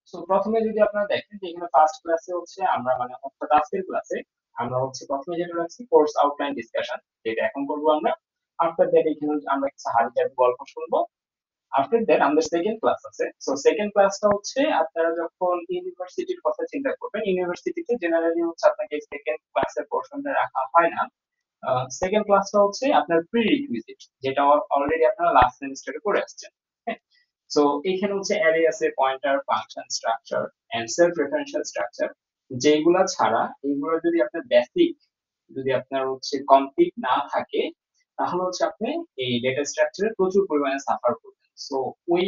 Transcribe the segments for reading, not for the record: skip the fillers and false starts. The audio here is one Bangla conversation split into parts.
সো প্রথমে যদি আপনারা দেখেন যে এখানে ফার্স্ট ক্লাসে হচ্ছে আমরা মানে অর্থাৎ আজকের ক্লাসে আমরা হচ্ছে প্রথমে যেটা রাখছি কোর্স আউটলাইন ডিসকাশন, যেটা এখন করবো আমরা। আফটার দ্যাট এখানে আমরা কিছু হাবি জাবি গল্প শুনবো। আফটার দ্যাট আমাদের সেকেন্ড ক্লাস আছে। সো সেকেন্ড ক্লাসটা হচ্ছে আপনারা যখন ইউনিভার্সিটির কথা চিন্তা করবেন, ইউনিভার্সিটিতে জেনারেলি হচ্ছে আপনাকে সেকেন্ড ক্লাসের পোর্শনটা রাখা হয় না। সেকেন্ড ক্লাসটা হচ্ছে আপনার প্রি রিকুইজিট, যেটা অলরেডি আপনারা লাস্ট সেমিস্টারে করে আসছেন। হ্যাঁ, সো এখানে হচ্ছে অ্যারে আছে, pointer, function, structure and self referential structure. যেগুলা ছাড়া এইগুলো যদি আপনার বেসিক যদি আপনার হচ্ছে কমপ্লিট না থাকে, তাহলে হচ্ছে আপনি এই ডেটা স্ট্রাকচারে প্রচুর পরিমাণে সাফার করবেন। সো ওই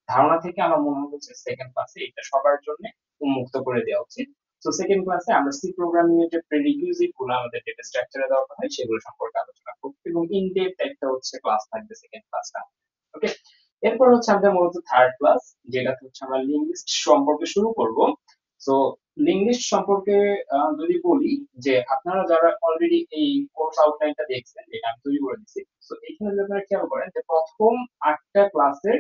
ধারণা থেকে আমার মনে হচ্ছে সেকেন্ড ক্লাসে এটা সবার জন্য উন্মুক্ত করে দেওয়া উচিত। তো সেকেন্ড ক্লাসে আমরা সি প্রোগ্রামিং এর যে প্রিরিকুইজিট গুলো আমাদের ডেটা স্ট্রাকচারে দরকার হয় সেগুলো সম্পর্কে আলোচনা করব, এবং ইন ডেপথ একটা হচ্ছে ক্লাস থাকবে সেকেন্ড ক্লাসটা। ওকে, এরপর হচ্ছে আমাদের মূলত থার্ড ক্লাস, যেটা হচ্ছে আমরা লিঙ্গুইস্ট সম্পর্কে শুরু করব। সো লিঙ্গুইস্ট সম্পর্কে যদি বলি, যে আপনারা যারা অলরেডি এই কোর্স আউটলাইনটা দেখছেন, যেটা আমি তৈরি করে দিচ্ছি, তো এখানে যদি আপনারা খেয়াল করেন যে প্রথম আটটা ক্লাসের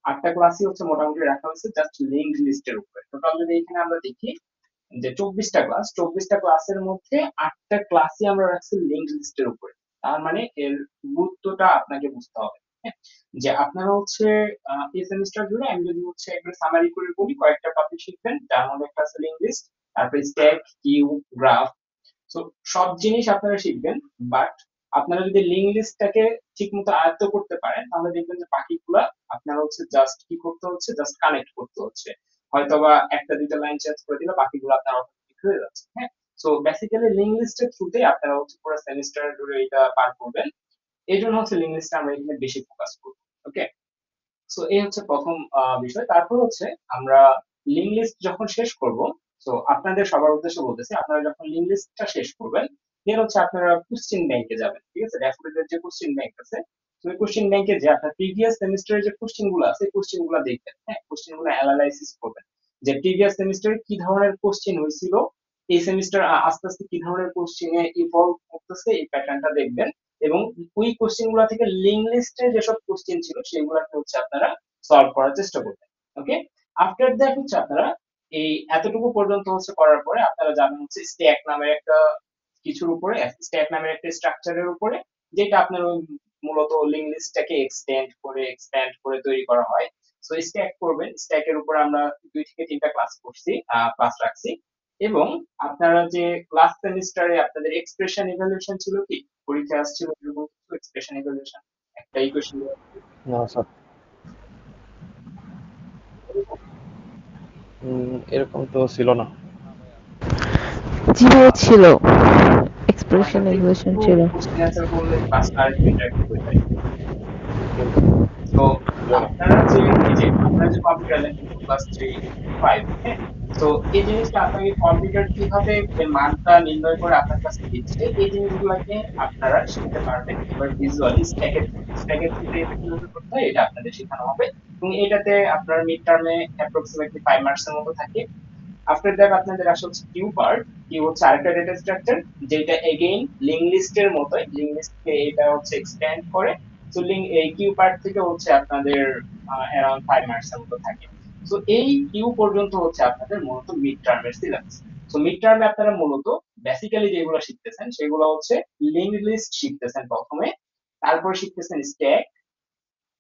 আটটা ক্লাসই হচ্ছে মোটামুটি রাখা হয়েছে জাস্ট লিঙ্ক লিস্টের উপরে। টোটাল যদি এখানে আমরা দেখি যে 24টা ক্লাসের মধ্যে 8টা ক্লাসই আমরা রাখছি লিঙ্ক লিস্টের উপরে। তার মানে এর গুরুত্বটা আপনাকে বুঝতে হবে। হ্যাঁ, যে আপনারা হচ্ছে এই সেমিস্টার জুড়ে আমি যদি হচ্ছে একবার সামারি করে বলি, কয়েকটা টপিক শিখবেন, যার মধ্যে একটা আছে লিঙ্ক লিস্ট, তারপরে স্ট্যাক, কিউ, গ্রাফ। তো সব জিনিস আপনারা শিখবেন, বাট আপনারা যদি লিঙ্ক লিস্টটাকে ঠিক মতো আয়ত্ত করতে পারেন, তাহলে দেখবেন যে বাকিগুলা আপনারা হচ্ছে জাস্ট কি করতে হচ্ছে, জাস্ট কানেক্ট করতে হচ্ছে। হয়তোবা একটা দুইটা লাইন চেঞ্জ করে দিলে বাকিগুলো আপনার অটোমেটিক হয়ে যাচ্ছে। হ্যাঁ, সো বেসিক্যালি লিঙ্ক লিস্টের থ্রুতেই আপনারা হচ্ছে পুরো সেমিস্টার জুড়ে এটা পার করবেন। এই জন্য হচ্ছে লিঙ্ক লিস্টে আমরা এখানে বেশি ফোকাস করবো। ওকে, সো এই হচ্ছে প্রথম বিষয়। তারপর হচ্ছে আমরা লিঙ্ক লিস্ট যখন শেষ করব, তো আপনাদের সবার উদ্দেশ্যে বলতেছি, আপনারা যখন লিঙ্ক লিস্টটা শেষ করবেন, দেন হচ্ছে আপনারা কোশ্চেন ব্যাংকে যাবেন। ঠিক আছে, ড্যাফোডিলের যে কোশ্চেন ব্যাংক আছে, তো ওই কোশ্চেন ব্যাংকে যে আপনার প্রিভিয়াস সেমিস্টারের যে কোশ্চেন গুলো আছে, কোশ্চেন গুলো দেখবেন। হ্যাঁ, কোশ্চেন গুলো অ্যানালাইসিস করবেন, যে প্রিভিয়াস সেমিস্টারে কি ধরনের কোশ্চেন হয়েছিল, এই সেমিস্টার আস্তে আস্তে কি ধরনের কোশ্চেনে ইভলভ করতেছে, এই প্যাটার্নটা দেখবেন। এবং ওই কোশ্চেন গুলা থেকে লিঙ্ক লিস্টে যেসব কোশ্চেন ছিল সেগুলোকে হচ্ছে আপনারা সলভ করার চেষ্টা করবেন। ওকে, আফটার দ্যাট হচ্ছে আপনারা এই এতটুকু পর্যন্ত হচ্ছে করার পরে আপনারা যাবেন হচ্ছে স্ট্যাক নামের একটা কিছুর উপরে, স্ট্যাক নামের একটা স্ট্রাকচারের উপরে, যেটা আপনার ওই মূলত লিঙ্ক লিস্টটাকে এক্সপ্যান্ড করে তৈরি করা হয়। সো স্ট্যাক করবেন, স্ট্যাকের উপর আমরা 2 থেকে 3টা ক্লাস রাখছি। এবং আপনারা যে লাস্ট সেমিস্টারে আপনাদের এক্সপ্রেশন ইভ্যালুয়েশন ছিল, কি পরীক্ষা আসছিল এরকম কিছু এক্সপ্রেশন ইভ্যালুয়েশন, একটা ইকুয়েশন না স্যার, এরকম তো ছিল না। জি ভাইয়া ছিল, আচ্ছা, এক্সপ্রেশন তো ইকুয়েশন একটু ছিল। কোশ্চেন অ্যান্সার করলে ক্লাসটা আরেকটু ইন্টারেক্টিভ হয়ে যায়। কিন্তু তো ছিল না। আপনারা যে কম্পিউটার লেখেন 2+3 5, হ্যাঁ, তো এই জিনিসটা আপনাকে কম্পিউটার কিভাবে এর মানটা নির্ণয় করে আপনার কাছে দিচ্ছে, এই জিনিসগুলোকে আপনারা শিখতে পারবেন এবার ভিজুয়ালি স্ট্যাকের থ্রুতে এটা কিভাবে করতে হয় এটা আপনাদের শেখানো হবে। এবং এটাতে আপনার মিড টার্মে অ্যাপ্রক্সিমেটলি 5 মার্কস এর মতো থাকে। আফটার দ্যাট আপনাদের আসে হচ্ছে কিউ পার্ট। কিউ হচ্ছে আরেকটা ডেটা স্ট্রাকচার, যেটা এগেইন লিঙ্ক লিস্টের মতোই, লিঙ্ক লিস্টকে এটা হচ্ছে এক্সপ্যান্ড করে। সো লিঙ্ক এই কিউ পার্ট থেকে হচ্ছে আপনাদের অ্যারাউন্ড 5 মার্কস এর মতো থাকে। তো এই কিউ পর্যন্ত হচ্ছে আপনাদের মূলত মিড টার্মের সিলেবাস। তো মিড টার্মে আপনারা মূলত বেসিক্যালি যেগুলো শিখতেছেন সেগুলো হচ্ছে লিঙ্ক লিস্ট শিখতেছেন প্রথমে, তারপর শিখতেছেন স্ট্যাক,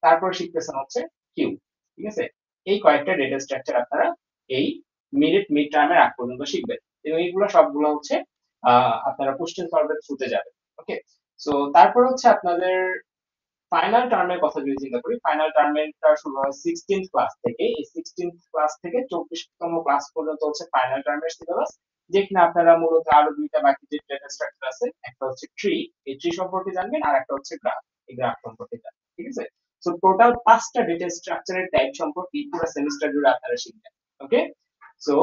তারপর শিখতেছেন হচ্ছে কিউ। ঠিক আছে, এই কয়েকটা ডেটা স্ট্রাকচার আপনারা এই মিড টার্মের আগ পর্যন্ত শিখবেন, এবং এইগুলো সবগুলো হচ্ছে আপনারা কোশ্চেন সলভের থ্রুতে যাবেন। ওকে, সো তারপর হচ্ছে আপনাদের ফাইনাল টার্মের কথা যদি চিন্তা করি, ফাইনাল টার্মেরটা শুরু হয় 16th ক্লাস থেকে। এই 16th ক্লাস থেকে 24তম ক্লাস পর্যন্ত হচ্ছে ফাইনাল টার্মের সিলেবাস, যেখানে আপনারা মূলত আরো দুইটা বাকি যে ডেটা স্ট্রাকচার আছে, একটা হচ্ছে ট্রি, এই ট্রি সম্পর্কে জানবেন, আর একটা হচ্ছে গ্রাফ, এই গ্রাফ সম্পর্কে জানবেন। ঠিক আছে, সো টোটাল 5টা ডেটা স্ট্রাকচারের টাইপ সম্পর্কে পুরো সেমিস্টার জুড়ে আপনারা শিখবেন। ওকে, সো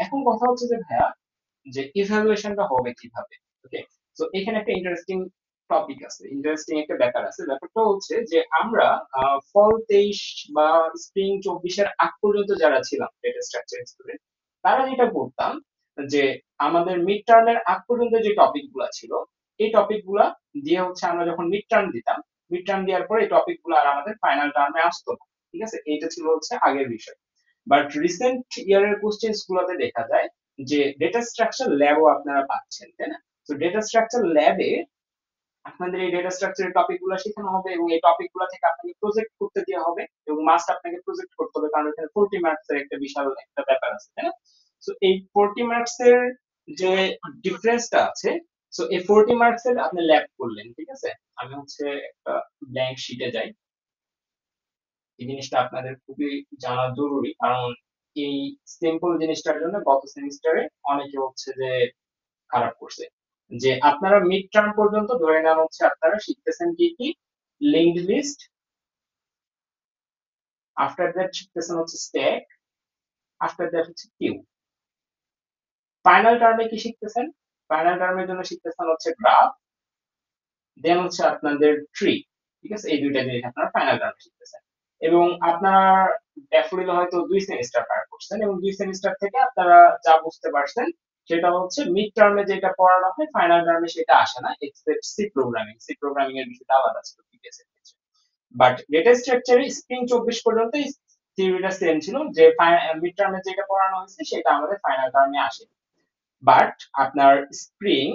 এখন কথা হচ্ছে যে ভাইয়া, যে ইভ্যালুয়েশনটা হবে কিভাবে। ওকে, তো এখানে একটা ইন্টারেস্টিং টপিক আছে, ইন্টারেস্টিং একটা ব্যাপার আছে। ব্যাপারটা হচ্ছে যে আমরা ফল 23 বা স্প্রিং 24-এর আগ পর্যন্ত যারা ছিলাম ডেটা স্ট্রাকচার স্টুডেন্ট, তারা যেটা করতাম, যে আমাদের মিড টার্মের আগ পর্যন্ত যে টপিক গুলা ছিল, এই টপিক গুলা দিয়ে হচ্ছে আমরা যখন মিড টার্ম দিতাম, মিড টার্ম দেওয়ার পরে এই টপিক গুলো আর আমাদের ফাইনাল টার্মে আসতো না। ঠিক আছে, এইটা ছিল হচ্ছে আগের বিষয়। বাট রিসেন্ট ইয়ারের কোশ্চেন্স গুলোতে দেখা যায় যে ডেটা স্ট্রাকচার ল্যাবও আপনারা পাচ্ছেন, তাই না? তো ডেটা স্ট্রাকচার ল্যাবে আপনাদের এই ডেটা স্ট্রাকচারের টপিক গুলো শেখানো হবে এবং এই টপিক গুলো থেকে আপনাকে প্রজেক্ট করতে দেওয়া হবে এবং মাস্ট আপনাকে প্রজেক্ট করতে হবে, কারণ এখানে 40 মার্কস এর একটা বিশাল একটা ব্যাপার আছে, তাই না? তো এই 40 মার্কস এর যে ডিফারেন্সটা আছে, সো এই 40 মার্কস এর আপনি ল্যাব করলেন, ঠিক আছে? আমি হচ্ছে একটা ব্ল্যাঙ্ক শিটে যাই। এই জিনিসটা আপনাদের খুবই জানা জরুরি, কারণ এই সিম্পল জিনিসটার জন্য গত সেমিস্টারে অনেকে হচ্ছে যে খারাপ করছে। যে আপনারা মিড টার্ম পর্যন্ত ধরে নেন হচ্ছে আপনারা শিখতেছেন কি কি, লিঙ্কড লিস্ট, আফটার দ্যাট শিখতেছেন হচ্ছে স্ট্যাক, আফটার দ্যাট হচ্ছে কিউ। ফাইনাল টার্মে কি শিখতেছেন? ফাইনাল টার্মের জন্য শিখতেছেন হচ্ছে গ্রাফ, দেন হচ্ছে আপনাদের ট্রি। ঠিক আছে, এই দুইটা জিনিস আপনারা ফাইনাল টার্মে শিখতেছেন এবং আপনারা ড্যাফোডিল হয়তো 2 সেমিস্টার পার করছেন এবং 2 সেমিস্টার থেকে আপনারা যা বুঝতে পারছেন সেটা হচ্ছে মিড টার্মে যেটা পড়ানো হয় ফাইনাল টার্মে সেটা আসে না, except C programming. C programming এর বিষয়টা আলাদা ছিল প্রিভিয়াস এর ক্ষেত্রে। বাট ডেটা স্ট্রাকচারে স্প্রিং 24 পর্যন্ত থিওরিটা সেম ছিল, যে মিড টার্মে যেটা পড়ানো হয়েছে সেটা আমাদের ফাইনাল টার্মে আসে। বাট আপনার স্প্রিং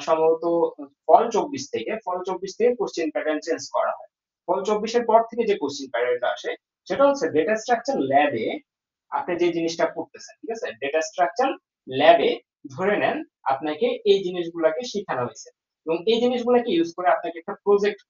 সম্ভবত ফল 24 থেকে কোশ্চেন প্যাটার্ন চেঞ্জ করা হয়। ফল 24-এর পর থেকে যে কোশ্চেন প্যাটার্নটা আসে সেটা হচ্ছে ডেটা স্ট্রাকচার ল্যাবে আপনি যে জিনিসটা পড়তেছেন, ঠিক আছে? ডেটা স্ট্রাকচার ল্যাবে ধরে নেন আপনাকে এই জিনিসগুলোকে শেখানো হয়েছে এবং এই জিনিসগুলোকে ইউজ করে আপনাকে একটা প্রজেক্ট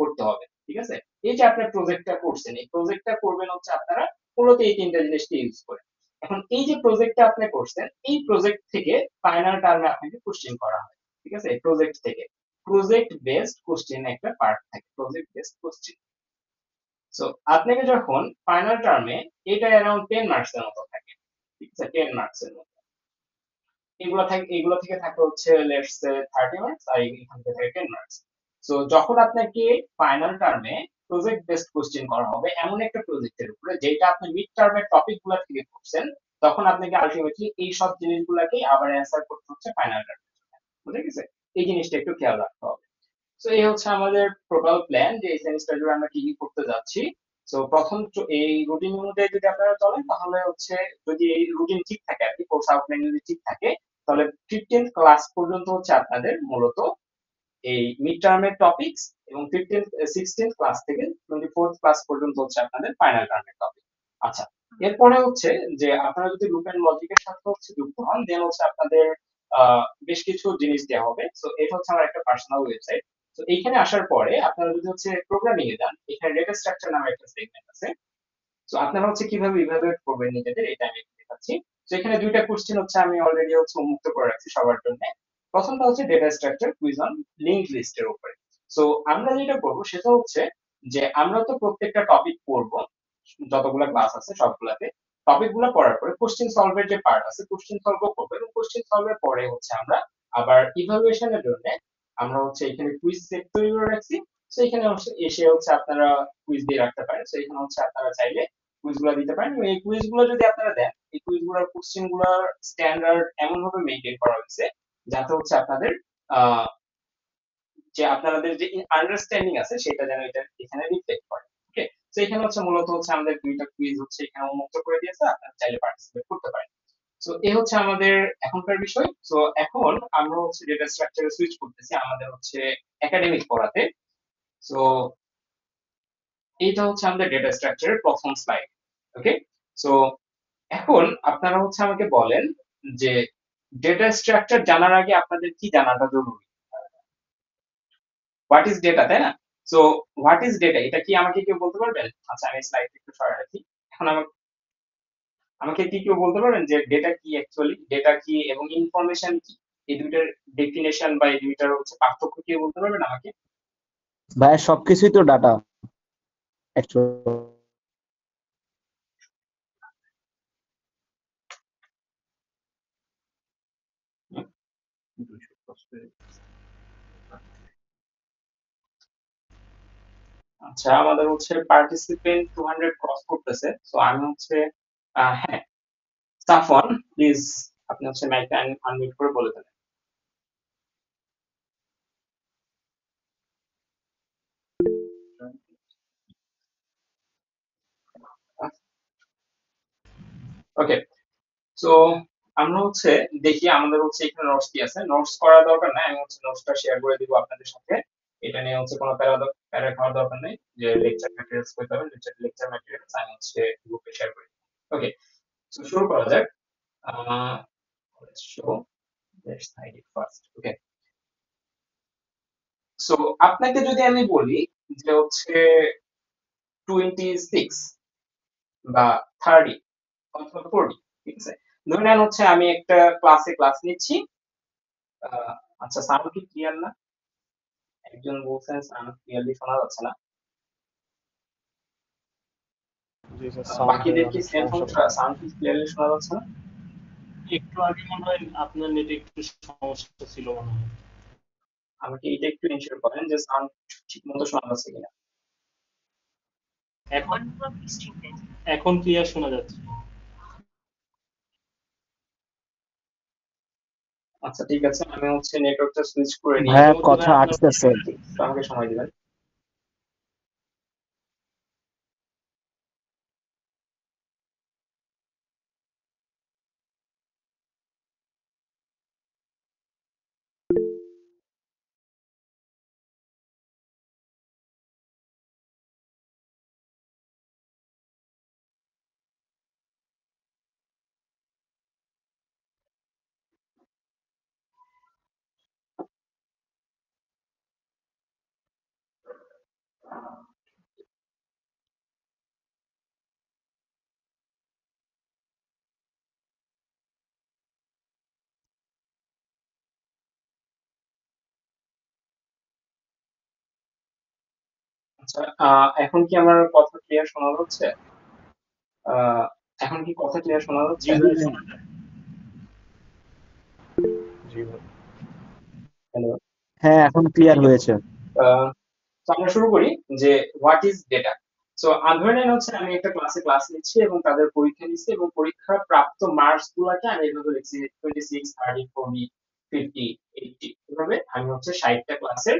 করতে হবে, ঠিক আছে? এই যে আপনি প্রজেক্টটা করছেন, এই প্রজেক্টটা করবেন হচ্ছে আপনারা মূলত এই তিনটা জিনিসকে ইউজ করে। এখন এই যে প্রজেক্টটা আপনি করছেন, এই প্রজেক্ট থেকে ফাইনাল টার্মে আপনাকে কোশ্চেন করা হয়, ঠিক আছে? এই প্রজেক্ট থেকে প্রজেক্ট বেসড কোশ্চেন একটা পার্ট থাকে, প্রজেক্ট বেসড কোশ্চেন। সো আপনাকে যখন ফাইনাল টার্মে এটা অ্যারাউন্ড 10 মার্কস এর মতো থাকে, ঠিক আছে? 10 মার্কস এর মতো এগুলো থেকে থাকে হচ্ছে লেটস সে 30 মার্কস, আর এখান থেকে থাকে 10 মার্কস। সো যখন আপনাকে ফাইনাল টার্মে প্রজেক্ট বেসড কোশ্চেন করা হবে এমন একটা প্রজেক্টের উপরে যেটা আপনি মিড টার্মের টপিকগুলো থেকে করছেন, তখন আপনাকে আলটিমেটলি এই সব জিনিসগুলোকে আবার অ্যান্সার করতে হচ্ছে ফাইনাল টার্মে। বুঝে গেছে? এই জিনিসটা একটু খেয়াল রাখতে হবে। তো এই হচ্ছে আমাদের টোটাল প্ল্যান যে এই সেমিস্টার জুড়ে আমরা কি কি করতে যাচ্ছি। তো প্রথম এই রুটিন অনুযায়ী যদি আপনারা চলেন তাহলে হচ্ছে, যদি এই রুটিন ঠিক থাকে আর কি, কোর্স আউটলাইন যদি ঠিক থাকে, তাহলে 15th ক্লাস পর্যন্ত হচ্ছে আপনাদের মূলত এই মিড টার্মের টপিকস এবং 16th ক্লাস থেকে 24th ক্লাস পর্যন্ত হচ্ছে আপনাদের ফাইনাল টার্মের টপিক। আচ্ছা, এরপরে হচ্ছে যে আপনারা যদি লুপ এন্ড লজিকের সাথে হচ্ছে যুক্ত হন, দেন হচ্ছে আপনাদের বেশ কিছু জিনিস দেওয়া হবে। তো এটা হচ্ছে আমার একটা পার্সোনাল ওয়েবসাইট। তো এইখানে আসার পরে আপনারা যদি হচ্ছে প্রোগ্রামিং এ যান, এখানে ডেটা স্ট্রাকচার নামে একটা সেগমেন্ট আছে। তো আপনারা হচ্ছে কিভাবে ইভালুয়েট করবেন নিজেদের, এটা আমি একটু দেখাচ্ছি। তো এখানে দুইটা কোশ্চেন হচ্ছে আমি অলরেডি হচ্ছে উন্মুক্ত করে রাখছি সবার জন্য। প্রথমটা হচ্ছে data structure quiz on linked লিস্টের উপরে। সো আমরা যেটা করবো সেটা হচ্ছে যে আমরা তো প্রত্যেকটা টপিক পড়বো, যতগুলো ক্লাস আছে সবগুলাতে টপিক গুলো পড়ার পরে কোশ্চেন সলভের যে পার্ট আছে কোশ্চেন সলভও করবো এবং কোশ্চেন সলভের পরে হচ্ছে আমরা আবার ইভালুয়েশনের জন্য আমরা হচ্ছে এখানে কুইজ সেট তৈরি করে রাখছি। তো এখানে এসে হচ্ছে আপনারা কুইজ দিয়ে রাখতে পারেন। তো এখানে হচ্ছে আপনারা চাইলে কুইজ গুলো দিতে পারেন এবং এই কুইজ গুলো যদি আপনারা দেন, এই কুইজ গুলোর কোশ্চেন গুলোর স্ট্যান্ডার্ড এমন ভাবে মেনটেন করা হয়েছে যাতে হচ্ছে আপনাদের আহ যে আপনাদের যে আন্ডারস্ট্যান্ডিং আছে সেটা যেন এটা এখানে রিফ্লেক্ট করে। ওকে, তো এখানে হচ্ছে মূলত হচ্ছে আমাদের দুইটা কুইজ হচ্ছে এখানে উন্মুক্ত করে দিয়েছে, আপনারা চাইলে পার্টিসিপেট করতে পারেন। সো এই হচ্ছে আমাদের এখনকার বিষয়। সো এখন আমরা হচ্ছে ডেটা স্ট্রাকচারে সুইচ করতেছি আমাদের হচ্ছে একাডেমিক পড়াতে। সো এইটা হচ্ছে আমাদের ডেটা স্ট্রাকচারের প্রথম স্লাইড। ওকে, সো এখন আপনারা হচ্ছে আমাকে বলেন যে ডেটা স্ট্রাকচার জানার আগে আপনাদের কি জানাটা জরুরি? হোয়াট ইজ ডেটা, তাই না? সো হোয়াট ইজ ডেটা, এটা কি আমাকে কেউ বলতে পারবেন? আচ্ছা, আমি স্লাইড একটু সরাই রাখি। এখন আমাকে আমাকে কি কেউ বলতে পারবেন যে ডেটা কি, অ্যাকচুয়ালি ডেটা কি এবং ইনফরমেশন কি, এই দুইটার ডেফিনেশন বা এই দুইটার হচ্ছে পার্থক্য কেউ বলতে পারবেন আমাকে? ভাইয়া সবকিছুই তো ডাটা অ্যাকচুয়ালি। আচ্ছা, আমাদের হচ্ছে পার্টিসিপেন্ট 200 ক্রস করতেছে। তো আমি হচ্ছে হ্যাঁ, সাফন প্লিজ আপনি হচ্ছে মাইকটা আনমিউট করে বলে দেন। ওকে, সো আমরা হচ্ছে দেখি আমাদের হচ্ছে এখানে নোটস কি আছে। নোটস করার দরকার নাই, আমি হচ্ছে নোটসটা শেয়ার করে দিব আপনাদের সাথে। এটা নিয়ে হচ্ছে কোনো প্যারা খাওয়ার দরকার নেই যে লেকচার ম্যাটেরিয়ালস করতে হবে। লেকচার ম্যাটেরিয়ালস আমি হচ্ছে গ্রুপে শেয়ার করি। ওকে, সো শুরু করা যাক। Let's show, let's hide it first. Okay, so আপনাকে যদি আমি বলি যে হচ্ছে 26 বা 30 অথবা 40, ঠিক আছে, ধরে নেন হচ্ছে আমি একটা ক্লাস নিচ্ছি। আহ, আচ্ছা, সাউন্ড কি ক্লিয়ার না? একজন বলছেন সাউন্ড ক্লিয়ারলি শোনা যাচ্ছে না। জি স্যার, সাউন্ডে বাকিদের কি অনেক সেম সমস্যা সমস্যা? করছে। সাউন্ড কি ক্লিয়ারলি শোনা যাচ্ছে না? একটু আগে মনে হয় আপনার নেটে একটু সমস্যা ছিল মনে হয়। আমাকে এটা একটু এনশিওর করেন যে সাউন্ড ঠিক মতো শোনা যাচ্ছে কিনা। এখন এখন ক্লিয়ার শোনা যাচ্ছে। আচ্ছা, ঠিক আছে, আমি হচ্ছে নেটওয়ার্কটা সুইচ করে নিই। ভাইয়া ইতিমধ্যে ভাই কথা আপনার আটকেছে। তো আমাকে সময় দিবেন। আচ্ছা, এখন কি আমার কথা ক্লিয়ার শোনা যাচ্ছে? আহ, এখন কি কথা ক্লিয়ার শোনা যাচ্ছে? জি ভাই শোনা যায়। জি ভাই। হ্যালো। হ্যাঁ, এখন ক্লিয়ার ঠিক আছে, হয়েছে। তো আমরা শুরু করি যে হোয়াট ইজ ডেটা। সো ধরে নেন হচ্ছে আমি একটা ক্লাস নিচ্ছি এবং তাদের পরীক্ষা নিচ্ছি এবং পরীক্ষার প্রাপ্ত মার্কস গুলাকে আমি এভাবে লিখছি 26, 30, 40, 50, 80, এভাবে আমি হচ্ছে 60টা ক্লাসের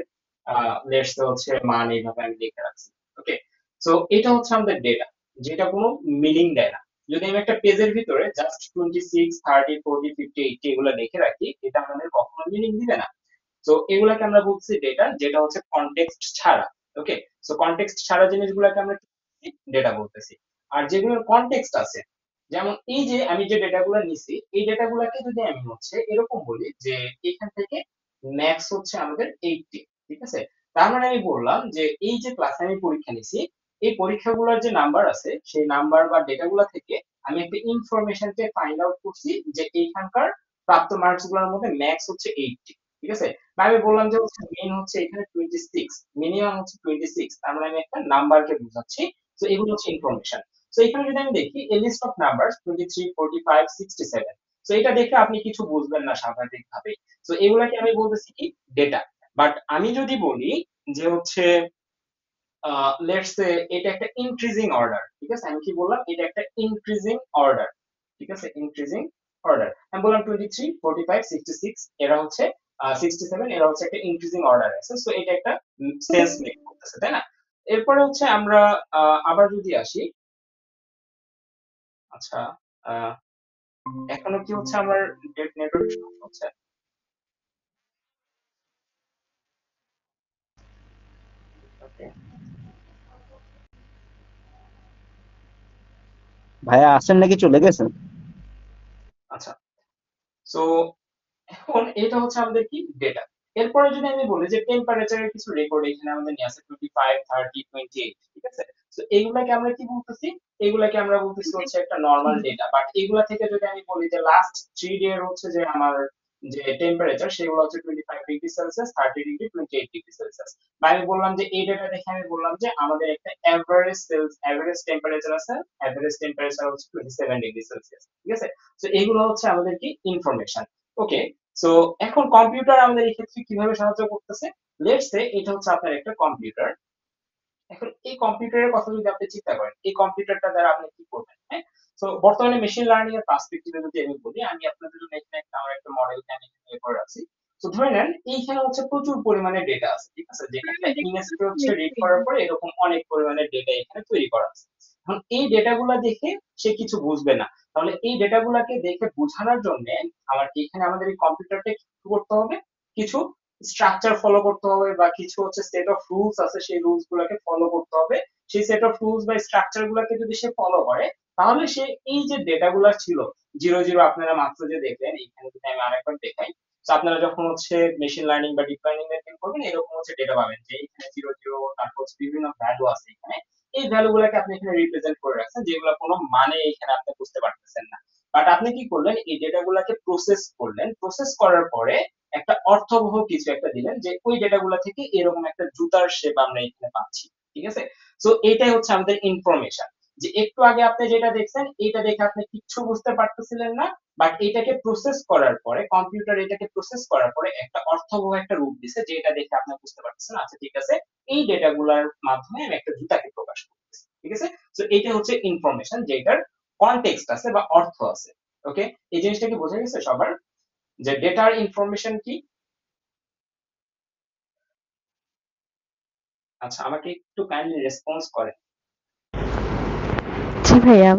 লেটস হচ্ছে মান এইভাবে আমি লিখে রাখছি। ওকে, সো এটা হচ্ছে আমাদের ডেটা, যেটা কোনো মিনিং দেয় না। যদি আমি একটা পেজের ভিতরে জাস্ট 26, 30, 40, 50, 80 এগুলো লিখে রাখি, এটা আমাদের কখনো মিনিং দিবে না। তো এগুলাকে আমরা বলছি ডেটা, যেটা হচ্ছে কনটেক্সট ছাড়া। ওকে, সো কনটেক্সট ছাড়া জিনিসগুলোকে আমরা ডেটা বলতেছি। আর যেগুলোর কনটেক্সট আছে, যেমন এই যে আমি যে ডেটাগুলো নিছি, এই ডেটাগুলোকে যদি আমি হচ্ছে এরকম বলি যে এখান থেকে ম্যাক্স হচ্ছে আমাদের 80, ঠিক আছে, তার মানে আমি বললাম যে এই যে ক্লাসে আমি পরীক্ষা নিছি, এই পরীক্ষাগুলোর যে নাম্বার আছে সেই নাম্বার বা ডেটাগুলো থেকে আমি একটা ইনফরমেশনকে ফাইন্ড আউট করছি যে এইখানকার প্রাপ্ত মার্কস গুলোর মধ্যে ম্যাক্স হচ্ছে 80, ঠিক আছে। বা আমি বললাম যে হচ্ছে মেইন হচ্ছে এখানে 26, মিনিমাম হচ্ছে 26, তার মানে আমি একটা নাম্বারকে বোঝাচ্ছি। তো এগুলো হচ্ছে ইনফরমেশন। তো এখানে যদি আমি দেখি এ লিস্ট অফ নাম্বারস 23, 45, 67, তো এটা দেখে আপনি কিছু বুঝবেন না স্বাভাবিকভাবে। তো এগুলাকে আমি বলতেছি কি ডেটা। বাট আমি যদি বলি যে হচ্ছে লেটস সে এটা একটা ইনক্রিজিং অর্ডার, ঠিক আছে, আমি কি বললাম এটা একটা ইনক্রিজিং অর্ডার, ঠিক আছে, ইনক্রিজিং অর্ডার। আমি বললাম 23, 45, 66 এরা হচ্ছে 67 এরা হচ্ছে একটা ইনক্রিজিং অর্ডার আছে। সো এটা একটা সেন্স মেক করতেছে, তাই না? এরপরে হচ্ছে আমরা আবার যদি আসি, আচ্ছা, আহ, এখনো কি হচ্ছে আমার নেটওয়ার্ক সমস্যা হচ্ছে? ওকে, ভাইয়া আসেন নাকি চলে গেছেন? আচ্ছা, সো এখন এটা হচ্ছে আমাদের কি ডেটা। এরপরে যদি আমি বলি যে টেম্পারেচারের কিছু রেকর্ড এখানে আমাদের নিয়ে আছে 25, 30, 28, ঠিক আছে। তো এইগুলাকে আমরা কি বলতেছি? এগুলাকে আমরা বলতেছি হচ্ছে একটা নরমাল ডেটা। বাট এগুলা থেকে যদি আমি বলি যে লাস্ট 3 ডে এর হচ্ছে যে আমার যে টেম্পারেচার সেগুলো হচ্ছে 25 degree Celsius, 30 degree, 28 degree Celsius. বা আমি বললাম যে এই ডেটা দেখে আমি বললাম যে আমাদের একটা এভারেজ টেম্পারেচার আছে, এভারেজ টেম্পারেচার হচ্ছে 27 ডিগ্রি সেলসিয়াস, ঠিক আছে। তো এগুলো হচ্ছে আমাদের কি ইনফরমেশন। ওকে, সো এখন কম্পিউটার আমাদের এই ক্ষেত্রে কিভাবে সাহায্য করতেছে? লেটস সে এটা হচ্ছে আপনার একটা কম্পিউটার। এখন এই কম্পিউটারের কথা যদি আপনি চিন্তা করেন, এই কম্পিউটারটা দ্বারা আপনি কি করবেন? হ্যাঁ, তো বর্তমানে মেশিন লার্নিং এর পার্সপেক্টিভে যদি আমি বলি, আমি আপনাদের জন্য এখানে একটা আমার একটা মডেলকে আমি এখানে করে রাখছি। তো ধরে নেন এইখানে হচ্ছে প্রচুর পরিমাণে ডেটা আছে, ঠিক আছে, যেখানে ইমেজকে হচ্ছে রিড করার পরে এরকম অনেক পরিমাণে ডেটা এখানে তৈরি করা আছে। এখন এই ডেটাগুলা দেখে সে কিছু বুঝবে না, তাহলে এই ডেটাগুলাকে দেখে বোঝানোর জন্য আমার এখানে আমাদের এই কম্পিউটারটা কি করতে হবে, কিছু স্ট্রাকচার ফলো করতে হবে বা কিছু হচ্ছে সেট অফ রুলস আছে, সেই রুলস গুলাকে ফলো করতে হবে। সেই সেট অফ রুলস বা স্ট্রাকচার গুলাকে যদি সে ফলো করে, তাহলে সে এই যে ডেটাগুলা ছিল 00 আপনারা মাত্র যে দেখলেন, এখানে যদি আমি আরেকবার দেখাই, তো আপনারা যখন হচ্ছে মেশিন লার্নিং বা ডিপ লার্নিং এর করবেন এরকম হচ্ছে ডেটা পাবেন যে এখানে 00, তারপর হচ্ছে বিভিন্ন ভ্যালু আছে এখানে। এই ভ্যালু গুলাকে আপনি এখানে রিপ্রেজেন্ট করে রাখছেন, যেগুলো কোনো মানে এখানে আপনি বুঝতে পারতেছেন না। বাট আপনি কি করলেন, এই ডেটা গুলাকে প্রসেস করলেন, প্রসেস করার পরে একটা অর্থবহ কিছু একটা দিলেন যে ওই ডেটাগুলো থেকে এরকম একটা জুতার শেপ আমরা এখানে পাচ্ছি, ঠিক আছে। তো এটাই হচ্ছে আমাদের ইনফরমেশন। যে একটু আগে আপনি যেটা দেখছেন এটা দেখে আপনি কিচ্ছু বুঝতে পারতেছিলেন না, বাট এটাকে প্রসেস করার পরে কম্পিউটার এটাকে প্রসেস করার পরে একটা অর্থবহ একটা রূপ দিছে, যেটা দেখে আপনি বুঝতে পারতেছেন আচ্ছা ঠিক আছে, এই ডেটাগুলোর মাধ্যমে আমি একটা জুতাকে প্রকাশ করতেছি, ঠিক আছে। তো এটা হচ্ছে ইনফরমেশন, যেটার কনটেক্সট আছে বা অর্থ আছে। ওকে, এই জিনিসটা কি বোঝা গেছে সবার, যে ডেটার ইনফরমেশন কি? আচ্ছা, আমাকে একটু কাইন্ডলি রেসপন্স করেন। জি ভাইয়া।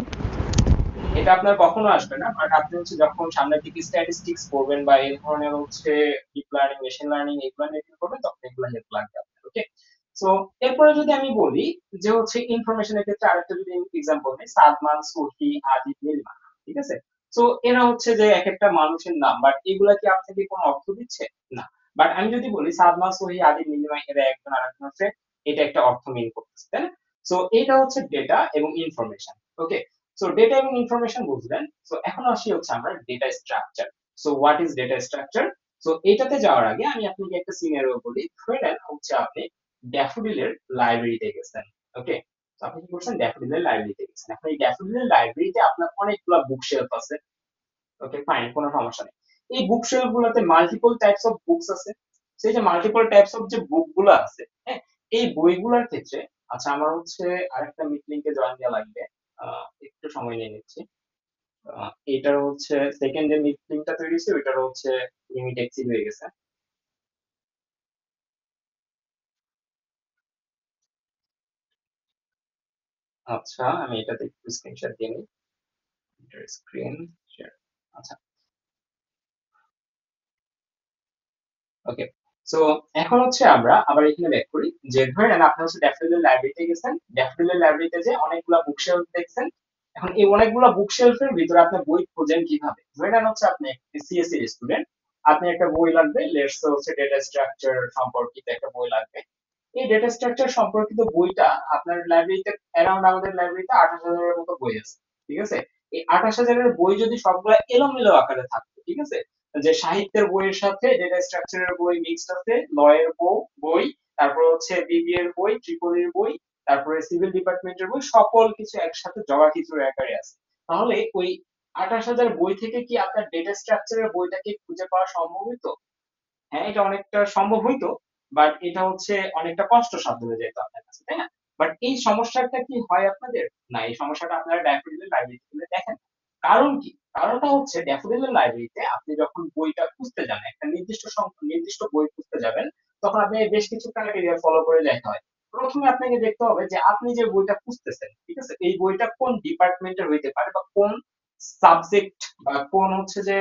এটা আপনার কখনো আসবে না, বাট আপনি হচ্ছে যখন সামনের দিকে স্ট্যাটিস্টিক্স পড়বেন বা এই ধরনের হচ্ছে ডিপ লার্নিং, মেশিন লার্নিং এগুলো নিয়ে করবেন, তখন এগুলো হেল্প লাগবে আপনার। ওকে, সো এরপরে যদি আমি বলি যে হচ্ছে ইনফরমেশনের ক্ষেত্রে আরেকটা যদি এক্সাম্পল দিই, সাদমান, সুহি, আদিব, নীলিমা, ঠিক আছে। তো এরা হচ্ছে যে এক একটা মানুষের নাম, বাট এগুলা কি আপনাকে কোনো অর্থ দিচ্ছে না। বাট আমি যদি বলি সাদমান, সুহি, আদিব, নীলিমা এরা একজন আরেকজনের ফ্রেন্ড, এটা একটা অর্থ মিন করতেছে, তাই না? সো এটা হচ্ছে ডেটা এবং ইনফরমেশন। ওকে, সো ডেটা এবং ইনফরমেশন বুঝলেন। সো এখন আসি হচ্ছে আমরা data structure. So what is data structure? So এটাতে যাওয়ার আগে আমি আপনাকে একটা সিনারিও বলি। ধরে নেন হচ্ছে আপনি ড্যাফোডিলের লাইব্রেরিতে গেছেন। ওকে, তো আপনি কি করছেন, ড্যাফোডিলের লাইব্রেরিতে গেছেন। এখন এই ড্যাফোডিলের লাইব্রেরিতে আপনার অনেকগুলো বুকশেলফ আছে। ওকে ফাইন, কোনো সমস্যা নেই। এই বুকশেলফ গুলোতে মাল্টিপল টাইপস অফ বুকস আছে। সেই যে মাল্টিপল টাইপস অফ যে বুক গুলো আছে, হ্যাঁ, এই বইগুলোর ক্ষেত্রে, আচ্ছা আমার হচ্ছে আরেকটা মিট লিংকে জয়েন দেওয়া লাগবে, একটু সময় নিয়ে নিচ্ছি। এটার হচ্ছে সেকেন্ড যে মিট লিংকটা তৈরি হয়েছে ওইটার হচ্ছে লিমিট এক্সিড হয়ে গেছে। আচ্ছা আমি এটাতে একটু স্ক্রিনশট দিয়ে নিই, স্ক্রিন শেয়ার। আচ্ছা, ওকে, সো এখন হচ্ছে আমরা আবার এখানে ব্যাক করি। যে ধরে নেন আপনি হচ্ছে ড্যাফোডিলের লাইব্রেরিতে গেছেন, ড্যাফোডিলের লাইব্রেরিতে যে অনেকগুলা বুকশেলফ দেখছেন। এখন এই অনেকগুলা বুকশেলফের ভিতরে আপনি বই খোঁজেন কিভাবে? ধরে নেন হচ্ছে আপনি সিএসসি এর স্টুডেন্ট, আপনি একটা বই লাগবে, লেটস হচ্ছে ডেটা স্ট্রাকচার সম্পর্কিত একটা বই লাগবে। এই ডেটা স্ট্রাকচার সম্পর্কিত বইটা আপনার লাইব্রেরিতে, অ্যারাউন্ড আমাদের লাইব্রেরিতে 28,000-এর মতো বই আছে, ঠিক আছে। এই 28,000-এর বই যদি সবগুলা এলোমেলো আকারে থাকতো, ঠিক আছে, যে সাহিত্যের বইয়ের সাথে ডেটা স্ট্রাকচারের বই মিক্সড আছে, ল এর বই, তারপর হচ্ছে বিবি এর বই, ট্রিপল এর বই, তারপরে সিভিল ডিপার্টমেন্টের বই, সকল কিছু একসাথে জগা খিচুড়ি আকারে আছে, তাহলে ওই 28,000 বই থেকে কি আপনার ডেটা স্ট্রাকচারের বইটাকে খুঁজে পাওয়া সম্ভব হইতো? হ্যাঁ, এটা অনেকটা সম্ভব হইতো, বাট এটা হচ্ছে অনেকটা কষ্টসাধ্য হয়ে যেত আপনার কাছে, তাই না? বাট এই সমস্যাটা কি হয় আপনাদের? না, এই সমস্যাটা আপনারা ড্যাফোডিলের লাইব্রেরিতে গেলে দেখেন। কারণ কি? কারণটা হচ্ছে ড্যাফোডিলের লাইব্রেরিতে আপনি যখন বইটা খুঁজতে যান, একটা নির্দিষ্ট বই খুঁজতে যাবেন, তখন আপনি বেশ কিছু ক্রাইটেরিয়া ফলো করে যেতে হয়। প্রথমে আপনাকে দেখতে হবে যে আপনি যে বইটা খুঁজতেছেন, ঠিক আছে, এই বইটা কোন ডিপার্টমেন্টের হইতে পারে বা কোন সাবজেক্ট বা কোন হচ্ছে যে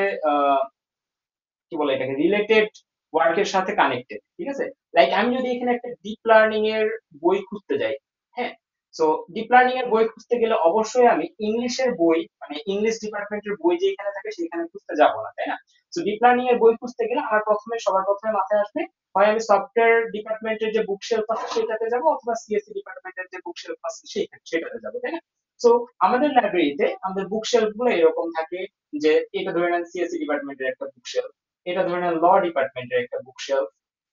কি বলে এটাকে, রিলেটেড ওয়ার্কের সাথে কানেক্টেড, ঠিক আছে। লাইক আমি যদি এখানে একটা ডিপ লার্নিং এর বই খুঁজতে যাই, হ্যাঁ, সো ডিপ লার্নিং এর বই খুঁজতে গেলে অবশ্যই আমি ইংলিশের বই, মানে ইংলিশ ডিপার্টমেন্টের বই যেখানে থাকে সেখানে খুঁজতে যাব না, তাই না? সো ডিপ লার্নিং এর বই খুঁজতে গেলে আমার সবার প্রথমে মাথায় আসবে, হয় আমি সফটওয়্যার ডিপার্টমেন্টের যে বুকশেলফ আছে সেটাতে যাব, অথবা সিএসসি ডিপার্টমেন্টের যে বুকশেলফ আছে সেটাতে যাব, তাই না? সো আমাদের লাইব্রেরিতে আমাদের বুকশেলফ গুলো এরকম থাকে, যে এটা ধরে নেন সিএসসি ডিপার্টমেন্টের একটা বুকশেলফ, এটা ধরে নেন ল ডিপার্টমেন্টের একটা বুকশেলফ,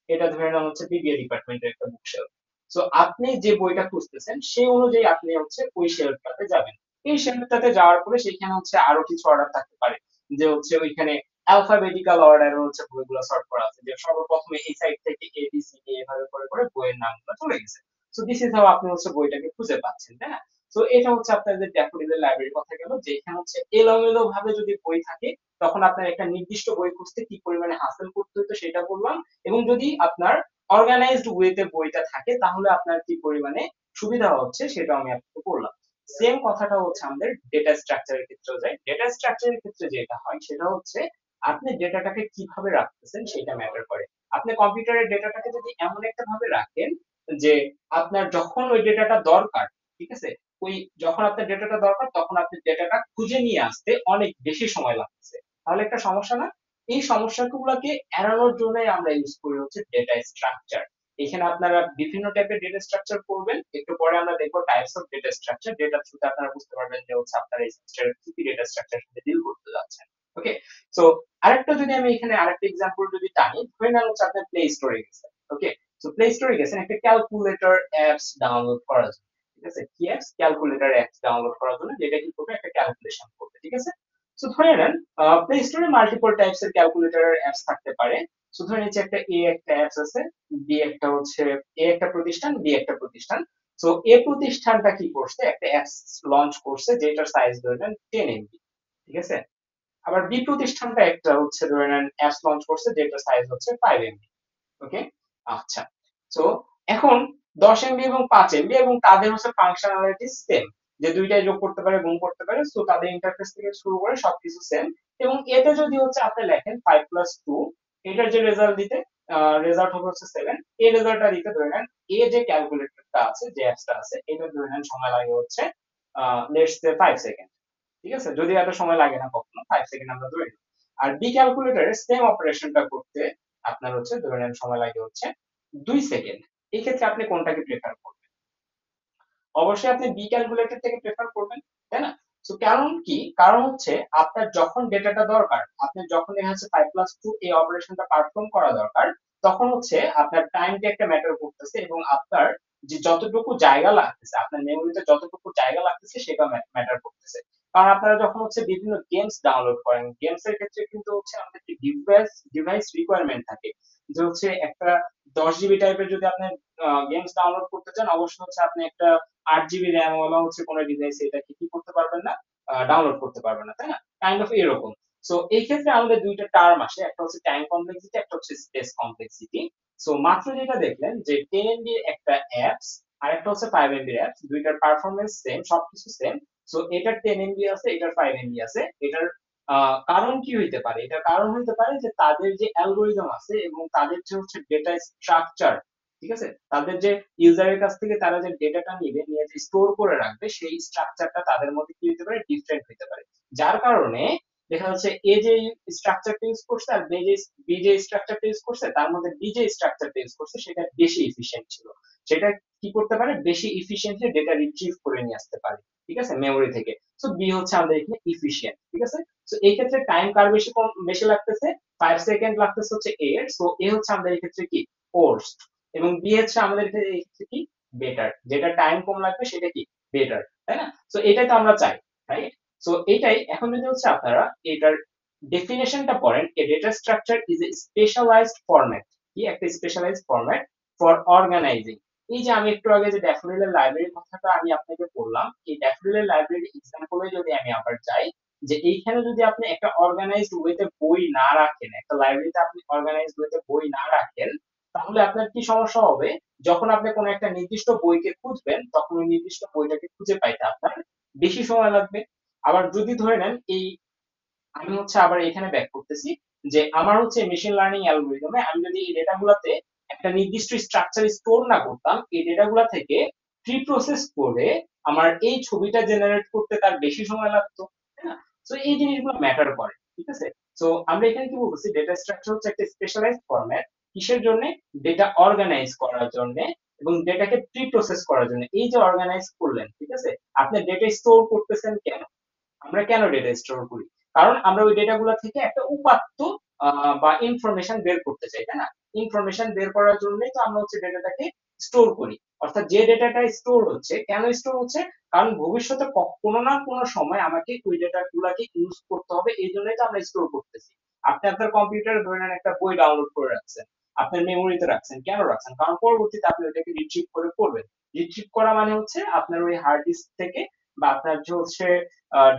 এটা ধরে নেন হচ্ছে বিবিএ ডিপার্টমেন্টের একটা বুকশেলফ। সো আপনি যে বইটা খুঁজতেছেন সেই অনুযায়ী আপনি হচ্ছে ওই শেলফটাতে যাবেন। এই শেলফটাতে যাওয়ার পরে সেখানে হচ্ছে আরো কিছু অর্ডার থাকতে পারে, যে হচ্ছে ওইখানে অ্যালফাবেটিক্যাল অর্ডারে হচ্ছে বইগুলো সর্ট করা আছে, যে সর্বপ্রথমে এই সাইড থেকে এ বি সি ডি এভাবে করে করে বইয়ের নামগুলো চলে গেছে। সো দিস ইজ হাউ আপনি হচ্ছে বইটাকে খুঁজে পাচ্ছেন, তাই না? তো এটা হচ্ছে আপনাদের ড্যাফোডিলের লাইব্রেরির কথা গেল, যে এখানে হচ্ছে এলোমেলো ভাবে যদি বই থাকে তখন আপনার একটা নির্দিষ্ট বই খুঁজতে কি পরিমাণে হাসেল করতে হতো সেটা বললাম, এবং যদি আপনার অর্গানাইজড ওয়েতে বইটা থাকে তাহলে আপনার কি পরিমাণে সুবিধা হচ্ছে সেটা আমি আপনাকে বললাম। সেম কথাটা হচ্ছে আমাদের ডেটা স্ট্রাকচারের ক্ষেত্রেও যায়। ডেটা স্ট্রাকচারের ক্ষেত্রে যেটা হয় সেটা হচ্ছে আপনি ডেটাটাকে কিভাবে রাখতেছেন সেটা ম্যাটার করে। আপনি কম্পিউটারের ডেটাটাকে যদি এমন একটা ভাবে রাখেন যে আপনার যখন ওই ডেটাটা দরকার, ঠিক আছে, ওই যখন আপনার ডেটাটা দরকার তখন আপনি ডেটাটা খুঁজে নিয়ে আসতে অনেক বেশি সময় লাগতেছে, তাহলে একটা সমস্যা না? এই সমস্যাগুলোকে এড়ানোর জন্যই আমরা ইউজ করি হচ্ছে ডেটা স্ট্রাকচার। এখানে আপনারা বিভিন্ন টাইপের ডেটা স্ট্রাকচার করবেন, একটু পরে আমরা দেখবো types of data structure. Data থ্রুতে আপনারা বুঝতে পারবেন যে হচ্ছে আপনারা এই সেমিস্টারে কি কি ডেটা স্ট্রাকচারের সাথে ডিল করতে যাচ্ছেন। ওকে, সো আরেকটা যদি আমি এখানে আরেকটা এক্সাম্পল যদি টানি, ধরে নেন হচ্ছে আপনি প্লে স্টোরে গেছেন। ওকে, সো প্লে স্টোরে গেছেন একটা ক্যালকুলেটর অ্যাপস ডাউনলোড করার জন্য, ঠিক আছে? কি অ্যাপস? ক্যালকুলেটর অ্যাপস ডাউনলোড করার জন্য, যেটা কি করবে একটা ক্যালকুলেশন করবে, ঠিক আছে? সো ধরে নেন প্লে স্টোরে মাল্টিপল টাইপস এর ক্যালকুলেটর অ্যাপস থাকতে পারে। সো ধরে নিচ্ছি একটা এ একটা অ্যাপস আছে, বি একটা হচ্ছে এ একটা প্রতিষ্ঠান, বি একটা প্রতিষ্ঠান। সো এ প্রতিষ্ঠানটা কি করছে, একটা অ্যাপস লঞ্চ করছে যেটার সাইজ ধরে নেন 10 এমবি, ঠিক আছে? আবার বি প্রতিষ্ঠানটা একটা হচ্ছে ধরে নেন অ্যাপস লঞ্চ করছে যেটার সাইজ হচ্ছে 5 এমবি। ওকে, আচ্ছা। সো এখন 10 এমবি এবং 5 এমবি এবং তাদের হচ্ছে ফাংশনালিটি সেম, যে দুইটাই যোগ করতে পারে গুণ করতে পারে, সো তাদের ইন্টারফেস থেকে শুরু করে সবকিছু সেম। এবং এতে যদি হচ্ছে আপনি লেখেন 5 প্লাস 2, এটার যে রেজাল্ট দিতে রেজাল্ট হবে হচ্ছে 7, এই রেজাল্টটা দিতে ধরে নেন এ যে ক্যালকুলেটরটা আছে, যে অ্যাপসটা আছে, এটা ধরে নেন সময় লাগে হচ্ছে লেটস সে 5 সেকেন্ড, ঠিক আছে? যদি এত সময় লাগে না কখনো, 5 সেকেন্ড আমরা ধরে নিই। আর বি ক্যালকুলেটরের সেম অপারেশনটা করতে আপনার হচ্ছে ধরে নেন সময় লাগে হচ্ছে 2 সেকেন্ড। এই ক্ষেত্রে আপনি কোনটাকে প্রেফার করবেন? অবশ্যই আপনি বি ক্যালকুলেটর থেকে প্রেফার করবেন, তাই না? তো কারণ কি? কারণ হচ্ছে আপনার যখন ডেটাটা দরকার, আপনি যখন দেখা যাচ্ছে 5 প্লাস 2 এই অপারেশনটা পারফর্ম করা দরকার, তখন হচ্ছে আপনার টাইমটা একটা ম্যাটার করতেছে, এবং আপনার যে যতটুকু জায়গা লাগতেছে, আপনার মেমোরিতে যতটুকু জায়গা লাগতেছে সেটা ম্যাটার করতেছে। কারণ আপনারা যখন হচ্ছে বিভিন্ন গেমস ডাউনলোড করেন, গেমস এর ক্ষেত্রে কিন্তু হচ্ছে আমাদের একটি ডিভাইস রিকোয়ারমেন্ট থাকে, যে হচ্ছে একটা 10 জিবি টাইপের যদি আপনি গেমস ডাউনলোড করতে চান, অবশ্যই হচ্ছে আপনি একটা 8 জিবি র্যাম ওয়ালা হচ্ছে কোনো ডিভাইসে এটাকে কি করতে পারবেন না, ডাউনলোড করতে পারবেন না, তাই না? কাইন্ড অফ এরকম। সো এই ক্ষেত্রে আমাদের দুইটা টার্ম আসে, একটা হচ্ছে টাইম কমপ্লেক্সিটি, একটা হচ্ছে স্পেস কমপ্লেক্সিটি। সো মাত্র যেটা দেখলেন যে 10 এমবি একটা অ্যাপস আর একটা হচ্ছে 5 এমবি অ্যাপস, দুইটার পারফরম্যান্স সেম, সবকিছু সেম। সো এটার 10 এমবি আছে, এটার 5 এমবি আছে। এটার কারণ কি হইতে পারে? এটার কারণ হইতে পারে যে তাদের যে অ্যালগরিদম আছে এবং তাদের যে হচ্ছে ডেটা স্ট্রাকচার, ঠিক আছে, তাদের যে ইউজারের কাছ থেকে তারা যে ডেটাটা নিবে, নিয়ে যে স্টোর করে রাখবে, সেই স্ট্রাকচারটা তাদের মধ্যে কি হতে পারে, ডিফারেন্ট হতে পারে। যার কারণে দেখা যাচ্ছে এ যে স্ট্রাকচারটা ইউজ করছে আর বি যে স্ট্রাকচারটা ইউজ করছে, তার মধ্যে বি যে স্ট্রাকচারটা ইউজ করছে সেটা বেশি এফিশিয়েন্ট ছিল। সেটা কি করতে পারে, বেশি ইফিশিয়েন্টলি ডেটা রিট্রিভ করে নিয়ে আসতে পারে, ঠিক আছে, মেমোরি থেকে। সো বি হচ্ছে আমাদের এখানে ইফিশিয়েন্ট, ঠিক আছে? সো এই ক্ষেত্রে টাইম কার বেশি কম বেশি লাগতেছে, 5 সেকেন্ড লাগতেছে হচ্ছে এ এর। সো এ হচ্ছে আমাদের এই ক্ষেত্রে কি, ওর্স্ট, এবং বি হচ্ছে আমাদের এই ক্ষেত্রে কি, বেটার। যেটা টাইম কম লাগবে সেটা কি, বেটার, তাই না? সো এটাই তো আমরা চাই, রাইট? সো এইটাই এখন যদি হচ্ছে আপনারা এটার ডেফিনেশনটা পড়েন, a data structure is a specialized format. কি একটা স্পেশালাইজড ফরম্যাট ফর অর্গানাইজিং। এই যে আমি একটু আগে যে ড্যাফোডিলের লাইব্রেরির কথাটা আমি আপনাকে বললাম, এই ড্যাফোডিলের লাইব্রেরির এক্সাম্পলে যদি আমি আবার যাই, যে এইখানে যদি আপনি একটা অর্গানাইজড ওয়েতে বই না রাখেন, একটা লাইব্রেরিতে আপনি অর্গানাইজড ওয়েতে বই না রাখেন, তাহলে আপনার কি সমস্যা হবে? যখন আপনি কোনো একটা নির্দিষ্ট বইকে খুঁজবেন তখন ওই নির্দিষ্ট বইটাকে খুঁজে পাইতে আপনার বেশি সময় লাগবে। আবার যদি ধরে নেন এই, আমি হচ্ছে আবার এখানে ব্যাক করতেছি, যে আমার হচ্ছে মেশিন লার্নিং অ্যালগরিদমে আমি যদি এই ডেটাগুলোতে একটা নির্দিষ্ট স্ট্রাকচার স্টোর না করতাম, এই ডেটাগুলো থেকে প্রি প্রসেস করে আমার এই ছবিটা জেনারেট করতে তার বেশি সময় লাগতো, তাই না? তো এই জিনিসগুলো ম্যাটার করে, ঠিক আছে? তো আমরা এখানে কি বলতেছি, ডেটা স্ট্রাকচার হচ্ছে একটা স্পেশালাইজড ফরম্যাট, কিসের জন্য? ডেটা অর্গানাইজ করার জন্য এবং ডেটাকে প্রি প্রসেস করার জন্য। এই যে অর্গানাইজ করলেন, ঠিক আছে, আপনি ডেটা স্টোর করতেছেন কেন? আমরা কেন ডেটা স্টোর করি? কারণ আমরা ওই ডেটাগুলো থেকে একটা উপাত্ত বা ইনফরমেশন বের করতে চাই, তাই না? ইনফরমেশন বের করার জন্যই তো আমরা হচ্ছে ডেটাটাকে স্টোর করি। অর্থাৎ যে ডেটাটা স্টোর হচ্ছে, কেন স্টোর হচ্ছে? কারণ ভবিষ্যতে কোনো না কোনো সময় আমাকে ওই ডেটা গুলাকে ইউজ করতে হবে, এই জন্যই তো আমরা স্টোর করতেছি। আপনি আপনার কম্পিউটারে ধরে নেন একটা বই ডাউনলোড করে রাখছেন, আপনার মেমোরিতে রাখছেন। কেন রাখছেন? কারণ পরবর্তীতে আপনি ওটাকে রিট্রিভ করে পড়বেন। রিট্রিভ করা মানে হচ্ছে আপনার ওই হার্ড ডিস্ক থেকে বা আপনার যে হচ্ছে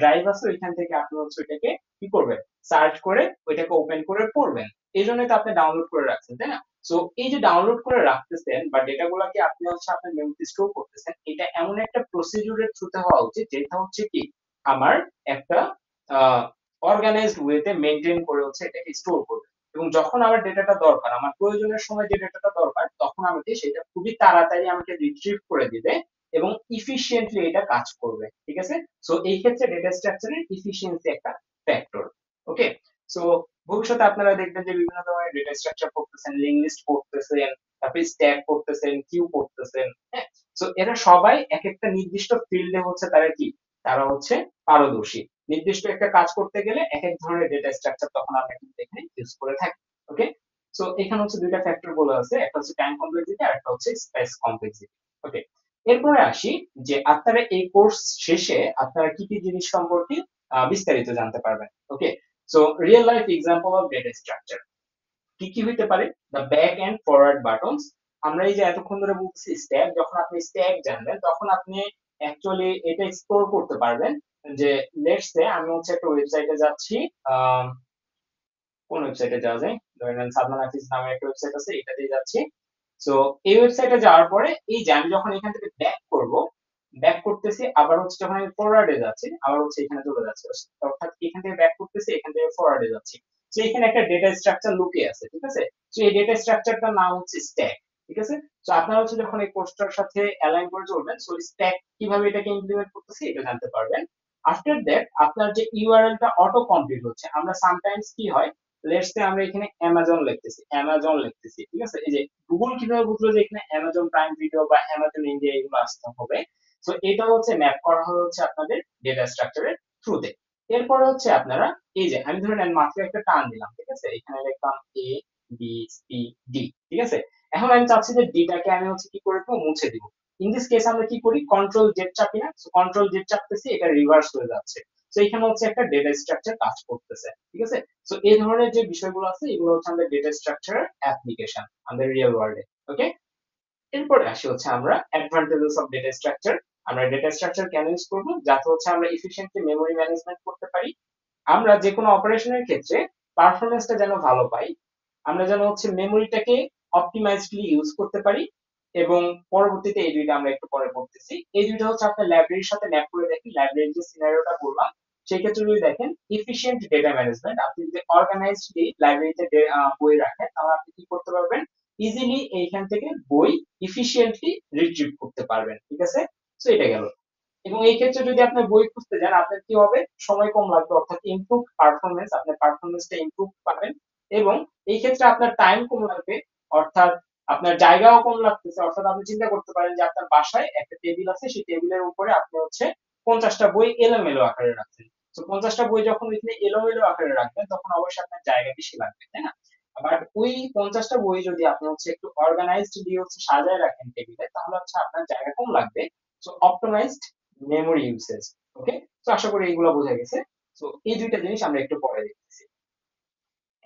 ড্রাইভ আছে ওইখান থেকে আপনি হচ্ছে ওইটাকে কি করবেন, সার্চ করে ওইটাকে ওপেন করে পড়বেন। এই জন্যই তো আপনি ডাউনলোড করে রাখছেন, তাই না? সো এই যে ডাউনলোড করে রাখতেছেন বা ডেটাগুলোকে আপনি হচ্ছে আপনার মেমোরিতে স্টোর করতেছেন, এটা এমন একটা প্রসিডিউরের থ্রুতে হওয়া উচিত যেটা হচ্ছে কি আমার একটা অর্গানাইজড ওয়েতে মেনটেন করে হচ্ছে এটাকে স্টোর করবে, এবং যখন আমার ডেটাটা দরকার, আমার প্রয়োজনের সময় যে ডেটাটা দরকার, তখন আমাকে সেটা খুবই তাড়াতাড়ি আমাকে রিট্রিভ করে দিবে এবং ইফিশিয়েন্টলি এটা কাজ করবে। ঠিক আছে? সো এই ক্ষেত্রে ডেটা স্ট্রাকচারের ইফিশিয়েন্সি একটা ফ্যাক্টর। ওকে, সো ভবিষ্যতে আপনারা দেখবেন যে বিভিন্ন ধরনের ডেটা স্ট্রাকচার করতেছেন, লিঙ্ক লিস্ট করতেছেন, তারপরে স্ট্যাক করতেছেন, কিউ করতেছেন। হ্যাঁ, সো এরা সবাই এক একটা নির্দিষ্ট ফিল্ডে হচ্ছে তারা কি, তারা হচ্ছে পারদর্শী। নির্দিষ্ট একটা কাজ করতে গেলে এক এক ধরনের ডেটা স্ট্রাকচার তখন আমরা কিন্তু এখানে ইউজ করে থাকি। ওকে, সো এখানে হচ্ছে দুইটা ফ্যাক্টর বলা আছে, একটা হচ্ছে টাইম কমপ্লেক্সিটি আর একটা হচ্ছে স্পেস কমপ্লেক্সিটি। ওকে, এরপরে আসি যে আপনারা এই কোর্স শেষে আপনারা কি কি জিনিস সম্পর্কে বিস্তারিত জানতে পারবেন। Okay, so real life example of data structure কি কি হইতে পারে? The back end forward buttons. আমরা এই যে এতক্ষণ ধরে বলছি স্ট্যাক, যখন আপনি স্ট্যাক জানবেন তখন আপনি অ্যাকচুয়ালি এটা এক্সপ্লোর করতে পারবেন। যে লেটস সে আমি হচ্ছে একটা ওয়েবসাইটে যাচ্ছি, আহ, কোন ওয়েবসাইটে যাওয়া যায়, ধরেন সাদমান হাফিজ নামে একটা ওয়েবসাইট আছে, এটাতে যাচ্ছি। সো এই ওয়েবসাইটে যাওয়ার পরে এই যে আমি যখন এখান থেকে ব্যাক করব, ব্যাক করতেছি, আবার হচ্ছে যখন আমি ফরওয়ার্ডে যাচ্ছি আবার হচ্ছে এখানে চলে যাচ্ছে, অর্থাৎ এখান থেকে ব্যাক করতেছি, এখান থেকে ফরওয়ার্ডে যাচ্ছি। তো এখানে একটা ডেটা স্ট্রাকচার লুকিয়ে আছে, ঠিক আছে? তো এই ডেটা স্ট্রাকচারটার নাম হচ্ছে স্ট্যাক। ঠিক আছে? তো আপনারা হচ্ছে যখন এই কোর্সটার সাথে অ্যালাইন করে চলবেন, সো স্ট্যাক কিভাবে এটাকে ইমপ্লিমেন্ট করতেছি এটা জানতে পারবেন। আফটার দ্যাট আপনার যে ইউআরএলটা অটো কমপ্লিট হচ্ছে, আমরা সামটাইমস কি হয়, লেটস সে আমরা এখানে অ্যামাজন লিখতেছি, অ্যামাজন লিখতেছি, ঠিক আছে? এই যে গুগল কিভাবে বুঝলো যে এখানে অ্যামাজন প্রাইম ভিডিও বা অ্যামাজন ইন্ডিয়া এগুলো আসতে হবে? তো এটা হচ্ছে ম্যাপ করা হচ্ছে আপনাদের ডেটা স্ট্রাকচারের থ্রুতে। এরপরে হচ্ছে আপনারা এই যে আমি ধরেন মাত্র একটা টান দিলাম, ঠিক আছে? এখানে লিখলাম এ বি সি ডি, ঠিক আছে? এখন আমি চাচ্ছি যে ডিটাকে আমি হচ্ছে কি করে দেবো, মুছে দিব। ইন দিস কেস আমরা কি করি, কন্ট্রোল জেড চাপি না? কন্ট্রোল জেড চাপতেছি, এটা রিভার্স হয়ে যাচ্ছে। তো এখানে হচ্ছে একটা ডেটা স্ট্রাকচার কাজ করতেছে, ঠিক আছে? তো এই ধরনের যে বিষয়গুলো আছে এগুলো হচ্ছে আমাদের ডেটা স্ট্রাকচারের অ্যাপ্লিকেশন আমাদের রিয়েল ওয়ার্ল্ডে। ওকে, এরপরে আসি হচ্ছে আমরা অ্যাডভান্টেজেস অফ ডেটা স্ট্রাকচার। আমরা ডেটা স্ট্রাকচার কেন ইউজ করব? যাতে হচ্ছে আমরা এফিশিয়েন্টলি মেমোরি ম্যানেজমেন্ট করতে পারি, আমরা যে কোনো অপারেশনের ক্ষেত্রে পারফরমেন্সটা যেন ভালো পাই, আমরা যেন হচ্ছে মেমোরিটাকে অপটিমাইজডলি ইউজ করতে পারি, এবং পরবর্তীতে এই দুইটা আমরা একটু পরে পড়তেছি। এই দুইটা হচ্ছে আপনার লাইব্রেরির সাথে ম্যাপ করে দেখি, লাইব্রেরির যে সিনারিওটা বললাম সেই ক্ষেত্রে যদি দেখেন এফিশিয়েন্ট ডেটা ম্যানেজমেন্ট, আপনি যদি অর্গানাইজডলি লাইব্রেরিতে বই রাখেন তাহলে আপনি কি করতে পারবেন, ইজিলি এইখান থেকে বই এফিশিয়েন্টলি রিট্রিভ করতে পারবেন। ঠিক আছে? তো এটা গেল। এবং এই ক্ষেত্রে যদি আপনি বই খুঁজতে যান আপনার কি হবে, সময় কম লাগবে, অর্থাৎ ইমপ্রুভ পারফরমেন্স, আপনি পারফরমেন্সটা ইমপ্রুভ পাবেন। এবং এই ক্ষেত্রে আপনার টাইম কম লাগবে, অর্থাৎ আপনার জায়গাও কম লাগতেছে। অর্থাৎ আপনি চিন্তা করতে পারেন যে আপনার বাসায় একটা টেবিল আছে, সেই টেবিলের উপরে আপনি হচ্ছে 50টা বই এলোমেলো আকারে রাখছেন। তো 50টা বই যখন ওইখানে এলোমেলো আকারে রাখবেন তখন অবশ্যই আপনার জায়গা বেশি লাগবে, তাই না? আবার ওই 50টা বই যদি আপনি হচ্ছে একটু অর্গানাইজডলি হচ্ছে সাজায় রাখেন টেবিলে, তাহলে হচ্ছে আপনার জায়গা কম লাগবে। So optimized memory usage. Okay, তো আশা করি এইগুলো বোঝা গেছে। তো এই দুইটা জিনিস আমরা একটু পরে দেখতেছি।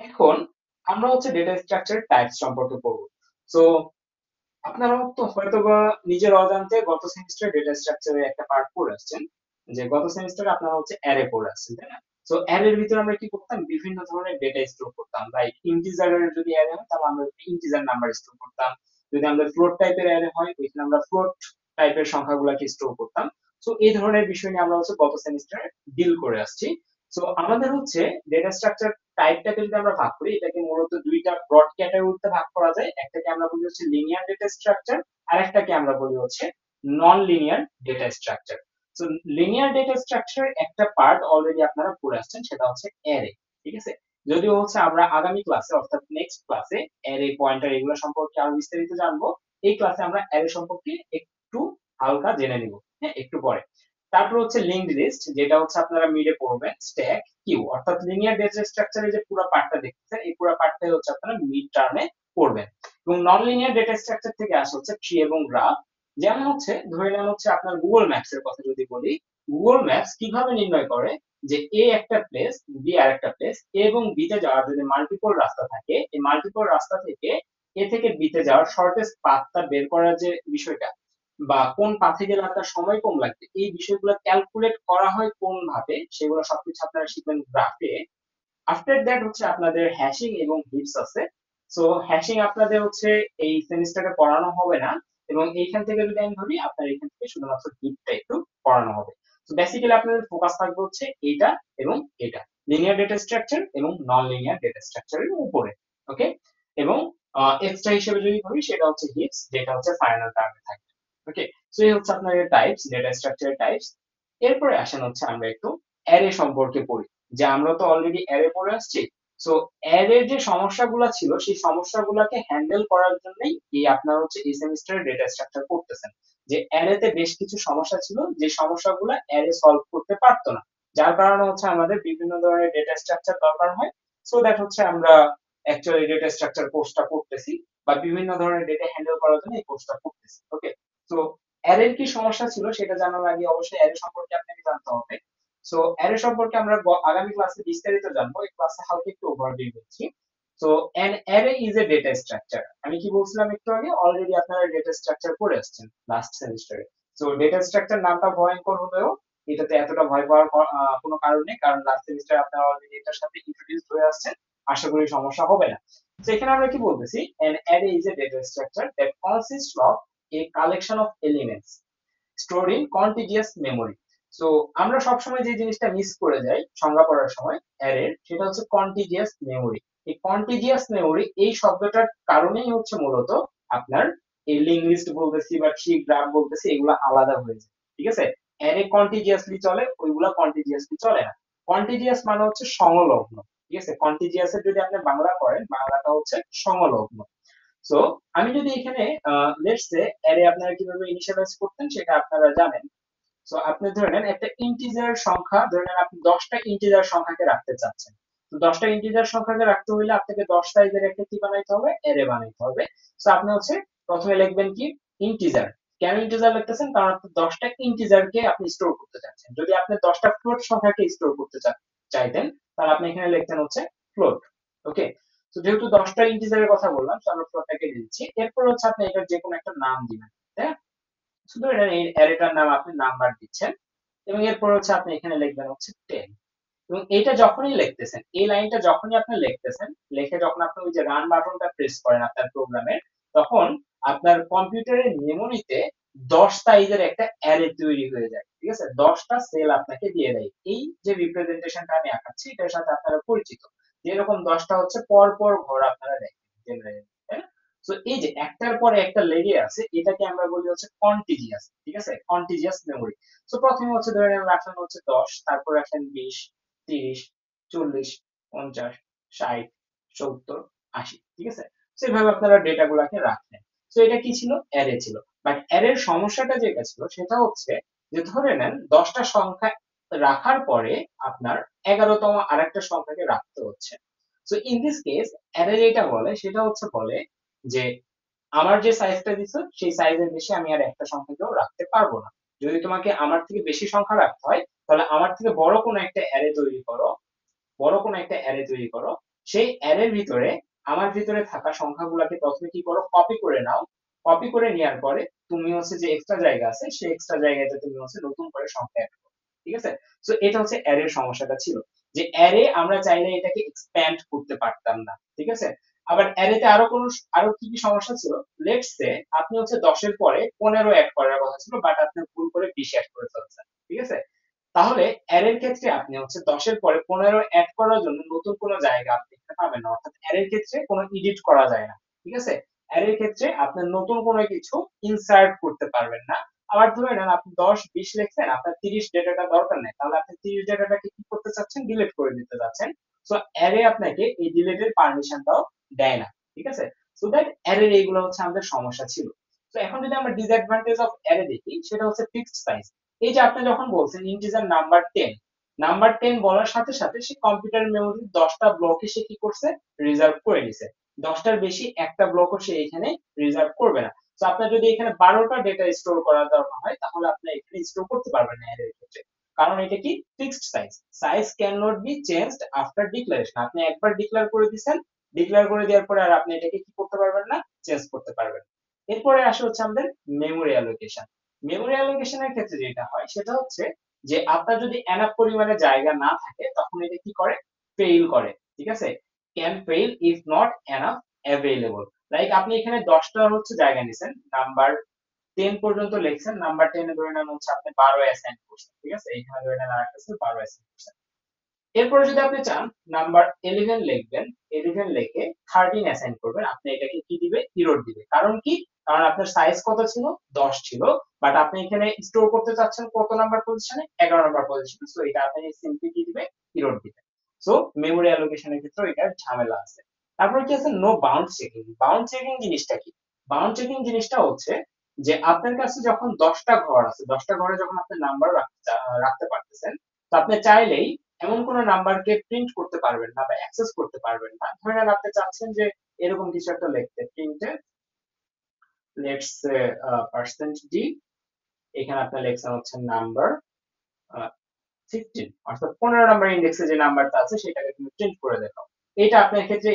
এখন আমরা হচ্ছে ডেটা স্ট্রাকচার টাইপস সম্পর্কে পড়বো। তো আপনারা তো হয়তো বা নিজের অজান্তে গত সেমিস্টারে ডেটা স্ট্রাকচারের একটা পার্ট পড়ে আসছেন, যে গত সেমিস্টারে আপনারা হচ্ছে অ্যারে পড়ে আসছেন, তাই না? তো অ্যারের ভিতরে আমরা কি করতাম, বিভিন্ন ধরনের ডেটা স্টোর করতাম। লাইক ইন্টিজারের যদি অ্যারে হয় তাহলে আমরা ইন্টিজার নাম্বার স্টোর করতাম, যদি আমাদের ফ্লোট টাইপের অ্যারে হয় ওইখানে আমরা ফ্লোট টাইপের সংখ্যাগুলোকে স্টোর করতাম। তো এই ধরনের বিষয় নিয়ে আমরা হচ্ছে গত সেমিস্টারে ডিল করে আসছি। তো আমাদের হচ্ছে ডেটা স্ট্রাকচার টাইপটাকে যদি আমরা ভাগ করি, এটাকে মূলত দুইটা ব্রড ক্যাটাগরিতে ভাগ করা যায়। একটাকে আমরা বলি হচ্ছে লিনিয়ার ডেটা স্ট্রাকচার, আর একটাকে আমরা বলি হচ্ছে নন লিনিয়ার ডেটা স্ট্রাকচার। তো লিনিয়ার ডেটা স্ট্রাকচার একটা পার্ট অলরেডি আপনারা পড়ে আসছেন, সেটা হচ্ছে অ্যারে। ঠিক আছে? যদিও হচ্ছে আমরা আগামী ক্লাসে অর্থাৎ নেক্সট ক্লাসে অ্যারে, পয়েন্টার এগুলো সম্পর্কে আরো বিস্তারিত জানবো। এই ক্লাসে আমরা অ্যারে সম্পর্কে একটু হালকা জেনে নিব, হ্যাঁ, একটু পরে। তারপর হচ্ছে লিঙ্কড লিস্ট, যেটা হচ্ছে আপনারা মিডে পড়বেন। স্ট্যাক, কিউ, অর্থাৎ লিনিয়ার ডেটা স্ট্রাকচারের যে পুরো পার্টটা দেখতেছেন এই পুরো পার্টটাই হচ্ছে আপনারা মিড টার্মে পড়বেন। এবং নন লিনিয়ার ডেটা স্ট্রাকচার থেকে আসে হচ্ছে ট্রি এবং গ্রাফ। যেমন হচ্ছে ধরে নেন হচ্ছে আপনার গুগল ম্যাপস এর কথা যদি বলি, গুগল ম্যাপস কিভাবে নির্ণয় করে যে এ একটা প্লেস, বি আর একটা প্লেস, এ এবং বি তে যাওয়ার যদি মাল্টিপল রাস্তা থাকে, এই মাল্টিপল রাস্তা থেকে এ থেকে বিতে যাওয়ার শর্টেস্ট পাথটা বের করার যে বিষয়টা, বা কোন পাথে গেলে আপনার সময় কম লাগবে, এই বিষয়গুলো ক্যালকুলেট করা হয় কোন ভাবে, সেগুলো সবকিছু আপনারা শিখবেন গ্রাফে। আফটার দ্যাট হচ্ছে আপনাদের হ্যাশিং এবং হিপস আছে। সো হ্যাশিং আপনাদের হচ্ছে এই সেমিস্টারে পড়ানো হবে না, এবং এইখান থেকে যদি আমি ধরি আপনার এখান থেকে শুধুমাত্র হিপটা একটু পড়ানো হবে। তো বেসিক্যালি আপনাদের ফোকাস থাকবে হচ্ছে এটা এবং এটা, লিনিয়ার ডেটা স্ট্রাকচার এবং নন লিনিয়ার ডেটা স্ট্রাকচারের উপরে। ওকে, এবং এক্সট্রা হিসেবে যদি ধরি সেটা হচ্ছে হিপস, যেটা হচ্ছে ফাইনাল টার্মে থাকবে। ওকে, সো এই হচ্ছে আপনার টাইপস, ডেটা স্ট্রাকচারের টাইপস। এরপরে আসেন হচ্ছে আমরা একটু অ্যারে সম্পর্কে পড়ি, যে আমরা তো অলরেডি অ্যারে পড়ে আসছি। সো অ্যারের যে সমস্যাগুলো ছিল সেই সমস্যাগুলোকে হ্যান্ডেল করার জন্যই এই আপনার হচ্ছে এই সেমিস্টারে ডেটা স্ট্রাকচার করতেছেন। যে অ্যারেতে বেশ কিছু সমস্যা ছিল, যে সমস্যাগুলো অ্যারে সলভ করতে পারতো না, যার কারণে হচ্ছে আমাদের বিভিন্ন ধরনের ডেটা স্ট্রাকচার দরকার হয়। সো দ্যাট হচ্ছে আমরা অ্যাকচুয়ালি ডেটা স্ট্রাকচার কোর্সটা করতেছি, বা বিভিন্ন ধরনের ডেটা হ্যান্ডেল করার জন্য এই কোর্সটা করতেছি। ওকে, তো অ্যারের কি সমস্যা ছিল সেটা জানার আগে অবশ্যই অ্যারে সম্পর্কে আপনাকে জানতে হবে। সো অ্যারে সম্পর্কে আমরা আগামী ক্লাসে বিস্তারিত জানবো, এই ক্লাসে হালকা একটু ওভারভিউ দিচ্ছি। So an array is a data structure, আমি কি বলছিলাম একটু আগে, অলরেডি আপনারা ডেটা স্ট্রাকচার পড়ে আসছেন লাস্ট সেমিস্টারে। সো ডেটা স্ট্রাকচার নামটা ভয়ঙ্কর হলেও এটাতে এতটা ভয় পাওয়ার কোনো কারণ নেই, কারণ লাস্ট সেমিস্টারে আপনারা অলরেডি এটার সাথে ইন্ট্রোডিউস হয়ে আসছেন, আশা করি সমস্যা হবে না। তো এখানে আমরা কি বলতেছি, an array is a data structure that consists of a collection of elements stored in contiguous memory. So আমরা সবসময় যে জিনিসটা মিস করে যাই সংজ্ঞা পড়ার সময় অ্যারের, সেটা হচ্ছে কন্টিজিয়াস মেমোরি। এই কন্টিজিয়াস মেমোরি এই শব্দটার কারণেই হচ্ছে মূলত আপনার এই লিঙ্ক লিস্ট বলতেছি বা ট্রি গ্রাফ বলতেছি, এগুলো আলাদা হয়ে যায়। ঠিক আছে, অ্যারে কন্টিজিয়াসলি চলে, ওইগুলা কন্টিজিয়াসলি চলে না। কন্টিজিয়াস মানে হচ্ছে সংলগ্ন। ঠিক আছে, কন্টিজিয়াসের যদি আপনি বাংলা করেন, বাংলাটা হচ্ছে সংলগ্ন। সো আমি যদি এখানে লেটস সে অ্যারে আপনারা কিভাবে ইনিশিয়ালাইজ করতেন সেটা আপনারা জানেন। সো আপনি ধরে নেন একটা ইন্টিজার সংখ্যা, ধরে নেন আপনি 10টা ইন্টিজার সংখ্যাকে রাখতে চাচ্ছেন। তো 10টা ইন্টিজার সংখ্যাকে রাখতে হলে আপনাকে 10 সাইজের একটা কি বানাইতে হবে, অ্যারে বানাইতে হবে। সো আপনি হচ্ছে প্রথমে লিখবেন কি, ইন্টিজার। কেন ইন্টিজার লিখতেছেন, কারণ আপনি 10টা ইন্টিজারকে আপনি স্টোর করতে চাচ্ছেন। যদি আপনি 10টা ফ্লোট সংখ্যাকে স্টোর করতে চাইতেন, তাহলে আপনি এখানে লিখতেন হচ্ছে ফ্লোট। ওকে, তো যেহেতু 10টা ইন্টিজারের কথা বললাম, তো আমরা ফ্লোটটাকে দিচ্ছি। এরপর হচ্ছে আপনি এটার যে কোনো একটা নাম দিবেন, তাই না? শুধু এই অ্যারেটার নাম আপনি নাম্বার দিচ্ছেন, এবং এরপর হচ্ছে আপনি এখানে লিখবেন হচ্ছে 10। এবং এটা যখনই লিখতেছেন, এই লাইনটা যখনই আপনি লিখতেছেন, লিখে যখন আপনি ওই যে রান বাটনটা প্রেস করেন আপনার প্রোগ্রামের, তখন আপনার কম্পিউটারের মেমোরিতে 10 সাইজের একটা অ্যারে তৈরি হয়ে যায়। ঠিক আছে, 10টা সেল আপনাকে দিয়ে দেয়। এই যে রিপ্রেজেন্টেশনটা আমি আঁকাচ্ছি এটার সাথে আপনারা পরিচিত, যেরকম 10টা হচ্ছে পর পর ঘর আপনারা দেখেন জেনারেলি, তাই না? তো এই যে একটার পরে একটা লেগে আছে, এটাকে আমরা বলি হচ্ছে কন্টিজিয়াস। ঠিক আছে, কন্টিজিয়াস মেমোরি। তো প্রথমে হচ্ছে ধরে নেন রাখলেন হচ্ছে 10, তারপর রাখলেন 20, 30, 40, 50, 60, 70, 80। ঠিক আছে, সেভাবে আপনারা ডেটা গুলাকে রাখলেন। তো এটা কি ছিল, অ্যারে ছিল। বাট অ্যারের সমস্যাটা যেটা ছিল সেটা হচ্ছে যে ধরে নেন 10টা সংখ্যা রাখার পরে আপনার 11তম আরেকটা সংখ্যাকে রাখতে হচ্ছে। So in this case array যেটা বলে সেটা হচ্ছে বলে যে আমার যে সাইজটা দিছো সেই সাইজের বেশি আমি আর একটা সংখ্যাকেও রাখতে পারবো না। যদি তোমাকে আমার থেকে বেশি সংখ্যা রাখতে হয়, তাহলে আমার থেকে বড় কোনো একটা অ্যারে তৈরি করো, বড় কোনো একটা অ্যারে তৈরি করো। সেই অ্যারের ভিতরে আমার ভিতরে থাকা সংখ্যাগুলোকে প্রথমে কি করো, কপি করে নাও। কপি করে নেওয়ার পরে তুমি হচ্ছে যে এক্সট্রা জায়গা আছে সেই এক্সট্রা জায়গাতে তুমি হচ্ছে নতুন করে সংখ্যা অ্যাড করো। ঠিক আছে, সো এটা হচ্ছে অ্যারের সমস্যাটা ছিল, যে অ্যারে আমরা চাইলে এটাকে এক্সপ্যান্ড করতে পারতাম না। ঠিক আছে, আবার অ্যারেতে আরো কি কি সমস্যা ছিল, লেটস সে আপনি হচ্ছে 10 এর পরে 15 অ্যাড করার কথা ছিল, বাট আপনি ভুল করে 20 অ্যাড করে ফেলছেন। ঠিক আছে, তাহলে অ্যারের ক্ষেত্রে আপনি হচ্ছে 10 এর পরে 15 অ্যাড করার জন্য নতুন কোনো জায়গা আপনি এখানে পাবেন না, অর্থাৎ অ্যারের ক্ষেত্রে কোনো এডিট করা যায় না। ঠিক আছে, অ্যারের ক্ষেত্রে আপনি নতুন কোনো কিছু ইনসার্ট করতে পারবেন না। আবার ধরে নেন আপনি 10, 20 লিখছেন, আপনার 30 ডেটাটা দরকার নেই, তাহলে আপনি 30 ডেটাটাকে কি করতে চাচ্ছেন, ডিলিট করে দিতে চাচ্ছেন। সো অ্যারে আপনাকে এই ডিলিটের পারমিশনটাও দেয় না। ঠিক আছে, সো দ্যাট অ্যারের এইগুলো হচ্ছে আমাদের সমস্যা ছিল। তো এখন যদি আমরা ডিসঅ্যাডভান্টেজ অফ অ্যারে দেখি, সেটা হচ্ছে ফিক্সড সাইজ। এই যে আপনি যখন বলছেন ইন্টিজার নাম্বার 10 বলার সাথে সাথে সে কম্পিউটার মেমোরির 10টা ব্লকে সে কি করছে, রিজার্ভ করে নিছে। 10টার বেশি একটা ব্লকও সে এখানে রিজার্ভ করবে না। তো আপনার যদি এখানে 12টা ডেটা স্টোর করার দরকার হয়, তাহলে আপনি এখানে স্টোর করতে পারবেন না এর ক্ষেত্রে, কারণ এটা কি fixed size. Size can not be changed after declaration. আপনি একবার ডিক্লেয়ার করে দিয়েছেন, ডিক্লেয়ার করে দেওয়ার পরে আর আপনি এটাকে কি করতে পারবেন না, চেঞ্জ করতে পারবেন। এরপরে আসে হচ্ছে আমাদের মেমোরি অ্যালোকেশন। মেমোরি অ্যালোকেশনের ক্ষেত্রে যেটা হয় সেটা হচ্ছে যে আপনার যদি এনাফ পরিমাণে জায়গা না থাকে তখন এটা কি করে, ফেইল করে, ঠিক আছে, can fail if not enough available. Like আপনি এখানে 10টা হচ্ছে জায়গা নিছেন, নাম্বার 10 পর্যন্ত লিখছেন, নাম্বার 10 এ ধরে নেন হচ্ছে আপনি 12 অ্যাসাইন করছেন, ঠিক আছে, এখানে ধরে নেন আরেকটা আছে 12 অ্যাসাইন করছেন। এরপরে যদি আপনি চান নাম্বার 11 লিখবেন, 11 লিখে 13 অ্যাসাইন করবেন, আপনি এটাকে কি দিবে, ইরর দিবে। কারণ কি, কারণ আপনার সাইজ কত ছিল, 10 ছিল, বাট আপনি এখানে স্টোর করতে চাচ্ছেন কত নাম্বার পজিশনে, 11 নাম্বার পজিশনে, সো এটা আপনি সিম্পলি কি দিবে, ইরর দিবে। সো মেমোরি অ্যালোকেশনের ক্ষেত্রে এটার ঝামেলা আছে। তারপরে কি আছে, no bound checking. Bound checking জিনিসটা কি, বাউন্ড চেকিং জিনিসটা হচ্ছে যে আপনার কাছে যখন 10টা ঘর আছে, 10টা ঘরে যখন আপনি নাম্বার রাখতে পারতেছেন, তো আপনি চাইলেই এমন কোন নাম্বারকে প্রিন্ট করতে পারবেন না বা অ্যাক্সেস করতে পারবেন না। ধরে নেন আপনি চাচ্ছেন যে এরকম কিছু একটা লিখতে, প্রিন্টে লেটস সে %d, এখানে আপনি লিখছেন হচ্ছে নাম্বার 15, অর্থাৎ 15 নাম্বার ইন্ডেক্সে যে নাম্বারটা আছে সেটাকে তুমি প্রিন্ট করে দেখাও। এটা আপনার ক্ষেত্রে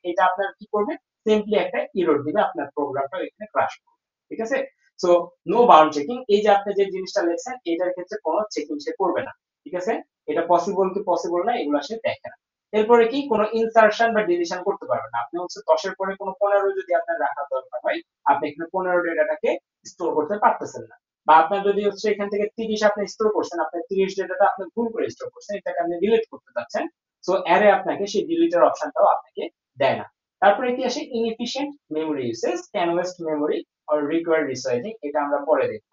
এটা আপনার কি করবে, সিম্পলি একটা এরর দিবে, আপনার প্রোগ্রামটা এখানে ক্র্যাশ করবে, ঠিক আছে। সো নো বাউন্ড চেকিং, এই যে আপনি যে জিনিসটা লিখছেন এটার ক্ষেত্রে কোনো চেকিং সে করবে না, ঠিক আছে, এটা পসিবল কি পসিবল না এগুলো সে দেখে না। এরপরে কি, কোনো ইনসারশন বা ডিলিশন করতে পারবে না। আপনি হচ্ছে 10 এর পরে কোনো 15 যদি আপনার রাখার দরকার হয়, আপনি এখানে 15 ডেটাটাকে স্টোর করতে পারতেছেন না। বা আপনার যদি হচ্ছে এখান থেকে 30 আপনি স্টোর করছেন, আপনি 30 ডেটাটা আপনি ভুল করে স্টোর করছেন, এটাকে আপনি ডিলিট করতে চাচ্ছেন, সো অ্যারে আপনাকে সেই ডিলিটের অপশনটাও আপনাকে দেয় না। তারপরে কি আসে, inefficient memory usage, can waste memory or required resizing, এটা আমরা পরে দেখব,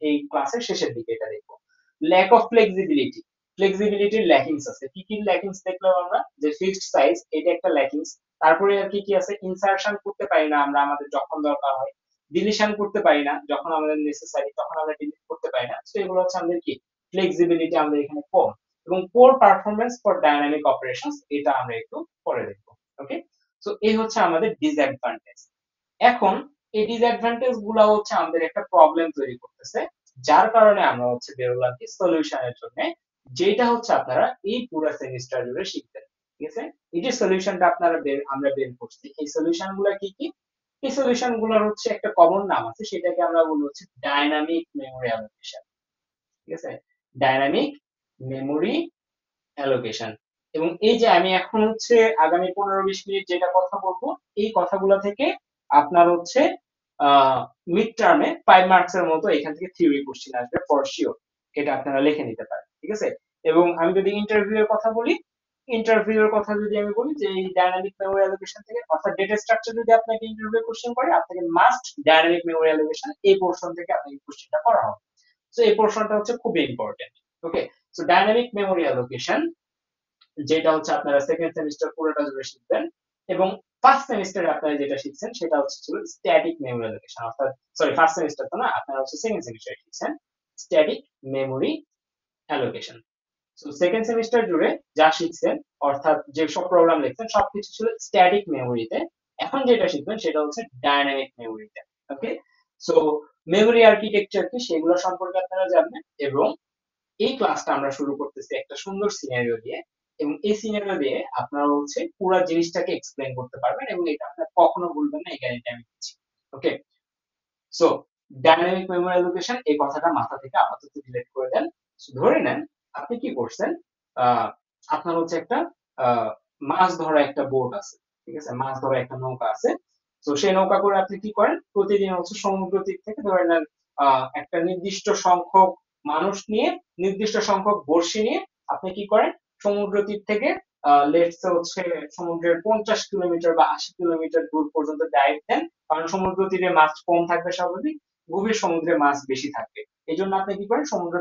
এই ক্লাসের শেষের দিকে এটা দেখব। ল্যাক অফ ফ্লেক্সিবিলিটি, ফ্লেক্সিবিলিটির ল্যাকিংস আছে। কি কি ল্যাকিংস দেখলাম আমরা, যে ফিক্সড সাইজ, এটা একটা ল্যাকিংস। তারপরে আর কি কি আছে, ইনসারশন করতে পারি না আমরা আমাদের যখন দরকার হয়, ডিলিশন করতে পারি না যখন আমাদের নেসেসারি, তখন আমরা ডিলিট করতে পারি না। সো এগুলো হচ্ছে আমাদের কি, ফ্লেক্সিবিলিটি আমাদের এখানে কম। এবং পোর পারফরম্যান্স ফর ডাইনামিক অপারেশনস, এটা আমরা একটু পরে দেখব। ওকে, সো এই হচ্ছে আমাদের ডিসঅ্যাডভান্টেজ। এখন এই ডিসঅ্যাডভান্টেজ গুলা হচ্ছে আমাদের একটা প্রবলেম তৈরি করতেছে, যার কারণে আমরা হচ্ছে বেরোলাম কি সলিউশনের জন্য, যেটা হচ্ছে আপনারা এই পুরো সেমিস্টার জুড়ে শিখবেন, ঠিক আছে। এই যে সলিউশনটা আমরা বের করছি, এই সলিউশন গুলা কি কি, এই সলিউশন গুলোর হচ্ছে একটা কমন নাম আছে, সেটাকে আমরা বলি হচ্ছে ডাইনামিক মেমোরি অ্যালোকেশন, ঠিক আছে, ডাইনামিক মেমোরি অ্যালোকেশন। এবং এই যে আমি এখন হচ্ছে আগামী 15-20 মিনিট যেটা কথা বলবো, এই কথাগুলো থেকে আপনার হচ্ছে মিড টার্মে 5 মার্কস এর মতো এখান থেকে থিওরি কোশ্চেন আসবে ফর শিওর, এটা আপনারা লিখে নিতে পারেন, ঠিক আছে। এবং আমি যদি ইন্টারভিউ এর কথা বলি, ইন্টারভিউ এর কথা যদি আমি বলি যে এই ডাইনামিক মেমোরি অ্যালোকেশন থেকে, অর্থাৎ ডেটা স্ট্রাকচার যদি আপনাকে ইন্টারভিউ কোশ্চেন করে, আপনাকে মাস্ট ডাইনামিক মেমোরি অ্যালোকেশন এই পোরশন থেকে আপনাকে কোশ্চেনটা করা হবে। সো এই পোরশনটা হচ্ছে খুবই ইম্পর্টেন্ট। ওকে, সো ডাইনামিক মেমোরি অ্যালোকেশন যেটা হচ্ছে আপনারা সেকেন্ড সেমিস্টার পুরোটা জুড়ে শিখবেন, এবং ফার্স্ট সেমিস্টারে আপনারা যেটা শিখছেন সেটা হচ্ছে ছিল স্ট্যাটিক মেমোরি অ্যালোকেশন, অর্থাৎ সরি ফার্স্ট সেমিস্টার তো না, আপনারা হচ্ছে সেকেন্ড সেমিস্টারে শিখছেন static memory allocation. So second semester জুড়ে যা শিখছেন, অর্থাৎ যে সব প্রোগ্রাম লিখছেন সবকিছু ছিল স্ট্যাটিক মেমোরিতে, এখন যেটা শিখবেন সেটা হচ্ছে ডাইনামিক মেমোরিতে। ওকে, সো মেমোরি আর্কিটেকচার কি সেগুলো সম্পর্কে আপনারা জানবেন, এবং এই ক্লাসটা আমরা শুরু করতেছি একটা সুন্দর সিনারিও দিয়ে, এবং এই সিনারিও দিয়ে আপনারা হচ্ছে পুরো জিনিসটাকে এক্সপ্লেইন করতে পারবেন, এবং এটা আপনারা কখনো ভুলবেন না, এই গ্যারান্টি আমি দিচ্ছি। ওকে, সো ডাইনামিক মেমোরি অ্যালোকেশন, এই কথাটা মাথা থেকে আপাতত ডিলিট করে দেন। ধরে নেন আপনি কি করছেন, আপনার হচ্ছে একটা মাছ ধরা একটা বোট আছে, ঠিক আছে, মাছ ধরা একটা নৌকা আছে। তো সেই নৌকা করে আপনি কি করেন, প্রতিদিন হচ্ছে সমুদ্র তীর থেকে ধরে নেন একটা নির্দিষ্ট সংখ্যক মানুষ নিয়ে, নির্দিষ্ট সংখ্যক বড়শি নিয়ে আপনি কি করেন, সমুদ্র তীর থেকে লেটস হচ্ছে সমুদ্রের 50 কিলোমিটার বা 80 কিলোমিটার দূর পর্যন্ত ডাইভ দেন, কারণ সমুদ্র তীরে মাছ কম থাকবে স্বাভাবিক, গভীর সমুদ্রে মাছ বেশি থাকবে। এই জন্য আপনি কি করেন, সমুদ্র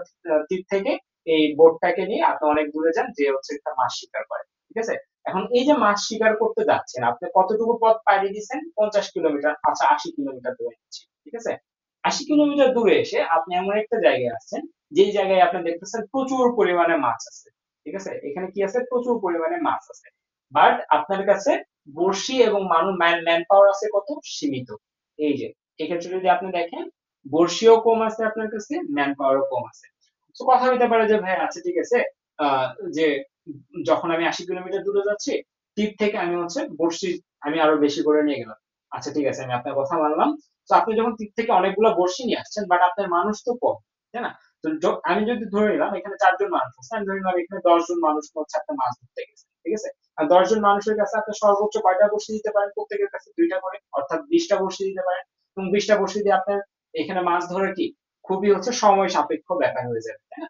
তীর থেকে এই বোটটাকে নিয়ে আপনি অনেক দূরে যান, যে হচ্ছে একটা মাছ শিকার করে, ঠিক আছে। এখন এই যে মাছ শিকার করতে যাচ্ছেন, আপনি কতটুকু পথ পাড়ি দিচ্ছেন, 50 কিলোমিটার, আচ্ছা 80 কিলোমিটার দূরে যাচ্ছি, ঠিক আছে। 80 কিলোমিটার দূরে এসে আপনি এমন একটা জায়গায় আছেন, যে জায়গায় আপনি দেখতেছেন প্রচুর পরিমাণে মাছ আছে, ঠিক আছে, এখানে কি আছে, প্রচুর পরিমাণে মাছ আছে, বাট আপনার কাছে বড়শি এবং ম্যান পাওয়ার আছে কত, সীমিত। এই যে এক্ষেত্রে যদি আপনি দেখেন, বড়শিও কম আছে আপনার কাছে, ম্যান পাওয়ারও কম আছে। তো কথা হইতে পারে যে ভাই আচ্ছা ঠিক আছে, যে যখন আমি 80 কিলোমিটার দূরে যাচ্ছি টিপ থেকে আমি হচ্ছে বড়শি আমি আরো বেশি করে নিয়ে গেলাম। আচ্ছা ঠিক আছে, আমি আপনার কথা মানলাম। তো আপনি যখন টিপ থেকে অনেকগুলো বড়শি নিয়ে আসছেন, বাট আপনার মানুষ তো কম, তাই না? তো আমি যদি ধরে নিলাম এখানে 4 জন মানুষ আছে, আমি ধরে নিলাম এখানে 10 জন মানুষ হচ্ছে আপনার মাছ ধরতে গেছে, ঠিক আছে? আর 10 জন মানুষের কাছে আপনি সর্বোচ্চ কয়টা বড়শি দিতে পারেন? প্রত্যেকের কাছে 2টা করে, অর্থাৎ 20টা বড়শি দিতে পারেন। এবং 20টা বড়শি দিয়ে আপনার এখানে মাছ ধরে কি খুবই হচ্ছে সময় সাপেক্ষ ব্যাপার হয়ে যাবে, তাই না?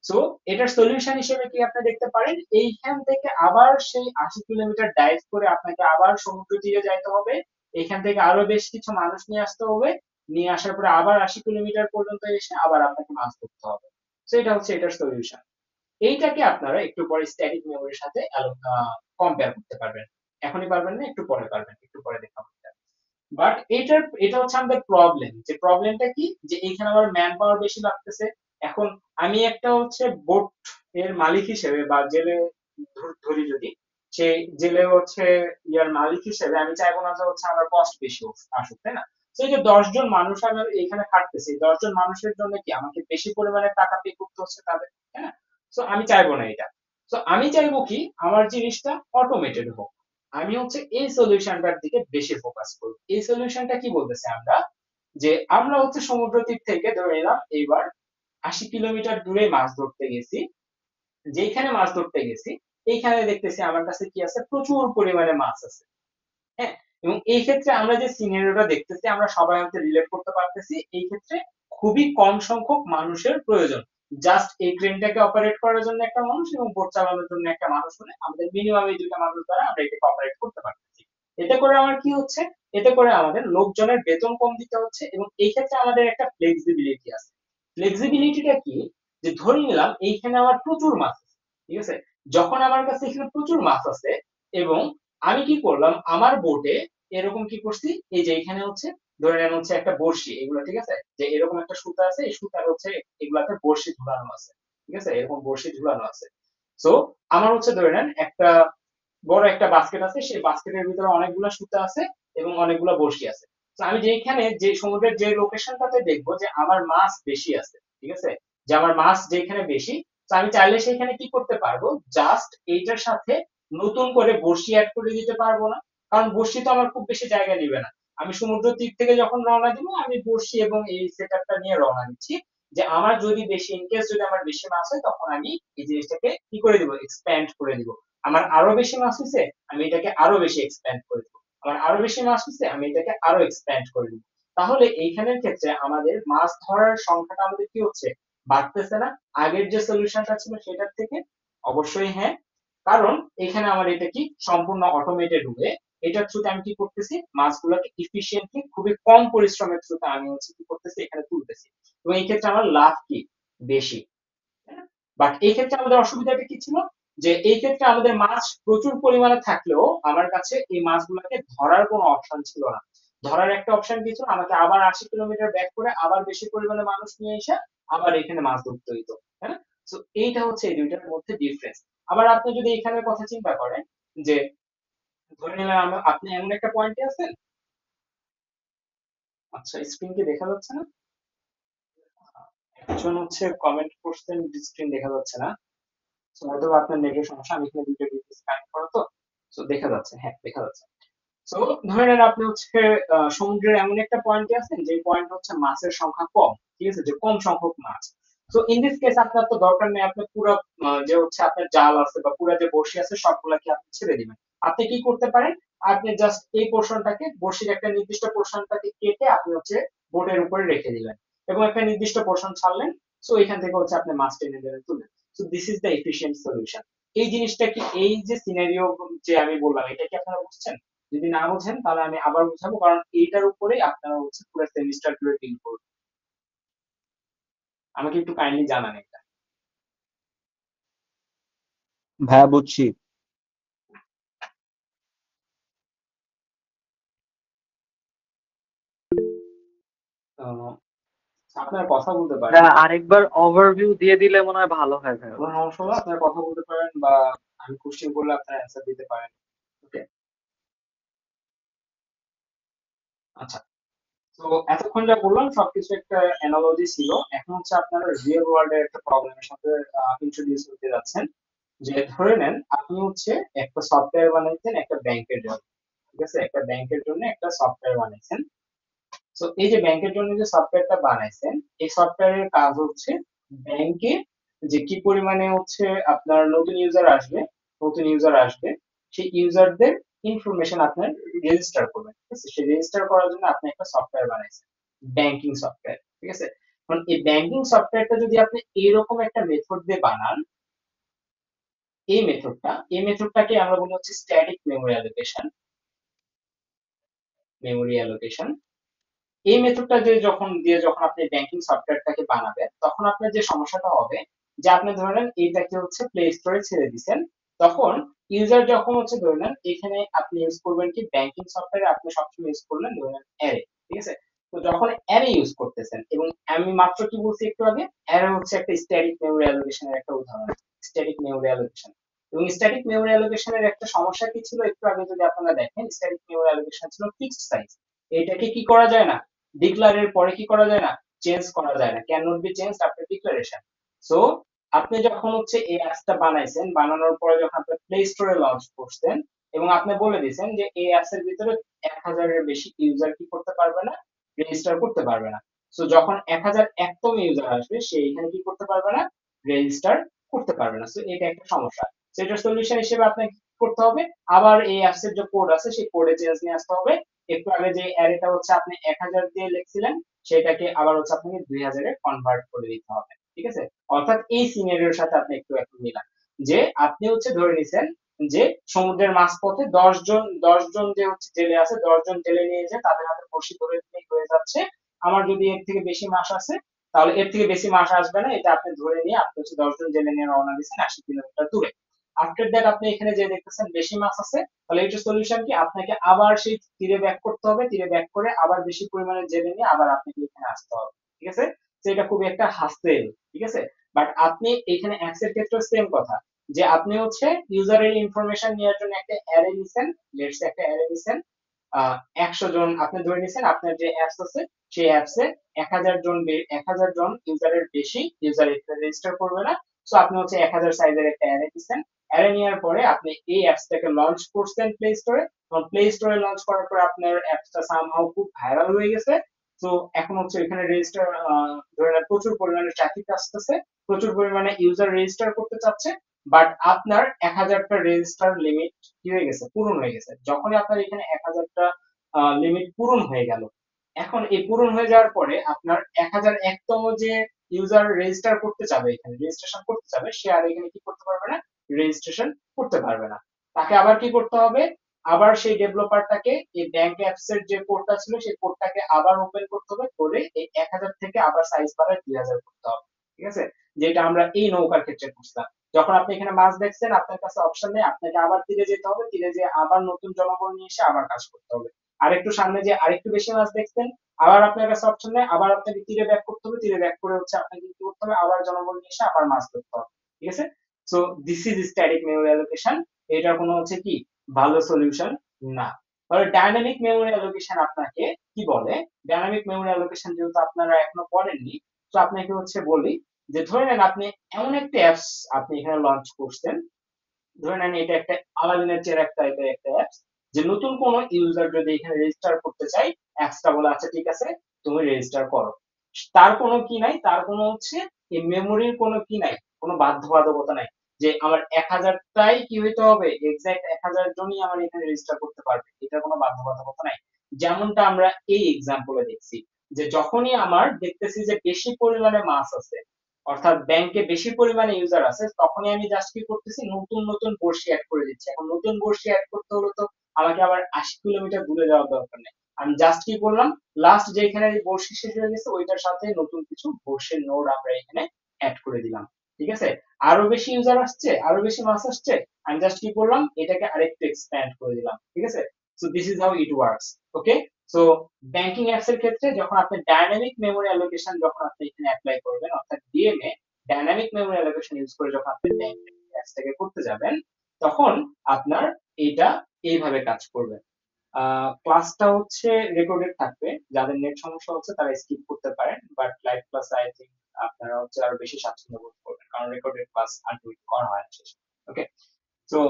সো এটার সলিউশন হিসেবে কি আপনি দেখতে পারেন, এইখান থেকে আবার সেই 80 কিলোমিটার ডাইভ করে আপনাকে আবার সমুদ্র তীরে যাইতে হবে, এখান থেকে আরো বেশ কিছু মানুষ নিয়ে আসতে হবে, নিয়ে আসার পরে আবার 80 কিলোমিটার পর্যন্ত এসে আবার আপনাকে মাছ ধরতে হবে। তো এটা হচ্ছে এটার সলিউশন। এইটাকে আপনারা একটু পরে স্ট্যাটিক মেমোরির সাথে কম্পেয়ার করতে পারবেন। এখনই পারবেন না, একটু পরে পারবেন, একটু পরে দেখাবো। বাট এটা হচ্ছে আমাদের প্রবলেম, যে প্রবলেমটা কি, যে এইখানে আমার ম্যান পাওয়ার বেশি লাগতেছে। এখন আমি একটা হচ্ছে বোট এর মালিক হিসেবে বা জেলে ধরি যদি, সেই জেলে হচ্ছে ইয়ার মালিক হিসেবে আমি চাইবো না যে হচ্ছে আমার কস্ট বেশি আসুক, তাই না? তো এই যে 10 জন মানুষ আমার এখানে খাটতেছে, এই 10 জন মানুষের জন্য কি আমাকে বেশি পরিমাণে টাকা পে করতে হচ্ছে তাদের, তাই না? তো আমি চাইবো না এটা। তো আমি চাইবো কি আমার জিনিসটা অটোমেটেড হোক। আমি হচ্ছে এই সলিউশনটার দিকে বেশি ফোকাস করব। এই সলিউশনটা কি বলতেছে আমরা, যে আমরা হচ্ছে সমুদ্র তীর থেকে ধরে নিলাম এইবার 80 কিলোমিটার দূরে মাছ ধরতে গেছি। যেখানে মাছ ধরতে গেছি এইখানে দেখতেছি আমার কাছে কি আছে, প্রচুর পরিমাণে মাছ আছে। হ্যাঁ, এবং এই ক্ষেত্রে আমরা যে সিনারিওটা দেখতেছি আমরা সবাই হয়তো রিলেট করতে পারতেছি, এই ক্ষেত্রে খুবই কম সংখ্যক মানুষের প্রয়োজন। জাস্ট এই ট্রেনটাকে অপারেট করার জন্য একটা মানুষ এবং বোট চালানোর জন্য একটা মানুষ হলে আমাদের মিনিমাম এই দুটা মানুষ দ্বারা আমরা এটাকে অপারেট করতে পারতেছি। এতে করে আমার কি হচ্ছে, এতে করে আমাদের লোকজনের বেতন কম দিতে হচ্ছে এবং এই ক্ষেত্রে আমাদের একটা ফ্লেক্সিবিলিটি আছে। ফ্লেক্সিবিলিটিটা কি, যে ধরে নিলাম এইখানে আমার প্রচুর মাছ আছে, ঠিক আছে? যখন আমার কাছে এখানে প্রচুর মাছ আছে এবং আমি কি করলাম আমার বোটে এরকম কি করছি, এই যে এখানে হচ্ছে ধরে নেন হচ্ছে একটা বড়শি, এগুলো ঠিক আছে, যে এরকম একটা সুতা আছে, এই সুতার হচ্ছে এগুলাতে বড়শি ঝুলানো আছে, ঠিক আছে, এরকম বড়শি ঝুলানো আছে। তো আমার হচ্ছে ধরে নেন একটা বড় একটা বাস্কেট আছে, সেই বাস্কেটের ভিতরে অনেকগুলো সুতা আছে এবং অনেকগুলো বড়শি আছে। তো আমি যেখানে যে সমুদ্রের যে লোকেশনটাতে দেখবো যে আমার মাছ বেশি আছে, ঠিক আছে, যে আমার মাছ যেখানে বেশি, তো আমি চাইলে সেখানে কি করতে পারবো, জাস্ট এইটার সাথে নতুন করে বড়শি অ্যাড করে দিতে পারবো না, কারণ বড়শি তো আমার খুব বেশি জায়গা নিবে না। আমি সমুদ্র তীর থেকে যখন রওনা দিব আমি বড়শি এবং এই সেটআপটা নিয়ে রওনা দিচ্ছি, যে আমার যদি বেশি ইনকেস যদি আমার বেশি মাছ হয় তখন আমি এই জিনিসটাকে কি করে দিব, এক্সপ্যান্ড করে দিব। আমার আরো বেশি মাছ হয়েছে আমি এটাকে আরো বেশি এক্সপ্যান্ড করে দিব, আমার আরো বেশি মাছ হয়েছে আমি এটাকে আরো এক্সপ্যান্ড করে দিব। তাহলে এইখানের ক্ষেত্রে আমাদের মাছ ধরার সংখ্যাটা আমাদের কি হচ্ছে, বাড়তেছে না আগের যে সলিউশনটা ছিল সেটার থেকে? অবশ্যই হ্যাঁ, কারণ এখানে আমার এটা কি সম্পূর্ণ অটোমেটেড হয়ে এটার থ্রুতে আমি কি করতেছি, মাছগুলোকে ইফিশিয়েন্টলি খুবই কম পরিশ্রমের থ্রুতে আমি হচ্ছে কি করতেছি, এখানে তুলতেছি এবং এই ক্ষেত্রে আমার লাভ কি বেশি। বাট এই ক্ষেত্রে আমাদের অসুবিধাটা কি ছিল, যে এই ক্ষেত্রে আমাদের মাছ প্রচুর পরিমাণে থাকলেও আমার কাছে এই মাছগুলোকে ধরার কোনো অপশন ছিল না। ধরার একটা অপশন কি ছিল, আমাকে আবার 80 কিলোমিটার ব্যাক করে আবার বেশি পরিমাণে মানুষ নিয়ে এসে আবার এখানে মাছ ধরতে হইতো, তাই না? তো এইটা হচ্ছে এই দুইটার মধ্যে ডিফারেন্স। আবার আপনি যদি এখানের কথা চিন্তা করেন, যে ধরে নিলাম আপনি এমন একটা পয়েন্টে আছেন, আচ্ছা স্ক্রিন কি দেখা যাচ্ছে না? একজন হচ্ছে কমেন্ট করছেন স্ক্রিন দেখা যাচ্ছে না। So, হয়তো বা আপনার নেটের সমস্যা, আমি এখানে দুটো ডিভাইস কানেক্ট করা তো, তো দেখা যাচ্ছে, হ্যাঁ দেখা যাচ্ছে। তো ধরে নেন আপনি হচ্ছে সমুদ্রের এমন একটা পয়েন্টে আছেন যে পয়েন্ট হচ্ছে মাছের সংখ্যা কম, ঠিক আছে, যে কম সংখ্যক মাছ। তো ইন দিস কেস আপনার তো দরকার নেই, আপনি পুরো যে হচ্ছে আপনার জাল আছে বা পুরো যে বড়শি আছে সবগুলাকে আপনি ছেড়ে দিবেন। আপনি কি করতে পারেন, আপনি জাস্ট এই পোর্শনটাকে বড়শির একটা নির্দিষ্ট পোর্শনটাকে কেটে আপনি হচ্ছে বোর্ডের উপরে রেখে দিলেন এবং একটা নির্দিষ্ট পোর্শন ছাড়লেন। সো এখান থেকে হচ্ছে আপনি মাছ টেনে টেনে তুললেন। So this is the efficient solution. এই জিনিসটা কি, এই যে সিনারিও যে আমি বললাম এটা কি আপনারা বুঝছেন? যদি না বোঝেন তাহলে আমি আবার বুঝাবো, কারণ এইটার উপরেই আপনারা হচ্ছে পুরো সেমিস্টার জুড়ে ডিল করবেন। আমাকে একটু কাইন্ডলি জানান এটা। ভাইয়া বুঝছি। আহ, আপনার কথা বলতে পারেন, ভাইয়া আরেকবার ওভারভিউ দিয়ে দিলে মনে হয় ভালো হয় ভাইয়া। কোনো সমস্যা হলে আপনার কথা বলতে পারেন বা আমি কোশ্চেন করলে আপনার অ্যান্সার দিতে পারেন। ওকে, আচ্ছা। তো এতক্ষণ যা বললাম সবকিছু একটা অ্যানালজি ছিল, এখন হচ্ছে আপনারা রিয়েল ওয়ার্ল্ডের একটা প্রবলেমের সাথে ইন্ট্রোডিউস হতে যাচ্ছেন। যে ধরে নেন আপনি হচ্ছে একটা সফটওয়্যার বানাইছেন একটা ব্যাংকের জন্য, ঠিক আছে, একটা ব্যাংকের জন্য একটা সফটওয়্যার বানাইছেন। তো এই যে ব্যাংকের জন্য যে সফটওয়্যারটা বানাইছেন, এই সফটওয়্যারের কাজ হচ্ছে ব্যাংকে যে কি পরিমাণে হচ্ছে আপনার নতুন ইউজার আসবে সেই ইউজারদের ইনফরমেশন আপনার রেজিস্টার করবেন, ঠিক আছে। সেই রেজিস্টার করার জন্য আপনি একটা সফটওয়্যার বানাইছেন, ব্যাংকিং সফটওয়্যার, ঠিক আছে। এখন এই ব্যাংকিং সফটওয়্যারটা যদি আপনি এরকম একটা মেথড দিয়ে বানান, এই মেথডটাকে আমরা বলি হচ্ছে স্ট্যাটিক মেমোরি অ্যালোকেশন। এই মেথডটা যখন আপনি ব্যাংকিং সফটওয়্যারটাকে বানাবেন, তখন আপনার যে সমস্যাটা হবে যে আপনি ধরে নেন এইটাকে হচ্ছে প্লে স্টোরে ছেড়ে দিচ্ছেন, তখন ইউজার যখন হচ্ছে ধরে নেন এখানে আপনি ইউজ করবেন কি ব্যাংকিং সফটওয়্যারে আপনি সবসময় ইউজ করলেন ধরে নেন অ্যারে, ঠিক আছে। তো যখন অ্যারে ইউজ করতেছেন, এবং আমি মাত্র কি বলছি একটু আগে, অ্যারে হচ্ছে একটা স্ট্যাটিক মেমোরি অ্যালোকেশনের একটা উদাহরণ, স্ট্যাটিক মেমোরি অ্যালোকেশন। এবং স্ট্যাটিক মেমোরি অ্যালোকেশনের একটা সমস্যা কি ছিল একটু আগে যদি আপনারা দেখেন, স্ট্যাটিক মেমোরি অ্যালোকেশন ছিল ফিক্সড সাইজ। এটাকে কি করা যায় না, ডিক্লারের পরে কি করা যায় না, চেঞ্জ করা যায় না, can not be changed after declaration. So আপনি যখন হচ্ছে এই অ্যাপসটা বানাইছেন, বানানোর পরে যখন আপনি প্লে স্টোরে লঞ্চ করছেন এবং আপনি বলে দিয়েছেন যে এই অ্যাপস এর ভিতরে 1000-এর বেশি ইউজার কি করতে পারবে না, রেজিস্টার করতে পারবে না। সো যখন 1001তম ইউজার আসবে সে এখানে কি করতে পারবে না, রেজিস্টার করতে পারবে না। সো এটা একটা সমস্যা। সো এটার সলিউশন হিসেবে আপনাকে কি করতে হবে, আবার এই অ্যাপস এর যে কোড আছে সেই কোডে চেঞ্জ নিয়ে আসতে হবে। একটু আগে যে অ্যারেটা হচ্ছে আপনি 1000 দিয়ে লিখছিলেন, সেটাকে আবার হচ্ছে আপনাকে 2000-এ কনভার্ট করে দিতে হবে, ঠিক আছে। অর্থাৎ এই সিনারিওর সাথে আপনি একটু একটু মিলান, যে আপনি হচ্ছে ধরে নিছেন যে সমুদ্রের মাঝপথে 10 জন যে হচ্ছে জেলে আছে, 10 জন জেলে নিয়ে যে তাদের হাতে বড়শি ধরে দিলেই হয়ে যাচ্ছে। আমার যদি এর থেকে বেশি মাছ আসে, তাহলে এর থেকে বেশি মাছ আসবে না, এটা আপনি ধরে নিয়ে আপনি হচ্ছে 10 জন জেলে নিয়ে রওনা দিচ্ছেন 80 কিলোমিটার দূরে। আফটার দ্যাট আপনি এখানে যে দেখতেছেন বেশি মাছ আছে, তাহলে এটার সলিউশন কি, আপনাকে আবার সেই তীরে ব্যাক করতে হবে, তীরে ব্যাক করে আবার বেশি পরিমাণে জেলে নিয়ে আবার আপনাকে এখানে আসতে হবে, ঠিক আছে। তো এটা খুবই একটা হাসেল, ঠিক আছে। বাট আপনি এখানে অ্যাক্সের ক্ষেত্রে সেম কথা, যে আপনি হচ্ছে ইউজারের ইনফরমেশন নেওয়ার জন্য একটা অ্যারে নিছেন, লেটস একটা অ্যারে নিছেন, 100 জন আপনি ধরে নিছেন আপনার যে অ্যাপস আছে সেই অ্যাপসে 1000 জন ইউজারের বেশি ইউজার রেজিস্টার করবে না। সো আপনি হচ্ছে 1000 সাইজের একটা অ্যারে দিচ্ছেন। অ্যারে নেওয়ার পরে আপনি এই অ্যাপসটাকে লঞ্চ করছেন প্লে স্টোরে, এবং প্লে স্টোরে লঞ্চ করার পরে আপনার অ্যাপসটা সামহাউ খুব ভাইরাল হয়ে গেছে। তো এখন হচ্ছে এখানে রেজিস্টার ধরে নেন প্রচুর পরিমাণে ট্রাফিক আসতেছে, প্রচুর পরিমাণে ইউজার রেজিস্টার করতে চাচ্ছে, বাট আপনার 1000টা রেজিস্টার লিমিট কি হয়ে গেছে, পূরণ হয়ে গেছে। যখনই আপনার এখানে 1000টা লিমিট পূরণ হয়ে গেল, এখন এই পূরণ হয়ে যাওয়ার পরে আপনার 1001তম যে ইউজার রেজিস্টার করতে চাবে, এখানে রেজিস্ট্রেশন করতে চাবে, সে আর এখানে কি করতে পারবে না, রেজিস্ট্রেশন করতে পারবে না। তাকে আবার কি করতে হবে, আবার সেই ডেভেলপারটাকে এই ব্যাংক অ্যাপস এর যে কোডটা ছিল সেই কোডটাকে আবার ওপেন করতে হবে, করে এই 1000 থেকে আবার সাইজ বাড়ায় 2000 করতে হবে, ঠিক আছে। যেটা আমরা এই নৌকার ক্ষেত্রে করছিলাম। যখন আপনি এখানে মাছ দেখছেন আপনার কাছে অপশন নেই, আপনাকে আবার তীরে যেতে হবে, তীরে যেয়ে আবার নতুন জনবল নিয়ে এসে আবার কাজ করতে হবে। আরেকটু সামনে যে আরেকটু বেশি মাছ দেখছেন, আবার আপনার কাছে অপশন নেই, আবার আপনাকে তীরে ব্যাক করতে হবে, তীরে ব্যাক করে হচ্ছে আপনাকে কি করতে হবে, আবার জনবল নিয়ে এসে আবার মাছ ধরতে হবে, ঠিক আছে। So this is static memory allocation. এটার কোনো হচ্ছে কি ভালো সলিউশন না। তাহলে ডাইনামিক মেমোরি অ্যালোকেশন আপনাকে কি বলে, ডাইনামিক মেমোরি অ্যালোকেশন যেহেতু আপনারা এখনো পড়েননি, তো আপনাকে হচ্ছে বলি যে ধরে নেন আপনি এমন একটা অ্যাপস আপনি এখানে লঞ্চ করছেন, ধরে নেন এটা একটা আলাদিনের চেরাগ টাইপের একটা অ্যাপস, যে নতুন কোন ইউজার যদি এখানে রেজিস্টার করতে চাই, অ্যাপসটা বলে আচ্ছা ঠিক আছে তুমি রেজিস্টার করো। তার কোনো কি নাই, তার কোনো হচ্ছে এই মেমোরির কোনো কি নাই, কোনো বাধ্যবাধকতা নাই যে আমার 1000টাই কি হইতে হবে, এক্সাক্ট 1000 জনই আমার এখানে রেজিস্টার করতে পারবে, এটা কোনো বাধ্যবাধকতা নাই। যেমনটা আমরা এই এক্সাম্পলে দেখছি, যে যখনই আমার দেখতেছি যে বেশি পরিমাণে মাছ আছে, অর্থাৎ ব্যাংকে বেশি পরিমাণে ইউজার আছে, তখনই আমি জাস্ট কি করতেছি, নতুন নতুন বড়শি অ্যাড করে দিচ্ছি। এখন নতুন বড়শি অ্যাড করতে হলে তো আমাকে আবার 80 কিলোমিটার দূরে যাওয়ার দরকার নেই। আমি জাস্ট কি করলাম, লাস্ট যেখানে বড়শি শেষ হয়ে গেছে ওইটার সাথে নতুন কিছু বড়শির নোড আমরা এখানে অ্যাড করে দিলাম, ঠিক আছে। আরো বেশি ইউজার আসছে, আরো বেশি মাছ আসছে, আমি জাস্ট কি করলাম, এটাকে আরেকটু এক্সপ্যান্ড করে দিলাম, ঠিক আছে। So this is how it works, okay. So banking apps এর ক্ষেত্রে যখন আপনি ডাইনামিক মেমোরি অ্যালোকেশন যখন আপনি এখানে অ্যাপ্লাই করবেন, অর্থাৎ DMA dynamic memory allocation use করে যখন আপনি ব্যাংকিং অ্যাপসটাকে করতে যাবেন, তখন আপনার এটা এইভাবে কাজ করবে। ক্লাসটা হচ্ছে রেকর্ডেড থাকবে, যাদের নেট সমস্যা হচ্ছে তারা স্কিপ করতে পারেন, but live class I think আপনারা হচ্ছে আরো বেশি স্বাচ্ছন্দ্য বোধ করবেন, কারণ রেকর্ডেড ক্লাস আলটিমেটলি করা হয় না শেষে। ওকে। তো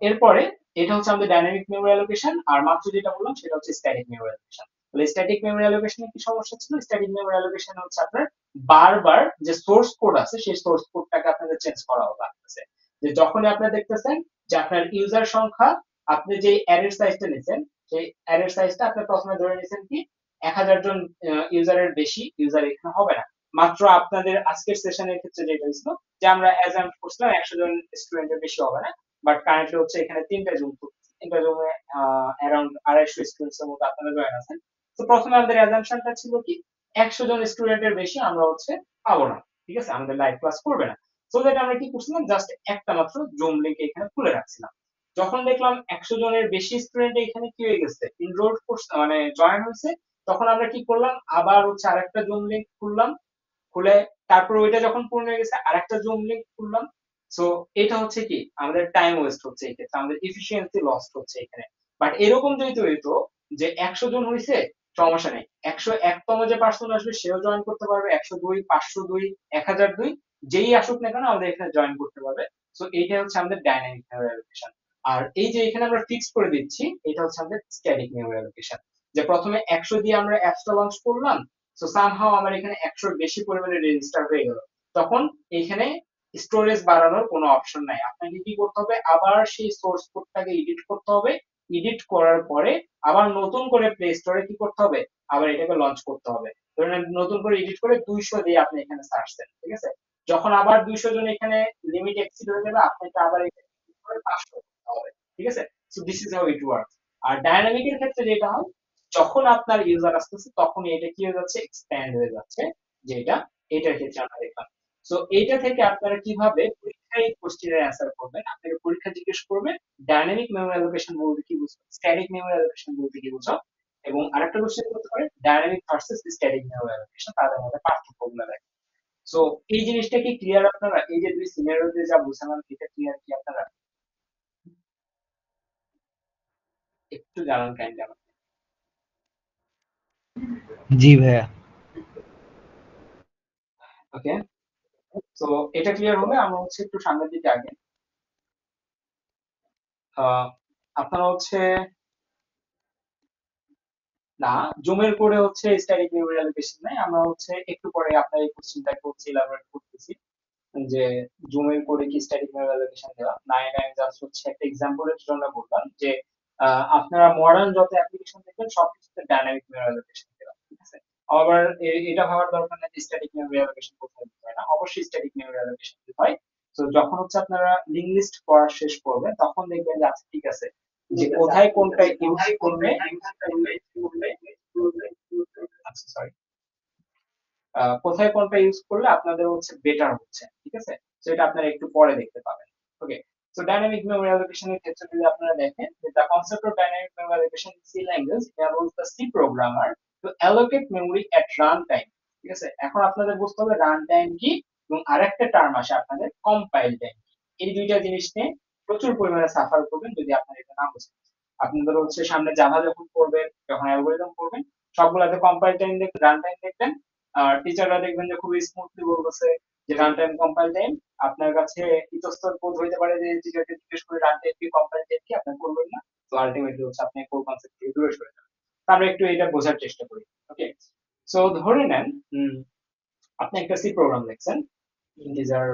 এরপরে এটা হচ্ছে আমাদের ডাইনামিক মেমোরি অ্যালোকেশন, আর মাত্র যেটা বললাম সেটা হচ্ছে স্ট্যাটিক মেমোরি অ্যালোকেশন। তাহলে স্ট্যাটিক মেমোরি অ্যালোকেশনে কি সমস্যা ছিল? স্ট্যাটিক মেমোরি অ্যালোকেশনে হচ্ছে আপনার বারবার যে সোর্স কোড আছে সেই সোর্স কোডটাকে আপনাদের চেঞ্জ করা লাগতেছে। যে যখনই আপনি দেখতেছেন যে আপনার ইউজার সংখ্যা, আপনি যে অ্যারের সাইজটা নিছেন সেই অ্যারের সাইজটা আপনি প্রথমে ধরে নিছেন কি 1000 জন ইউজারের বেশি ইউজার এখানে হবে না। মাত্র আপনাদের আজকের সেশনের ক্ষেত্রে যেটা হয়েছিল যে আমরা অ্যাজাম্প করছিলাম 100 জন স্টুডেন্টের বেশি হবে না, বাট কারেন্টলি হচ্ছে এখানে তিনটা জুমে অ্যারাউন্ড 250 স্টুডেন্টস এর মতো আপনারা জয়েন আছেন। তো প্রথমে আমাদের অ্যাজাম্পশনটা ছিল কি 100 জন স্টুডেন্টের বেশি আমরা হচ্ছে পাবো না, ঠিক আছে, আমাদের লাইভ ক্লাস করবে না। সো দ্যাট আমরা কি করছিলাম, জাস্ট একটা মাত্র জুম লিংক এখানে খুলে রাখছিলাম। যখন দেখলাম 100 জনের বেশি স্টুডেন্ট এখানে কি হয়ে গেছে, এনরোল করছে, মানে জয়েন হয়েছে, তখন আমরা কি করলাম, আবার হচ্ছে আরেকটা জুম লিংক খুললাম, খুলে তারপর ওইটা যখন পূর্ণ হয়ে গেছে আরেকটা জুম লিংক খুললাম। সো এটা হচ্ছে কি আমাদের টাইম ওয়েস্ট হচ্ছে, এক্ষেত্রে আমাদের এফিসিয়েন্সি লস্ট হচ্ছে এখানে। বাট এরকম যদি হইতো যে 100 জন হইছে, সমস্যা নেই, 101তম যে পার্সন আসবে সেও জয়েন করতে পারবে, 102, 502, 1002 যেই আসুক না কেন আমাদের এখানে জয়েন করতে পারবে। সো এইটা হচ্ছে আমাদের ডাইনামিক মেমোরি অ্যালোকেশন। আর এই যে এখানে আমরা ফিক্স করে দিচ্ছি এটা হচ্ছে আমাদের স্ট্যাটিক মেমোরি অ্যালোকেশন। যে প্রথমে 100 দিয়ে আমরা অ্যাপসটা লঞ্চ করলাম, সো সামহাও আমার এখানে 100 এর বেশি পরিমাণে রেজিস্টার হয়ে গেল, তখন এইখানে স্টোরেজ বাড়ানোর কোনো অপশন নাই, আপনাকে কি করতে হবে, আবার সেই সোর্স কোডটাকে এডিট করতে হবে, এডিট করার পরে আবার নতুন করে প্লে স্টোরে কি করতে হবে, আবার এটাকে লঞ্চ করতে হবে। ধরেন নতুন করে এডিট করে 200 দিয়ে আপনি এখানে সার্চ দেন, ঠিক আছে, যখন আবার 200 জন এখানে লিমিট এক্সিড হয়ে যাবে আপনাকে আবার এখানে 500 করতে হবে, ঠিক আছে। So this is how it works. আর ডায়নামিকের ক্ষেত্রে যেটা হয়, যখন আপনার ইউজার আসতেছে তখনই এটা কি হয়ে যাচ্ছে, এক্সপ্যান্ড হয়ে যাচ্ছে, যেটা এটার ক্ষেত্রে আমরা দেখলাম। সো এইটা থেকে আপনারা কিভাবে পরীক্ষায় কোশ্চেনের অ্যান্সার করবেন, আপনাকে পরীক্ষা জিজ্ঞেস করবে ডাইনামিক মেমোরি অ্যালোকেশন বলতে কি বুঝো, স্ট্যাটিক মেমোরি অ্যালোকেশন বলতে কি বুঝো, এবং আরেকটা কোশ্চেন করতে পারে dynamic versus static memory allocation, তাদের মধ্যে পার্থক্যগুলো দেখেন। সো এই জিনিসটা কি ক্লিয়ার আপনারা, এই যে দুই সিনারিওতে যা বুঝালাম এটা ক্লিয়ার কি আপনারা? একটু জানান কাইন্ডলি আমাকে। জি ভাইয়া। ওকে, তো এটা ক্লিয়ার হলে আমরা হচ্ছে একটু সামনের দিকে আগে আপনারা হচ্ছে না জুমের করে হচ্ছে স্ট্যাটিক মেমোরি অ্যালোকেশন নাই, আমরা হচ্ছে একটু পরে আপনার এই কোশ্চেনটাকে হচ্ছে ইলাবোরেট করতেছি যে জুমের করে কি স্ট্যাটিক মেমোরি অ্যালোকেশন দেওয়া না, এটা আমি জাস্ট হচ্ছে একটা এক্সাম্পলের জন্য বললাম যে আপনারা মডার্ন যত অ্যাপ্লিকেশন দেখবেন সবকিছুতে ডাইনামিক মেমোরি অ্যালোকেশন দেওয়া, ঠিক আছে। আবার এটা ভাবার দরকার নেই যে স্ট্যাটিক মেমোরি অ্যালোকেশন কোথায় দিতে হয় না, অবশ্যই স্ট্যাটিক মেমোরি অ্যালোকেশন দিতে হয়। তো যখন হচ্ছে আপনারা লিঙ্ক লিস্ট পড়া শেষ করবেন তখন দেখবেন যে আচ্ছা ঠিক আছে যে কোথায় কোনটা ইউজ করবে, আচ্ছা সরি, কোথায় কোনটা ইউজ করলে আপনাদের হচ্ছে বেটার হচ্ছে, ঠিক আছে। তো এটা আপনারা একটু পরে দেখতে পাবেন। ওকে, সো ডাইনামিক মেমোরি অ্যালোকেশনের ক্ষেত্রে যদি আপনারা দেখেন যে the concept of dynamic memory allocation in C language enables the C programmer to allocate memory at run time, ঠিক আছে। এখন আপনাদের বুঝতে হবে রান টাইম কি, এবং আরেকটা টার্ম আসে আপনাদের কম্পাইল টাইম। এই দুইটা জিনিস নিয়ে প্রচুর পরিমাণে সাফার করবেন যদি আপনারা এটা না বুঝেন। আপনাদের হচ্ছে সামনে জাভা যখন পড়বেন, যখন অ্যালগরিদম পড়বেন, সবগুলাতে কম্পাইল টাইম দেখবেন, রান টাইম দেখবেন, আর টিচাররা দেখবেন যে খুবই স্মুথলি বলতেছে যে রান টাইম কম্পাইল টাইম। আপনার কাছে ইতস্তত বোধ হইতে পারে যে টিচারকে জিজ্ঞেস করে রান টাইম কি কম্পাইল টাইম কি, আপনি করবেন না। তো আলটিমেটলি হচ্ছে আপনি কোর কনসেপ্ট থেকে দূরে সরে যাবেন। তো আমরা একটু এটা বোঝার চেষ্টা করি। ওকে, সো ধরে নেন আপনি একটা সি প্রোগ্রাম লিখছেন ইন্টিজার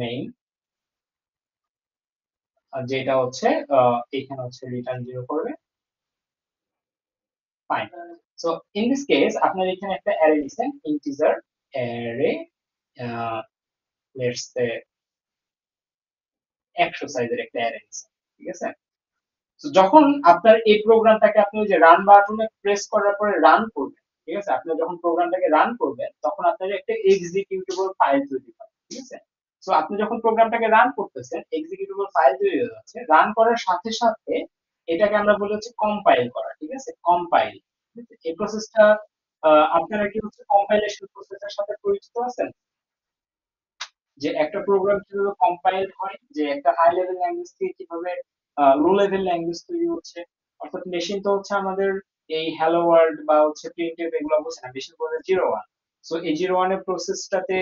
নেম, যেটা হচ্ছে এখানে হচ্ছে রিটার্ন 0 করবে, fine. So in this case আপনার এখানে একটা অ্যারে দিচ্ছেন ইন্টিজার অ্যারে, লেটস সে 100 সাইজের একটা অ্যারে দিচ্ছেন, ঠিক আছে। তো যখন আপনার এই প্রোগ্রামটাকে আপনি ওই যে রান বাটনে প্রেস করার পরে রান করবেন, ঠিক আছে, আপনি যখন প্রোগ্রামটাকে রান করবেন তখন আপনার একটা এক্সিকিউটেবল ফাইল তৈরি হয়, ঠিক আছে। সো আপনি যখন প্রোগ্রামটাকে রান করতেছেন এক্সিকিউটেবল ফাইল তৈরি হয়ে যাচ্ছে, রান করার সাথে সাথে এটাকে আমরা বলি হচ্ছে কম্পাইল করা, ঠিক আছে, কম্পাইল। এই প্রসেসটা আপনারা কি হচ্ছে কম্পাইলেশন প্রসেসের সাথে পরিচিত আছেন, যে একটা প্রোগ্রাম কিভাবে কম্পাইল হয়, যে একটা হাই লেভেল ল্যাঙ্গুয়েজ থেকে কিভাবে লো লেভেল ল্যাঙ্গুয়েজ তৈরি হচ্ছে। অর্থাৎ মেশিন তো হচ্ছে আমাদের এই হ্যালো ওয়ার্ল্ড বা হচ্ছে প্রিন্টএফ এগুলো বুঝে না, মেশিন বলে 01। সো এই 01 এর প্রসেসটাতে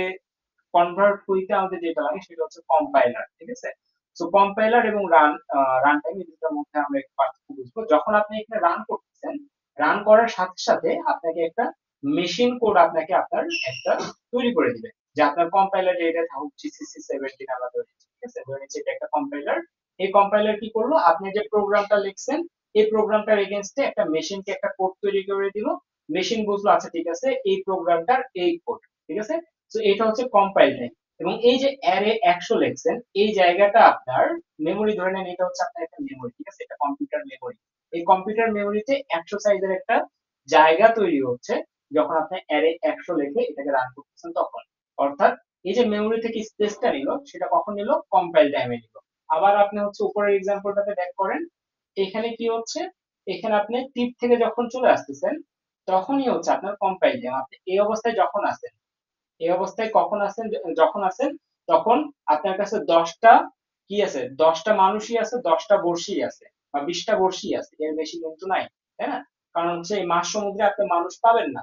কনভার্ট হইতে আমাদের যেটা লাগে সেটা হচ্ছে কম্পাইলার, ঠিক আছে। সো কম্পাইলার এবং রান টাইম এই দুটোর মধ্যে আমরা একটু পার্থক্য বুঝবো। যখন আপনি এখানে রান করতেছেন, রান করার সাথে সাথে আপনাকে একটা মেশিন কোড আপনাকে আপনার একটা তৈরি করে দিবে, যে আপনার কম্পাইলার যেটা থাকুক জিসিসি 17 আমরা ধরে নিচ্ছি, ঠিক আছে, ধরে নিচ্ছি এটা একটা কম্পাইলার। এই কম্পাইলার কি করলো, আপনি যে প্রোগ্রামটা লিখছেন এই প্রোগ্রামটার এগেইনস্টে একটা মেশিনকে একটা কোড তৈরি করে দিল। মেশিন বুঝলো আচ্ছা ঠিক আছে এই প্রোগ্রামটার এই কোড, ঠিক আছে। তো এটা হচ্ছে কম্পাইল টাইম। এবং এই যে অ্যারে 100 লিখছেন এই জায়গাটা আপনার মেমরি, ধরে নেন এটা হচ্ছে আপনার একটা মেমরি, ঠিক আছে, এটা কম্পিউটার মেমরি। এই কম্পিউটার মেমরিতে 100 সাইজের একটা জায়গা তৈরি হচ্ছে যখন আপনি অ্যারে 100 লিখে এটাকে রান করতেছেন তখন। অর্থাৎ এই যে মেমরি থেকে স্পেসটা নিল সেটা কখন নিল, কম্পাইল টাইমে নিল। আবার আপনি হচ্ছে উপরের এক্সাম্পলটাতে ব্যাক করেন, এখানে কি হচ্ছে, এখানে আপনি টিপ থেকে যখন চলে আসতেছেন তখনই হচ্ছে আপনার কম্পাইল টাইম। আপনি এই অবস্থায় যখন আছেন, এই অবস্থায় কখন আছেন, যখন আছেন তখন আপনার কাছে 10টা কি আছে, 10টা মানুষই আছে, 10টা বড়শি আছে বা 20টা বড়শি আছে, এর বেশি কিন্তু নাই, তাই না? কারণ হচ্ছে এই মাছ সমুদ্রে আপনি মানুষ পাবেন না,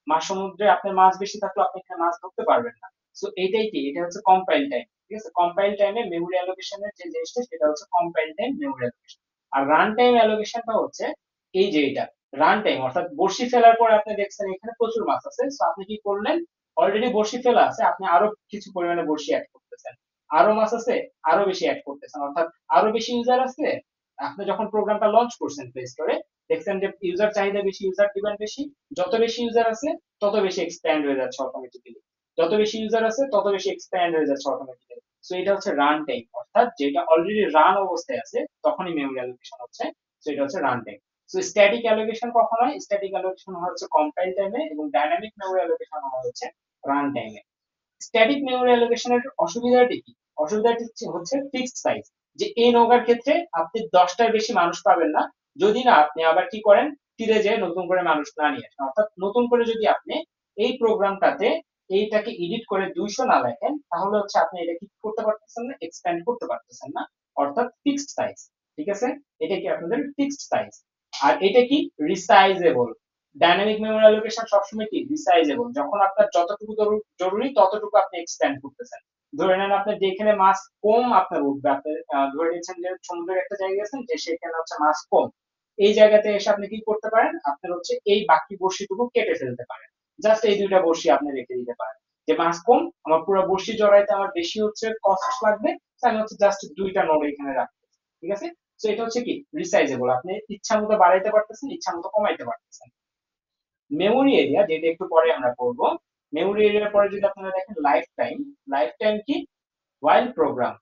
মাছ সমুদ্রে আপনার মাছ বেশি থাকলে আপনি এখানে মাছ ধরতে পারবেন না। সো এইটাই কি, এটা হচ্ছে কম্পাইল টাইম, ঠিক আছে। কম্পাইল টাইমে মেমোরি অ্যালোকেশনের যে জিনিসটা সেটা হচ্ছে কম্পাইল টাইম মেমোরি অ্যালোকেশন। আর রান টাইম অ্যালোকেশনটা হচ্ছে এই যে এটা রান টাইম, অর্থাৎ বড়শি ফেলার পর আপনি দেখছেন এখানে প্রচুর মাছ আছে, সো আপনি কি করলেন, অলরেডি বড়শি ফেলা আছে, আপনি আরো কিছু পরিমাণে বড়শি অ্যাড করতেছেন, আরো মাছ আছে আরো বেশি অ্যাড করতেছেন, অর্থাৎ আরো বেশি ইউজার আছে। আপনি যখন প্রোগ্রামটা লঞ্চ করছেন প্লে স্টোরে দেখছেন যে ইউজার চাহিদা বেশি, ইউজার ডিমান্ড বেশি, যত বেশি ইউজার আছে তত বেশি এক্সপ্যান্ড হয়ে যাচ্ছে অটোমেটিক্যালি, যত বেশি ইউজার আছে তত বেশি এক্সপ্যান্ড হয়ে যাচ্ছে অটোমেটিক্যালি। সো এটা হচ্ছে রান টাইম, অর্থাৎ যেটা অলরেডি রান অবস্থায় আছে তখনই মেমরি অ্যালোকেশন হচ্ছে, সো এটা হচ্ছে run time. So static allocation কখন হয়, স্ট্যাটিক অ্যালোকেশন হচ্ছে কম্পাইল টাইমে, এবং ডাইনামিক মেমরি অ্যালোকেশন হচ্ছে রান টাইমে। স্ট্যাটিক মেমরি অ্যালোকেশনের অসুবিধাটি কি, অসুবিধাটি হচ্ছে ফিক্সড সাইজ, যে এই নৌকার ক্ষেত্রে আপনি 10টার বেশি মানুষ পাবেন না যদি না আপনি আবার কি করেন, ফিরে যেয়ে নতুন করে মানুষ না নিয়ে আসেন। অর্থাৎ নতুন করে যদি আপনি এই প্রোগ্রামটাতে এইটাকে এডিট করে 200 না লেখেন তাহলে হচ্ছে আপনি এটা কি করতে পারতেছেন না, এক্সপ্যান্ড করতে পারতেছেন না, অর্থাৎ ফিক্সড সাইজ, ঠিক আছে। এটা কি আপনাদের ফিক্সড সাইজ। আর এটা কি রিসাইজেবল, ডাইনামিক মেমরি অ্যালোকেশন সবসময় কি রিসাইজেবল, যখন আপনার যতটুকু জরুরি ততটুকু আপনি এক্সপ্যান্ড করতেছেন। ধরে নেন আপনার যেখানে মাছ কম আপনার উঠবে, আপনি ধরে নিচ্ছেন যে সমুদ্রের একটা জায়গা গেছেন যে সেখানে হচ্ছে মাছ কম, এই জায়গাতে এসে আপনি কি করতে পারেন, আপনার হচ্ছে এই বাকি বড়শিটুকু কেটে ফেলতে পারেন, জাস্ট এই দুইটা বড়শি আপনি রেখে দিতে পারেন, যে মাছ কম আমার পুরো বড়শি জড়াইতে আমার বেশি হচ্ছে কষ্ট লাগবে, আমি হচ্ছে জাস্ট দুইটা নড় এখানে রাখতে, ঠিক আছে। তো এটা হচ্ছে কি রিসাইজেবল, আপনি ইচ্ছা মতো বাড়াইতে পারতেছেন, ইচ্ছা মতো কমাইতে পারতেছেন। মেমোরি এরিয়া যেটা একটু পরে আমরা করব, মেমোরি এরিয়ার পরে যদি আপনারা দেখেন লাইফ টাইম, লাইফ টাইম কি ওয়াইল প্রোগ্রাম,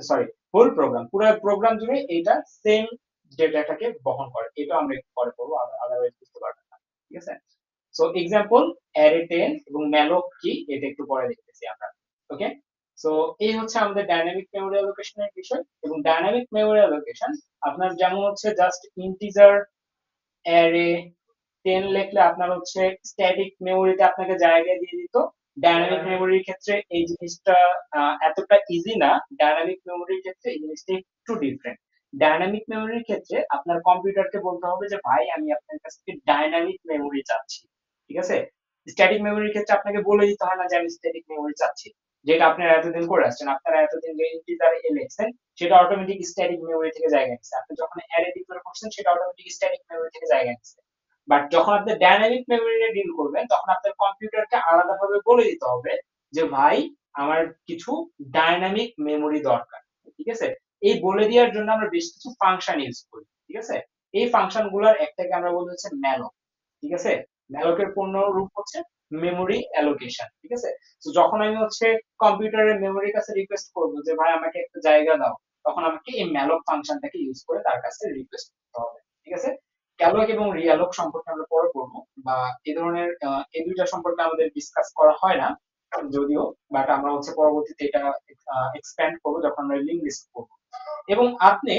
সরি হোল প্রোগ্রাম, পুরো প্রোগ্রাম জুড়ে এটা সেম ডেটাটাকে বহন করে, এটা আমরা একটু পরে করবো, আদারওয়াইজ বুঝতে পারবেন না, ঠিক আছে। সো এক্সাম্পল অ্যারে 10 এবং ম্যালোক কি এটা একটু পরে দেখতেছি আমরা, ওকে। সো এই হচ্ছে আমাদের ডাইনামিক মেমোরি অ্যালোকেশনের বিষয়। এবং ডাইনামিক মেমোরি অ্যালোকেশন আপনার যেমন হচ্ছে জাস্ট ইন্টিজার অ্যারে 10 লিখলে আপনার হচ্ছে স্ট্যাটিক মেমোরিতে আপনাকে জায়গা দিয়ে দিত, ডাইনামিক মেমোরির ক্ষেত্রে এই জিনিসটা এতটা ইজি না, ডাইনামিক মেমোরির ক্ষেত্রে এই জিনিসটা একটু ডিফারেন্ট। ডাইনামিক মেমোরির ক্ষেত্রে আপনার কম্পিউটারকে বলতে হবে যে ভাই আমি আপনার কাছ থেকে ডাইনামিক মেমোরি চাচ্ছি, ঠিক আছে। স্ট্যাটিক মেমোরির ক্ষেত্রে আপনাকে বলে দিতে হয় না যে আমি স্ট্যাটিক মেমোরি চাচ্ছি, যেটা আপনারা এতদিন করে আসছেন, আপনারা এতদিন যে ইন্টিজার এ লিখছেন সেটা অটোমেটিক স্ট্যাটিক মেমোরি থেকে জায়গা নিচ্ছে, আপনি যখন অ্যারে ডিক্লেয়ার করছেন সেটা অটোমেটিক স্ট্যাটিক মেমোরি থেকে জায়গা নিচ্ছে। বাট যখন আপনি ডাইনামিক মেমোরি নিয়ে ডিল করবেন তখন আপনার কম্পিউটারকে আলাদাভাবে বলে দিতে হবে যে ভাই আমার কিছু ডাইনামিক মেমোরি দরকার, ঠিক আছে। এই বলে দেওয়ার জন্য আমরা বেশ কিছু ফাংশন ইউজ করি, ঠিক আছে। এই ফাংশন গুলোর একটাকে আমরা বলি হচ্ছে ম্যালক, ঠিক আছে। ম্যালকের পূর্ণ রূপ হচ্ছে মেমোরি অ্যালোকেশন, ঠিক আছে। তো যখন আমি হচ্ছে কম্পিউটারের মেমোরির কাছে রিকোয়েস্ট করব যে ভাই আমাকে একটা জায়গা দাও, তখন আমাকে এই ম্যালক ফাংশনটাকে ইউজ করে তার কাছে রিকোয়েস্ট করতে হবে, ঠিক আছে। ক্যালক এবং রিয়ালক সম্পর্কে আমরা পরে পড়বো, বা এই ধরনের এই দুইটা সম্পর্কে আমাদের ডিসকাস করা হয় না যদিও, বাট আমরা হচ্ছে পরবর্তীতে এটা এক্সপ্যান্ড করবো যখন আমরা লিঙ্ক লিস্ট করবো। এবং আপনি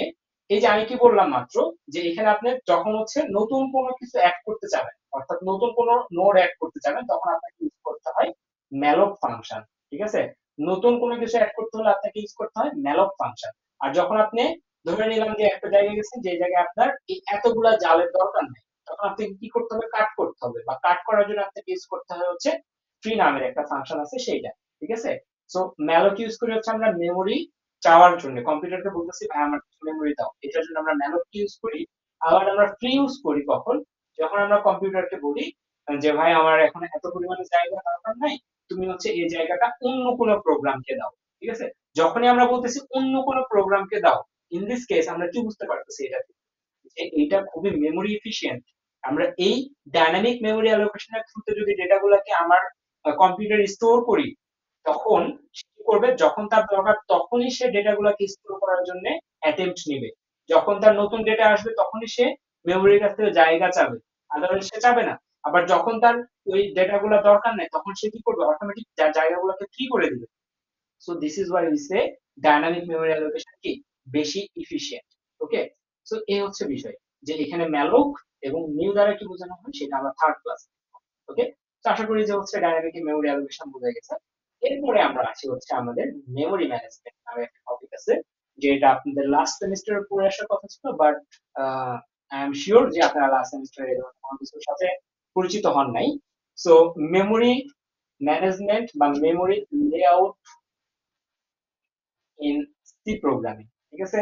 এই যে আমি কি বললাম মাত্র, যে এখানে আপনি যখন হচ্ছে নতুন কোনো কিছু অ্যাড করতে চাবেন, অর্থাৎ নতুন কোনো নোড অ্যাড করতে চাবেন তখন আপনাকে ইউজ করতে হয় ম্যালক ফাংশন, ঠিক আছে। নতুন কোনো কিছু অ্যাড করতে হলে আপনাকে ইউজ করতে হয় ম্যালক ফাংশন। আর যখন আপনি ধরে নিলাম যে একটা জায়গায় গেছেন যে জায়গায় আপনার এই এতগুলা জালের দরকার নেই, তখন আপনাকে কি করতে হবে, কাট করতে হবে, বা কাট করার জন্য আপনাকে ইউজ করতে হয় হচ্ছে ফ্রি নামের একটা ফাংশন আছে সেইটা, ঠিক আছে। সো ম্যালক ইউজ করে হচ্ছে আমরা মেমোরি চাওয়ার জন্য কম্পিউটারকে বলতেছি ভাই আমার কিছু মেমোরি দাও, এটার জন্য আমরা malloc ইউজ করি। আবার আমরা ফ্রি ইউজ করি কখন, যখন আমরা কম্পিউটারকে বলি যে ভাই আমার এখন এত পরিমাণে জায়গা দরকার নাই, তুমি হচ্ছে এই জায়গাটা অন্য কোনো প্রোগ্রামকে দাও। ঠিক আছে, যখনই আমরা বলতেছি অন্য কোনো প্রোগ্রামকে দাও, ইন দিস কেস আমরা কি বুঝতে পারতেছি এটা থেকে? যে এইটা খুবই মেমোরি এফিশিয়েন্ট। আমরা এই ডাইনামিক মেমোরি অ্যালোকেশনের থ্রুতে যদি ডেটাগুলোকে আমার কম্পিউটারে স্টোর করি, তখন সে কি করবে, যখন তার দরকার তখনই সে ডেটাগুলোকে স্টোর করার জন্য অ্যাটেম্পট নেবে। যখন তার নতুন ডেটা আসবে তখনই সে মেমোরির কাছ থেকে জায়গা চাবে, আদারওয়াইজ সে চাবে না। আবার যখন তার ওই ডেটাগুলো দরকার নেই তখন সে কি করবে, অটোমেটিক জায়গাগুলোকে ফ্রি করে দিবে। So this is why we say dynamic memory allocation কি বেশি ইফিশিয়েন্ট। ওকে, সো এই হচ্ছে বিষয় যে এখানে ম্যালোক এবং নিউ দ্বারা কি বোঝানো হয় সেটা আমরা থার্ড ক্লাস। ওকে, তো আশা করি যে হচ্ছে ডাইনামিক মেমোরি অ্যালোকেশন বোঝা গেছে। এরপরে আমরা আসি হচ্ছে আমাদের মেমোরি ম্যানেজমেন্ট নামে একটা টপিক আছে, যেটা আপনাদের লাস্ট সেমিস্টারে পড়ে আসার কথা ছিল, বাট আই এম শিওর যে আপনারা লাস্ট সেমিস্টারে এই ধরনের কোনো কিছুর সাথে পরিচিত হন নাই। সো মেমোরি ম্যানেজমেন্ট বা memory layout in C programming. ঠিক আছে,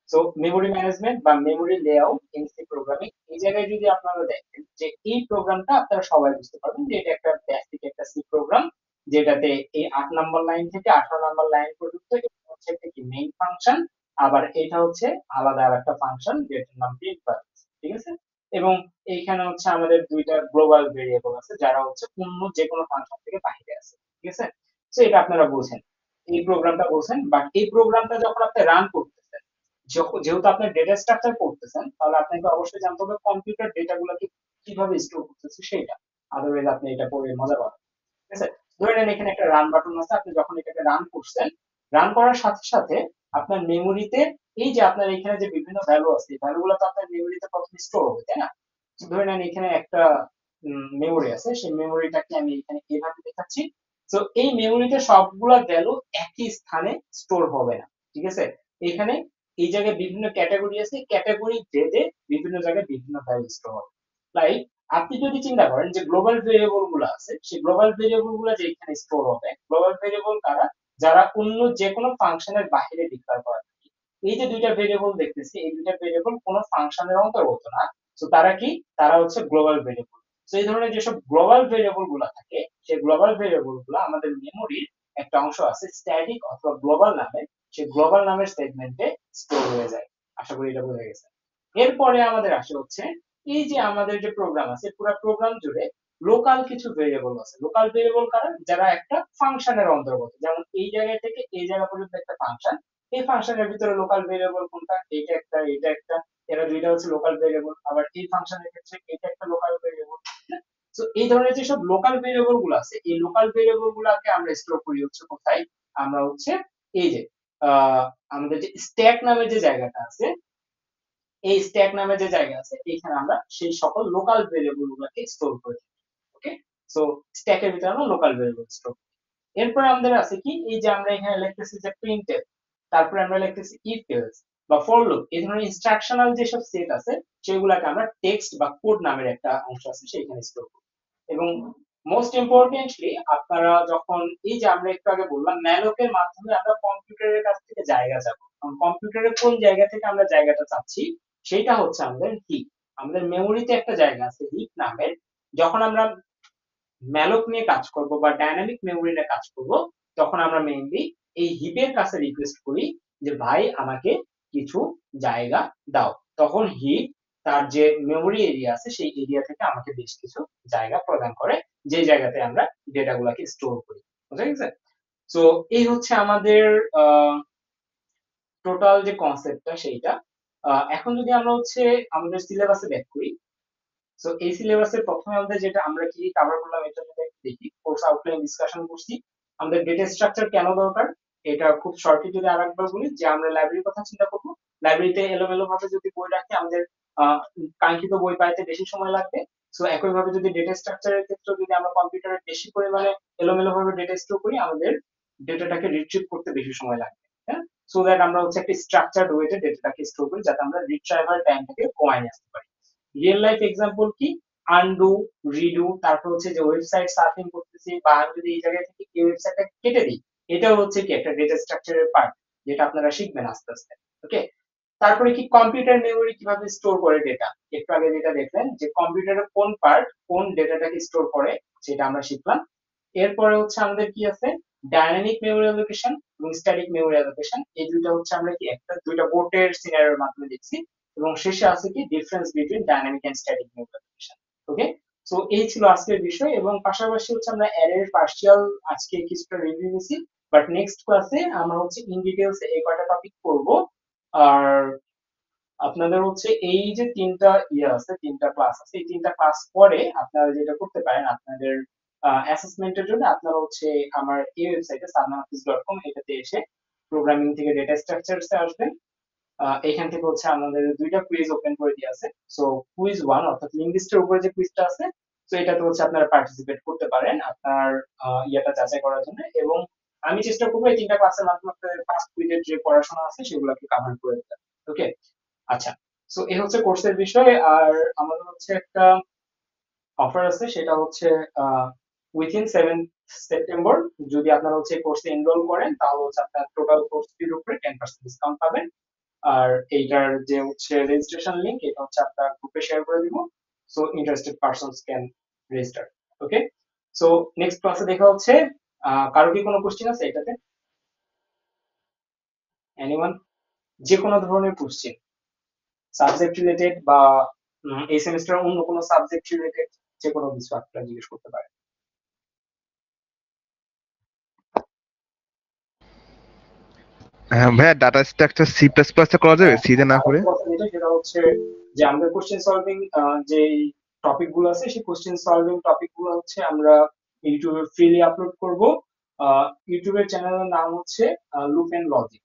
সো মেমোরি ম্যানেজমেন্ট বা memory layout in C programming, এই জায়গায় যদি আপনারা দেখেন যে এই প্রোগ্রামটা আপনারা সবাই বুঝতে পারবেন যে এটা একটা বেসিক একটা সি প্রোগ্রাম, যেটাতে এই 8 নাম্বার লাইন থেকে 18 নাম্বার লাইন পর্যন্ত এটা হচ্ছে একটা কি মেইন ফাংশন, আবার এটা হচ্ছে আলাদা আরেকটা ফাংশন যেটার নাম প্রিন্ট ফাংশন। ঠিক আছে, এবং এইখানে হচ্ছে আমাদের দুইটা গ্লোবাল ভেরিয়েবল আছে যারা হচ্ছে অন্য যে কোনো ফাংশন থেকে বাইরে আছে। ঠিক আছে, তো এটা আপনারা বোঝেন, এই প্রোগ্রামটা বলছেন। বাট এই প্রোগ্রামটা যখন আপনি রান করতেছেন, যেহেতু আপনি ডেটা স্ট্রাকচার করতেছেন, তাহলে আপনাকে অবশ্যই জানতে হবে কম্পিউটার ডেটাগুলোকে কিভাবে স্টোর করতেছে সেটা, আদারওয়াইজ আপনি এটা পড়ে মজা পাবেন। ঠিক আছে, ধরে নেন এখানে একটা রান বাটন আছে, আপনি যখন এটাকে রান করছেন, রান করার সাথে সাথে আপনার মেমোরিতে এই যে আপনার এখানে যে বিভিন্ন ভ্যালু আছে, এই ভ্যালুগুলো তো আপনার মেমোরিতে প্রথমে স্টোর হবে, তাই না? তো ধরে নেন এখানে একটা মেমোরি আছে, সেই মেমোরিটাকে আমি এখানে এভাবে দেখাচ্ছি। তো এই মেমোরিতে সবগুলা ভ্যালু একই স্থানে স্টোর হবে না। ঠিক আছে, এখানে এই জায়গায় বিভিন্ন ক্যাটাগরি আছে, ক্যাটাগরি ভেদে বিভিন্ন জায়গায় বিভিন্ন ভ্যালু স্টোর হবে। লাইক আপনি যদি চিন্তা করেন যে গ্লোবাল ভেরিয়েবল গুলো আছে, সেই গ্লোবাল ভেরিয়েবল গুলো যে এখানে স্টোর হবে, গ্লোবাল ভেরিয়েবল কারা, যারা অন্য যে কোনো ফাংশনের বাইরে ডিক্লেয়ার করা থাকে। এই যে দুইটা ভেরিয়েবল দেখতেছি, এই দুইটা ভেরিয়েবল কোনো ফাংশনের অন্তর্গত না, তো তারা কি, তারা হচ্ছে গ্লোবাল ভেরিয়েবল। তো এই ধরনের যেসব গ্লোবাল ভেরিয়েবল গুলো থাকে, সেই গ্লোবাল ভেরিয়েবল গুলো আমাদের মেমোরির একটা অংশ আছে স্ট্যাটিক অথবা গ্লোবাল নামে, সেই গ্লোবাল নামের সেগমেন্টে স্টোর হয়ে যায়। আশা করি এটা বোঝা গেছে। এরপরে আমাদের আসে হচ্ছে এই যে আমাদের যে প্রোগ্রাম আছে, পুরো প্রোগ্রাম জুড়ে লোকাল কিছু ভেরিয়েবল আছে। লোকাল ভেরিয়েবল কারা, যারা একটা ফাংশনের অন্তর্গত, যেমন এই জায়গা থেকে এই জায়গা পর্যন্ত একটা ফাংশন, এই ফাংশনের ভিতরে লোকাল ভেরিয়েবল কোনটা, এইটা একটা, এইটা একটা, এরা দুইটা হচ্ছে লোকাল ভেরিয়েবল। আবার এই ফাংশনের ক্ষেত্রে এটা একটা লোকাল ভেরিয়েবল। তো এই ধরনের যেসব লোকাল ভেরিয়েবল গুলো আছে, এই লোকাল ভেরিয়েবল গুলাকে আমরা স্টোর করি হচ্ছে কোথায়, আমরা হচ্ছে এই যে আহ আমাদের যে স্ট্যাক নামে যে জায়গাটা আছে, এই স্ট্যাক নামে যে জায়গা আছে, এখানে আমরা সেই সকল লোকাল ভেরিয়েবল গুলোকে স্টোর করে থাকি। ওকে, সো স্ট্যাকের ভিতরে আমরা লোকাল ভেরিয়েবল স্টোর। এরপর আমাদের আছে কি, এই যে আমরা এখানে লিখতেছি যে প্রিন্টএফ, তারপরে আমরা লিখতেছি ইফ এলস বা ফর লুপ, এই ধরনের ইনস্ট্রাকশনাল যেসব সেট আছে সেগুলোকে আমরা টেক্সট বা কোড নামের একটা অংশ আছে সেখানে স্টোর করি। এবং মোস্ট ইম্পর্টেন্টলি আপনারা যখন এই যে আমরা একটু আগে বললাম ম্যালকের মাধ্যমে আমরা কম্পিউটারের কাছ থেকে জায়গা চাবো, কারণ কম্পিউটারের কোন জায়গা থেকে আমরা জায়গাটা চাচ্ছি সেটা হচ্ছে আমাদের হিপ। আমাদের মেমোরিতে একটা জায়গা আছে হিপ নামের, যখন আমরা ম্যালক নিয়ে কাজ করব বা ডাইনামিক মেমোরি নিয়ে কাজ করব, তখন আমরা মেইনলি এই হিপের কাছে রিকোয়েস্ট করি যে ভাই আমাকে কিছু জায়গা দাও। তখন হিপ তার যে মেমোরি এরিয়া আছে সেই এরিয়া থেকে আমাকে বেশ কিছু জায়গা প্রদান করে, যে জায়গাতে আমরা ডেটাগুলোকে স্টোর করি। বুঝা গেছে? তো এই হচ্ছে আমাদের টোটাল যে কনসেপ্টটা সেইটা। এখন যদি আমরা হচ্ছে আমাদের সিলেবাসে ব্যাক করি, সো এই সিলেবাসের প্রথমে আমাদের যেটা আমরা কি কভার করলাম এটা যদি একটু দেখি, কোর্স আউটলাইন ডিসকাশন করছি। আমাদের ডেটা স্ট্রাকচার কেন দরকার এটা খুব শর্টলি যদি আরেকবার বলি, যে আমরা লাইব্রেরির কথা চিন্তা করব, লাইব্রেরিতে এলোমেলো ভাবে যদি বই রাখি আমাদের কাঙ্ক্ষিত বই পাইতে বেশি সময় লাগবে। সো একই ভাবে যদি ডেটা স্ট্রাকচারের ক্ষেত্রে যদি আমরা কম্পিউটারে বেশি পরিমাণে এলোমেলো ভাবে ডেটা স্টোর করি, আমাদের ডেটাটাকে রিট্রিভ করতে বেশি সময় লাগবে। হ্যাঁ, সো দ্যাট আমরা হচ্ছে একটা স্ট্রাকচারড ওয়েতে ডেটাটাকে স্টোর করি যাতে আমরা রিট্রাইভাল টাইমটাকে কমায় নিয়ে আসতে পারি। রিয়েল লাইফ এক্সাম্পল কি, আনডু, রিডু, তারপর হচ্ছে যে ওয়েবসাইট সার্ফিং করতেছি বা আমি যদি এই জায়গা থেকে এই ওয়েবসাইটটা কেটে দিই, এটাও হচ্ছে কি একটা ডেটা স্ট্রাকচারের পার্ট। যেটা আপনারা শিখবেন আস্তে আস্তে। ওকে, তারপরে কি কম্পিউটার মেমোরি কিভাবে স্টোর করে ডেটা, একটু আগে যেটা দেখলেন যে কম্পিউটারের কোন পার্ট কোন ডেটাটাকে স্টোর করে সেটা আমরা শিখলাম। এরপরে হচ্ছে আমাদের কি আছে, ডাইনামিক মেমোরি অ্যালোকেশন এবং স্ট্যাটিক মেমোরি অ্যালোকেশন, এই দুইটা হচ্ছে আমরা কি একটা দুইটা বোর্ডের সিনারিওর মাধ্যমে দেখছি। এবং শেষে আছে কি difference between dynamic and static memory allocation. Okay, so এই ছিল আজকের বিষয় এবং পাশাপাশি হচ্ছে আমরা অ্যারের পার্শিয়াল আজকে কিছুটা রিভিউ নিছি, বাট নেক্সট ক্লাসে আমরা হচ্ছে ইন ডিটেইলস এই কয়টা টপিক করব। আর আপনাদের হচ্ছে এই যে তিনটা আছে, তিনটা ক্লাস আছে, এই তিনটা ক্লাস পরে আপনারা যেটা করতে পারেন আপনাদের অ্যাসেসমেন্টের জন্য আপনারা হচ্ছে আমার এই ওয়েবসাইটে sadnahafeez.com এটাতে এসে প্রোগ্রামিং থেকে ডেটা স্ট্রাকচারসে আসবেন। এখান থেকে হচ্ছে আমাদের দুইটা কুইজ ওপেন করে দিয়ে আছে। সো কুইজ 1 অর্থাৎ লিঙ্গিস্টের উপরে যে কুইজটা আছে, সো এটাতে হচ্ছে আপনারা পার্টিসিপেট করতে পারেন আপনার ইয়াটা যাচাই করার জন্য। এবং আমি চেষ্টা করবো এই তিনটা ক্লাসের মাধ্যমে আপনাদের ফার্স্ট কুইজের যে পড়াশোনা আছে সেগুলোকে কভার করে দিতে। ওকে, আচ্ছা, সো এই হচ্ছে কোর্সের বিষয়। আর আমাদের হচ্ছে একটা অফার আছে, সেটা হচ্ছে উইথিন 7th সেপ্টেম্বর যদি আপনারা হচ্ছে কোর্সে এনরোল করেন তাহলে হচ্ছে আপনার টোটাল কোর্স ফির উপরে 10% ডিসকাউন্ট পাবেন। আর এইটার যে হচ্ছে রেজিস্ট্রেশন লিংক এটা হচ্ছে আপনার গ্রুপে শেয়ার করে দিব, so interested persons can register. Okay, so next ক্লাসে দেখা হচ্ছে। কারো কি কোনো কোশ্চেন আছে এটাতে? এনিওয়ান? যে কোনো ধরনের কোশ্চেন, সাবজেক্ট রিলেটেড বা এই সেমিস্টার অন্য কোনো সাবজেক্ট রিলেটেড, যে কোনো কিছু আপনারা জিজ্ঞেস করতে পারেন। হ্যাঁ ভাইয়া, ডাটা স্ট্রাকচার সি প্লাস প্লাসে করা যাবে, সি তে না করে? আরেকটা কথা যেটা হচ্ছে যে আমাদের কোশ্চেন সলভিং যে টপিক গুলো আছে সেই কোশ্চেন সলভিং টপিক গুলো হচ্ছে আমরা ইউটিউবে ফ্রিলি আপলোড করব। ইউটিউবের চ্যানেলের নাম হচ্ছে লুপ এন্ড লজিক।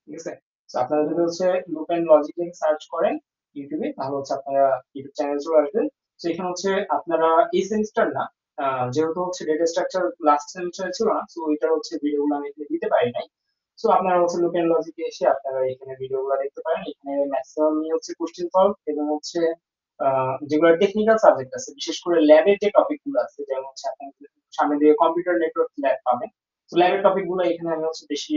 ঠিক আছে, তো আপনারা যদি হচ্ছে লুপ এন্ড লজিক লিখে সার্চ করেন ইউটিউবে তাহলে হচ্ছে আপনারা ইউটিউব চ্যানেল চলে আসবেন। তো এখানে হচ্ছে আপনারা এই সেমিস্টার না, যেহেতু হচ্ছে ডেটা স্ট্রাকচার লাস্ট সেমিস্টারে ছিল না, তো ওইটার হচ্ছে ভিডিওগুলো আমি এখানে দিতে পারি নাই। সো আপনারা হচ্ছে লুপ এন্ড লজিকে এসে আপনারা এখানে ভিডিওগুলো দেখতে পারেন। এখানে ম্যাক্সিমাম হচ্ছে কোশ্চেন সলভ এবং হচ্ছে যেগুলো টেকনিক্যাল সাবজেক্ট আছে, বিশেষ করে ল্যাবের যে টপিক গুলো আছে, যেমন হচ্ছে আপনাদের সামনে দিয়ে কম্পিউটার নেটওয়ার্ক ল্যাব পাবেন। তো ল্যাবের টপিক গুলো এখানে আমি হচ্ছে বেশি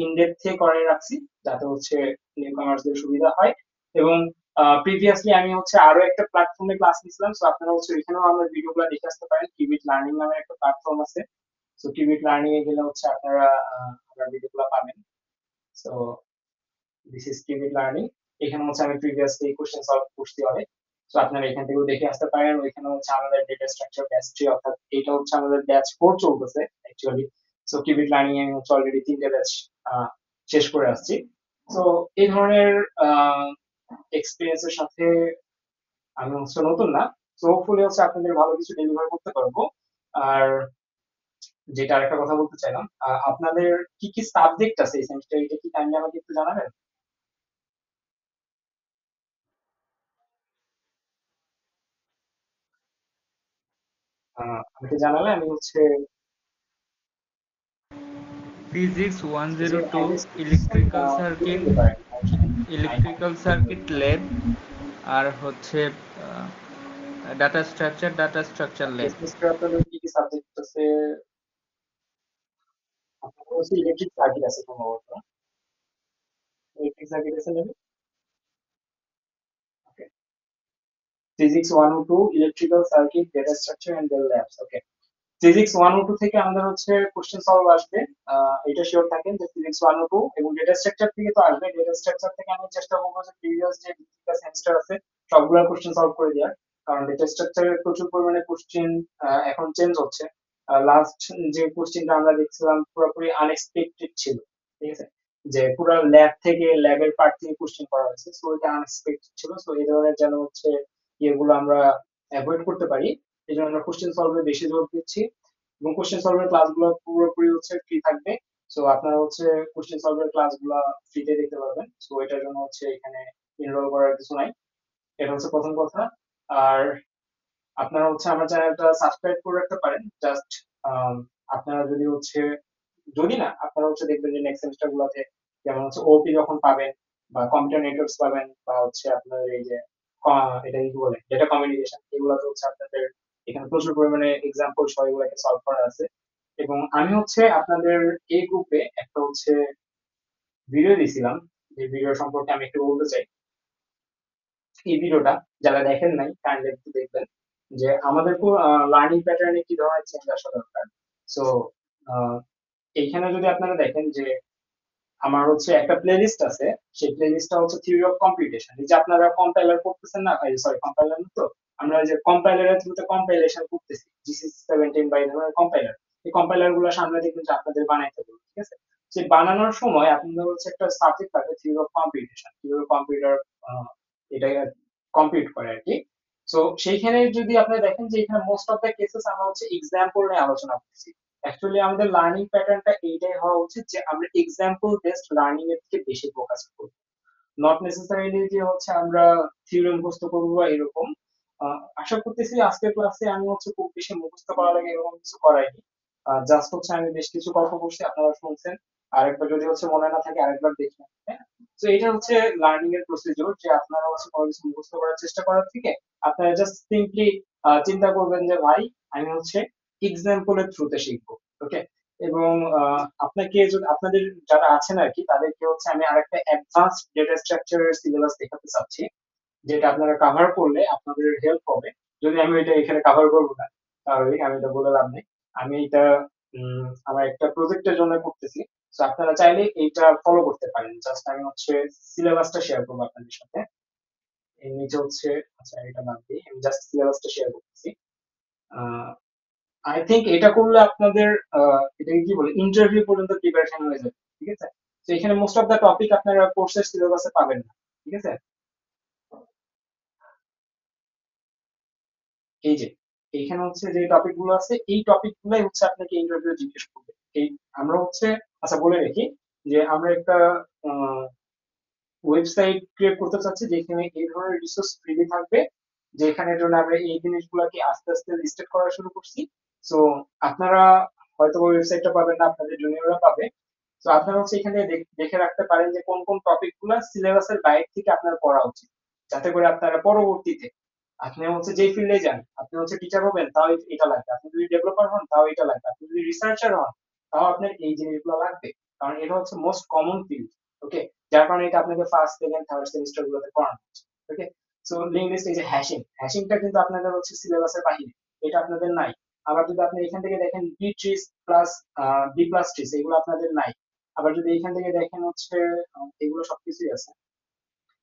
ইন ডেপথে করে রাখছি যাতে হচ্ছে নিউ কামার্সদের সুবিধা হয়। এবং প্রিভিয়াসলি আমি হচ্ছে আরো একটা প্ল্যাটফর্মে ক্লাস নিয়েছিলাম, সো আপনারা হচ্ছে এখানেও আমার ভিডিওগুলো দেখে আসতে পারেন। কিউবিট লার্নিং নামে একটা প্ল্যাটফর্ম আছে, সো কিউবিট লার্নিং এ গেলে হচ্ছে আপনারা আমার ভিডিওগুলো পাবেন। So this is cubit learning. এখানে হচ্ছে আমি প্রিভিয়াসলি কোশ্চেন সলভ করছি অনেক, সো আপনারা এখান থেকেও দেখে আসতে পারেন। ওইখানে হচ্ছে আমাদের ডেটা স্ট্রাকচার ব্যাচ 3 অর্থাৎ এটা হচ্ছে আমাদের ব্যাচ 4 চলতেছে অ্যাকচুয়ালি। সো কিউবিট লার্নিং এ আমি হচ্ছে অলরেডি 3টে ব্যাচ শেষ করে আসছি। তো এই ধরনের এক্সপিরিয়েন্সের সাথে আমি হচ্ছে নতুন না, তো হোপফুলি হচ্ছে আপনাদের ভালো কিছু ডেলিভার করতে পারবো। আর যেটা আরেকটা কথা বলতে চাইলাম, আপনাদের কি কি সাবজেক্ট আছে এই সেমিস্টারে, এটা কি কাইন্ডলি আমাকে একটু জানাবেন? আমাকে জানালে আমি হচ্ছে ফিজিক্স এই যে 102, অ্যানালিস্ট ইলেকট্রিক্যাল দিয়ে সার্কিট, দিতে পারেন, সমস্যা নেই। ইলেকট্রিক্যাল সার্কিট ল্যাব, আর হচ্ছে ডাটা স্ট্রাকচার এই ল্যাব। সেমিস্টারে আপনাদের কি কি সাবজেক্ট আছে? আপনাদের হচ্ছে ইলেকট্রিক সার্কিট আছে সম্ভবত, ইলেকট্রিক সার্কিট আছে নাকি? Okay, physics 102, electrical circuit, data structure and their labs. Okay, physics 102 থেকে আমাদের হচ্ছে কোশ্চেন সলভ আসবে, এটা শিওর থাকেন যে ফিজিক্স 102। এবং ডেটা স্ট্রাকচার থেকে তো আসবে, ডেটা স্ট্রাকচার থেকে আমি চেষ্টা করবো যে প্রিভিয়াস যে দুটো সেমিস্টার আছে সবগুলা কোশ্চেন সলভ করে দেওয়ার, কারণ ডেটা স্ট্রাকচারের প্রচুর পরিমাণে কোশ্চেন এখন চেঞ্জ হচ্ছে। লাস্ট যে কোশ্চেনটা আমরা দেখছিলাম পুরোপুরি আনএক্সপেক্টেড ছিল। ঠিক আছে, যে পুরো ল্যাব থেকে ল্যাবের পার্ট থেকে কোশ্চেন করা হয়েছে, সো এটা আনএক্সপেক্টেড ছিল। সো এই ধরনের যেন হচ্ছে ইয়েগুলো আমরা অ্যাভয়েড করতে পারি, এই জন্য আমরা কোশ্চেন সলভে বেশি জোর দিচ্ছি। এবং কোশ্চেন সলভের ক্লাসগুলো পুরোপুরি হচ্ছে ফ্রি থাকবে, সো আপনারা হচ্ছে কোশ্চেন সলভের ক্লাসগুলো ফ্রিতে দেখতে পারবেন। সো এটার জন্য হচ্ছে এখানে এনরোল করার কিছু নাই, এটা হচ্ছে প্রথম কথা। আর আপনারা হচ্ছে আমার চ্যানেলটা সাবস্ক্রাইব করে রাখতে পারেন, জাস্ট আপনারা যদি হচ্ছে যদি না আপনারা হচ্ছে দেখবেন যে নেক্সট সেমিস্টার গুলোতে যেমন হচ্ছে ওপি যখন পাবেন বা কম্পিউটার নেটওয়ার্কস পাবেন বা হচ্ছে আপনাদের এই যে এটা কি বলে ডেটা কমিউনিকেশন, এগুলোতে হচ্ছে আপনাদের এখানে প্রচুর পরিমাণে এক্সাম্পল সহ এগুলোকে সলভ করা আছে। এবং আমি হচ্ছে আপনাদের এই গ্রুপে একটা হচ্ছে ভিডিও দিয়েছিলাম, যে ভিডিও সম্পর্কে আমি একটু বলতে চাই। এই ভিডিওটা যারা দেখেন নাই কাইন্ডলি একটু দেখবেন, যে আমাদের লার্নিং প্যাটার্নে কি ধরনের চেঞ্জ আসা দরকার। সো এইখানে যদি আপনারা দেখেন যে আমার হচ্ছে একটা প্লেলিস্ট আছে, সেই প্লেলিস্টটা হচ্ছে থিওরি অফ কম্পিউটেশন। এই যে আপনারা কম্পাইলার করতেছেন না, সরি কম্পাইলার না তো, আমরা যে কম্পাইলারের থ্রুতে কম্পাইলেশন করতেছি GC17 বা এই ধরনের কম্পাইলার, এই কম্পাইলার গুলো সামনে দেখবেন যে আপনাদের বানাইতে হবে, ঠিক আছে। সেই বানানোর সময় আপনাদের হচ্ছে একটা সাবজেক্ট থাকে থিওরি অফ কম্পিউটেশন, কিভাবে কম্পিউটার এটা কম্পিউট করে আর কি। সো সেইখানে যদি আপনি দেখেন যে এখানে মোস্ট অফ দ্য কেসেস আমরা হচ্ছে এক্সাম্পল নিয়ে আলোচনা করছি। অ্যাকচুয়ালি আমাদের লার্নিং প্যাটার্নটা এইটাই হওয়া উচিত যে আমরা এক্সাম্পল বেসড লার্নিং এর দিকে বেশি ফোকাস করব, নট নেসেসারিলি যে হচ্ছে আমরা থিওরি মুখস্থ করবো বা এরকম। আশা করতেছি আজকের ক্লাসে আমি হচ্ছে খুব বেশি মুখস্থ করা লাগে এরকম কিছু করাইনি। জাস্ট হচ্ছে আমি বেশ কিছু গল্প করছি, আপনারা শুনছেন। আরেকবার যদি হচ্ছে মনে না থাকে আরেকবার দেখি, হ্যাঁ। তো এটা হচ্ছে লার্নিং এর প্রসিডিউর, যে আপনারা হচ্ছে কোনো কিছু মুখস্থ করার চেষ্টা করার থেকে আপনারা জাস্ট সিম্পলি চিন্তা করবেন যে ভাই আমি হচ্ছে এক্সাম্পলের থ্রুতে শিখবো, ওকে। এবং আপনাকে যদি আপনাদের যারা আছেন আর কি তাদেরকে হচ্ছে আমি আরেকটা অ্যাডভান্সড ডেটা স্ট্রাকচারের সিলেবাস দেখাতে চাচ্ছি, যেটা আপনারা কভার করলে আপনাদের হেল্প হবে। যদি আমি এটা এখানে কভার করবো না তাহলে আমি এটা বলে লাভ নেই। আমি এটা আমার একটা প্রজেক্টের জন্য করতেছি। তো আপনারা চাইলে এইটা ফলো করতে পারেন। জাস্ট আমি হচ্ছে সিলেবাসটা শেয়ার করবো আপনাদের সাথে। এর নিচে হচ্ছে, আচ্ছা এটা বাদ দিই, আমি জাস্ট সিলেবাসটা শেয়ার করতেছি। আই থিঙ্ক এটা করলে আপনাদের এটাকে কি বলে ইন্টারভিউ পর্যন্ত প্রিপারেশন হয়ে যাবে, ঠিক আছে। তো এখানে মোস্ট অফ দা টপিক আপনারা কোর্সের সিলেবাসে পাবেন না, ঠিক আছে। এই যে এইখানে হচ্ছে যে টপিক গুলো আছে, এই টপিক গুলাই হচ্ছে আপনাকে ইন্টারভিউ জিজ্ঞেস করবে। এই আমরা হচ্ছে, আচ্ছা বলে রাখি যে আমরা একটা ওয়েবসাইট ক্রিয়েট করতে চাচ্ছি যেখানে এই ধরনের রিসোর্স ফ্রিলি থাকবে, যেখানের জন্য আমরা এই জিনিসগুলোকে আস্তে আস্তে লিস্টেড করা শুরু করছি। সো আপনারা হয়তো ওয়েবসাইটটা পাবেন না, আপনাদের জুনিয়ররা পাবে। তো আপনারা হচ্ছে এখানে দেখে রাখতে পারেন যে কোন কোন টপিক গুলা সিলেবাসের বাইরে থেকে আপনার পড়া উচিত, যাতে করে আপনারা পরবর্তীতে আপনি হচ্ছে যেই ফিল্ডে যান, আপনি হচ্ছে টিচার হবেন তাও এটা লাগবে, আপনি যদি ডেভেলপার হন তাও এটা লাগবে, আপনি যদি রিসার্চার হন তাও আপনার এই জিনিসগুলো লাগবে, কারণ এটা হচ্ছে মোস্ট কমন ফিল্ড, ওকে। যার কারণে এটা আপনাকে ফার্স্ট সেকেন্ড থার্ড সেমিস্টার গুলোতে পড়ানো হচ্ছে, ওকে। সো লিঙ্ক লিস্ট, এই যে হ্যাশিংটা কিন্তু আপনাদের হচ্ছে সিলেবাসের বাহিরে, এটা আপনাদের নাই। আবার যদি আপনি এখান থেকে দেখেন B trees plus B plus trees, এগুলো আপনাদের নাই। আবার যদি এখান থেকে দেখেন হচ্ছে এগুলো সবকিছুই আছে।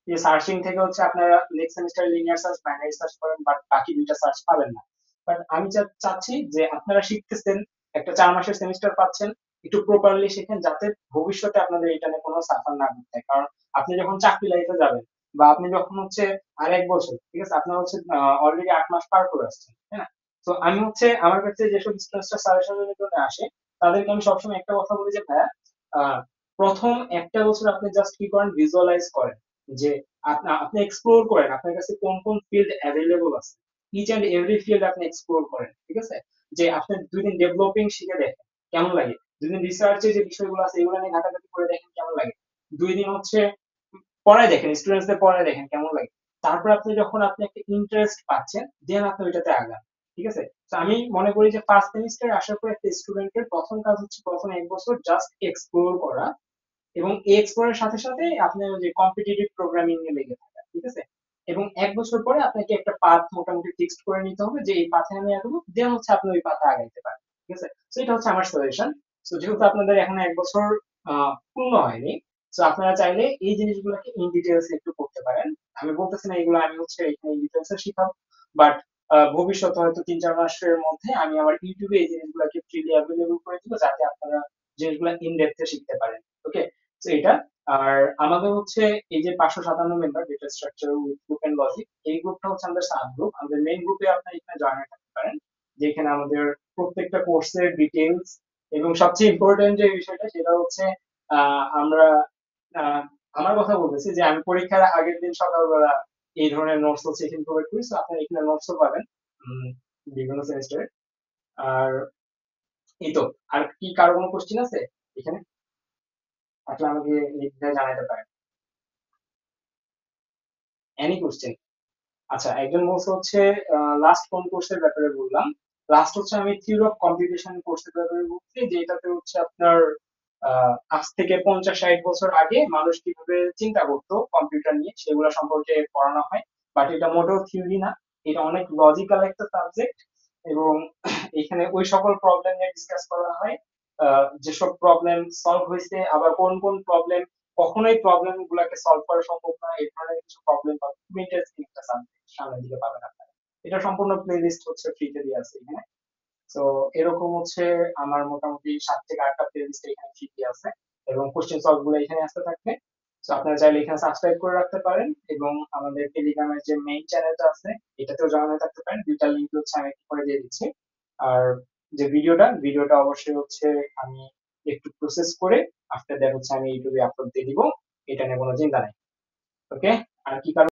এই সার্চিং থেকে হচ্ছে আপনারা next semester linear search binary search করেন, বাট বাকি দুইটা সার্চ পাবেন না। বাট আমি চাচ্ছি যে আপনারা শিখতেছেন, একটা 4 মাসের সেমিস্টার পাচ্ছেন, একটু প্রপারলি শেখেন যাতে ভবিষ্যতে আপনাদের এটা নিয়ে কোনো সাফার না করতে হয়। কারণ আপনি যখন চাকরি লাইফে যাবেন বা আপনি যখন হচ্ছে আর 1 বছর, ঠিক আছে, আপনার হচ্ছে অলরেডি 8 মাস পার করে আসছেন, তাই না। তো আমি হচ্ছে আমার কাছে যেসব স্টুডেন্টরা সাজেশনের জন্য আসে তাদেরকে আমি সবসময় একটা কথা বলি যে ভাইয়া, আহ, প্রথম 1টা বছর আপনি জাস্ট কি করেন, ভিজুয়ালাইজ করেন যে আপনি এক্সপ্লোর করেন আপনার কাছে কোন কোন ফিল্ড অ্যাভেলেবল আছে, ইচ এন্ড এভরি ফিল্ড আপনি এক্সপ্লোর করেন, ঠিক আছে। যে আপনি 2 দিন ডেভেলপিং শিখে দেখেন কেমন লাগে, 2 দিন রিসার্চে যে বিষয়গুলো আছে এগুলো নিয়ে ঘাটাঘাটি করে দেখেন কেমন লাগে, 2 দিন হচ্ছে পড়ায় দেখেন, স্টুডেন্টসদের পড়ায় দেখেন কেমন লাগে। তারপর আপনি যখন আপনি একটা ইন্টারেস্ট পাচ্ছেন দেন আপনি ওইটাতে আগান, ঠিক আছে। তো আমি মনে করি যে ফার্স্ট সেমিস্টার আসার পর একটা স্টুডেন্টের প্রথম কাজ হচ্ছে প্রথম 1 বছর জাস্ট এক্সপ্লোর করা, এবং এই এক্সপ্লোরের সাথে সাথে আপনার যে কম্পিটিটিভ প্রোগ্রামিং এ লেগে থাকা, ঠিক আছে। এবং 1 বছর পরে আপনাকে একটা পাথ মোটামুটি ফিক্সড করে নিতে হবে যে এই পাথে আমি এগোবো, দেন হচ্ছে আপনি ওই পাথে আগাইতে পারেন, ঠিক আছে। তো এটা হচ্ছে আমার সাজেশন। তো যেহেতু আপনাদের এখন 1 বছর পূর্ণ হয়নি, তো আপনারা চাইলে এই জিনিসগুলোকে ইন ডিটেলস একটু করতে পারেন। আমি বলতেছি না এগুলো আমি হচ্ছে এখানে ইন ডিটেলস শিখাবো, বাট ভবিষ্যতে হয়তো 3-4 মাসের মধ্যে আমি আমার ইউটিউবে এই জিনিসগুলোকে ফ্রিলি অ্যাভেলেবল করে দিব, যাতে আপনারা জিনিসগুলো ইন ডেপথে শিখতে পারেন, ওকে। তো এটা, আর আমাদের হচ্ছে এই যে 557 member data structure with group and logic, এই গ্রুপটা হচ্ছে আমাদের সাব গ্রুপ। আমাদের মেইন গ্রুপে আপনি এখানে জয়েন করতে পারেন, যেখানে আমাদের প্রত্যেকটা কোর্সের ডিটেইলস, এবং সবচেয়ে ইম্পর্টেন্ট যে বিষয়টা সেটা হচ্ছে আমরা আহ, আমার কথা বলতেছি যে আমি পরীক্ষার আগের দিন সকালবেলা এই ধরনের নোটস হচ্ছে এখানে প্রোভাইড করি, তো আপনি এখানে নোটসও পাবেন বিভিন্ন সেমিস্টারে। আর এই তো, আর কি কারো কোনো কোশ্চেন আছে এখানে, থাকলে আমাকে নির্দ্বিধায় জানাতে পারেন। Any question? আচ্ছা, একজন বলছে হচ্ছে লাস্ট কোন কোর্সের ব্যাপারে বললাম, লাস্ট হচ্ছে আমি থিওরি অফ কম্পিউটেশন কোর্সের ব্যাপারে বলছি, যেটাতে হচ্ছে আপনার আজ থেকে 50-60 বছর আগে মানুষ কিভাবে চিন্তা করতো কম্পিউটার নিয়ে সেগুলো সম্পর্কে পড়ানো হয়। বাট এটা মোটেও থিওরি না, এটা অনেক লজিক্যাল একটা সাবজেক্ট, এবং এখানে ওই সকল প্রবলেম নিয়ে ডিসকাস করা হয়, যেসব প্রবলেম সলভ হয়েছে, আবার কোন কোন প্রবলেম কখনোই প্রবলেম গুলাকে সলভ করা সম্ভব না, এই ধরনের কিছু প্রবলেম বা খুব ইন্টারেস্টিং একটা সাবজেক্ট সামনের দিকে পাবেন আপনারা। এটা সম্পূর্ণ প্লে লিস্ট হচ্ছে ফ্রিতে দিয়ে আছে এখানে। তো এরকম হচ্ছে আমার মোটামুটি 7 থেকে 8টা প্লে লিস্ট এখানে ফ্রিতে আছে, এবং কোশ্চেন সলভ গুলো এখানে আসতে থাকবে। তো আপনারা চাইলে এখানে সাবস্ক্রাইব করে রাখতে পারেন, এবং আমাদের টেলিগ্রামের যে মেইন চ্যানেলটা আছে এটাতেও জয়েন হয়ে থাকতে পারেন। দুইটা লিংক হচ্ছে আমি একটু করে দিয়ে দিচ্ছি। আর যে ভিডিওটা অবশ্যই হচ্ছে আমি একটু প্রসেস করে আফটার দ্যাট হচ্ছে আমি ইউটিউবে আপলোড দিয়ে দিব, এটা নিয়ে কোনো চিন্তা নাই। ওকে, আর কি কারণ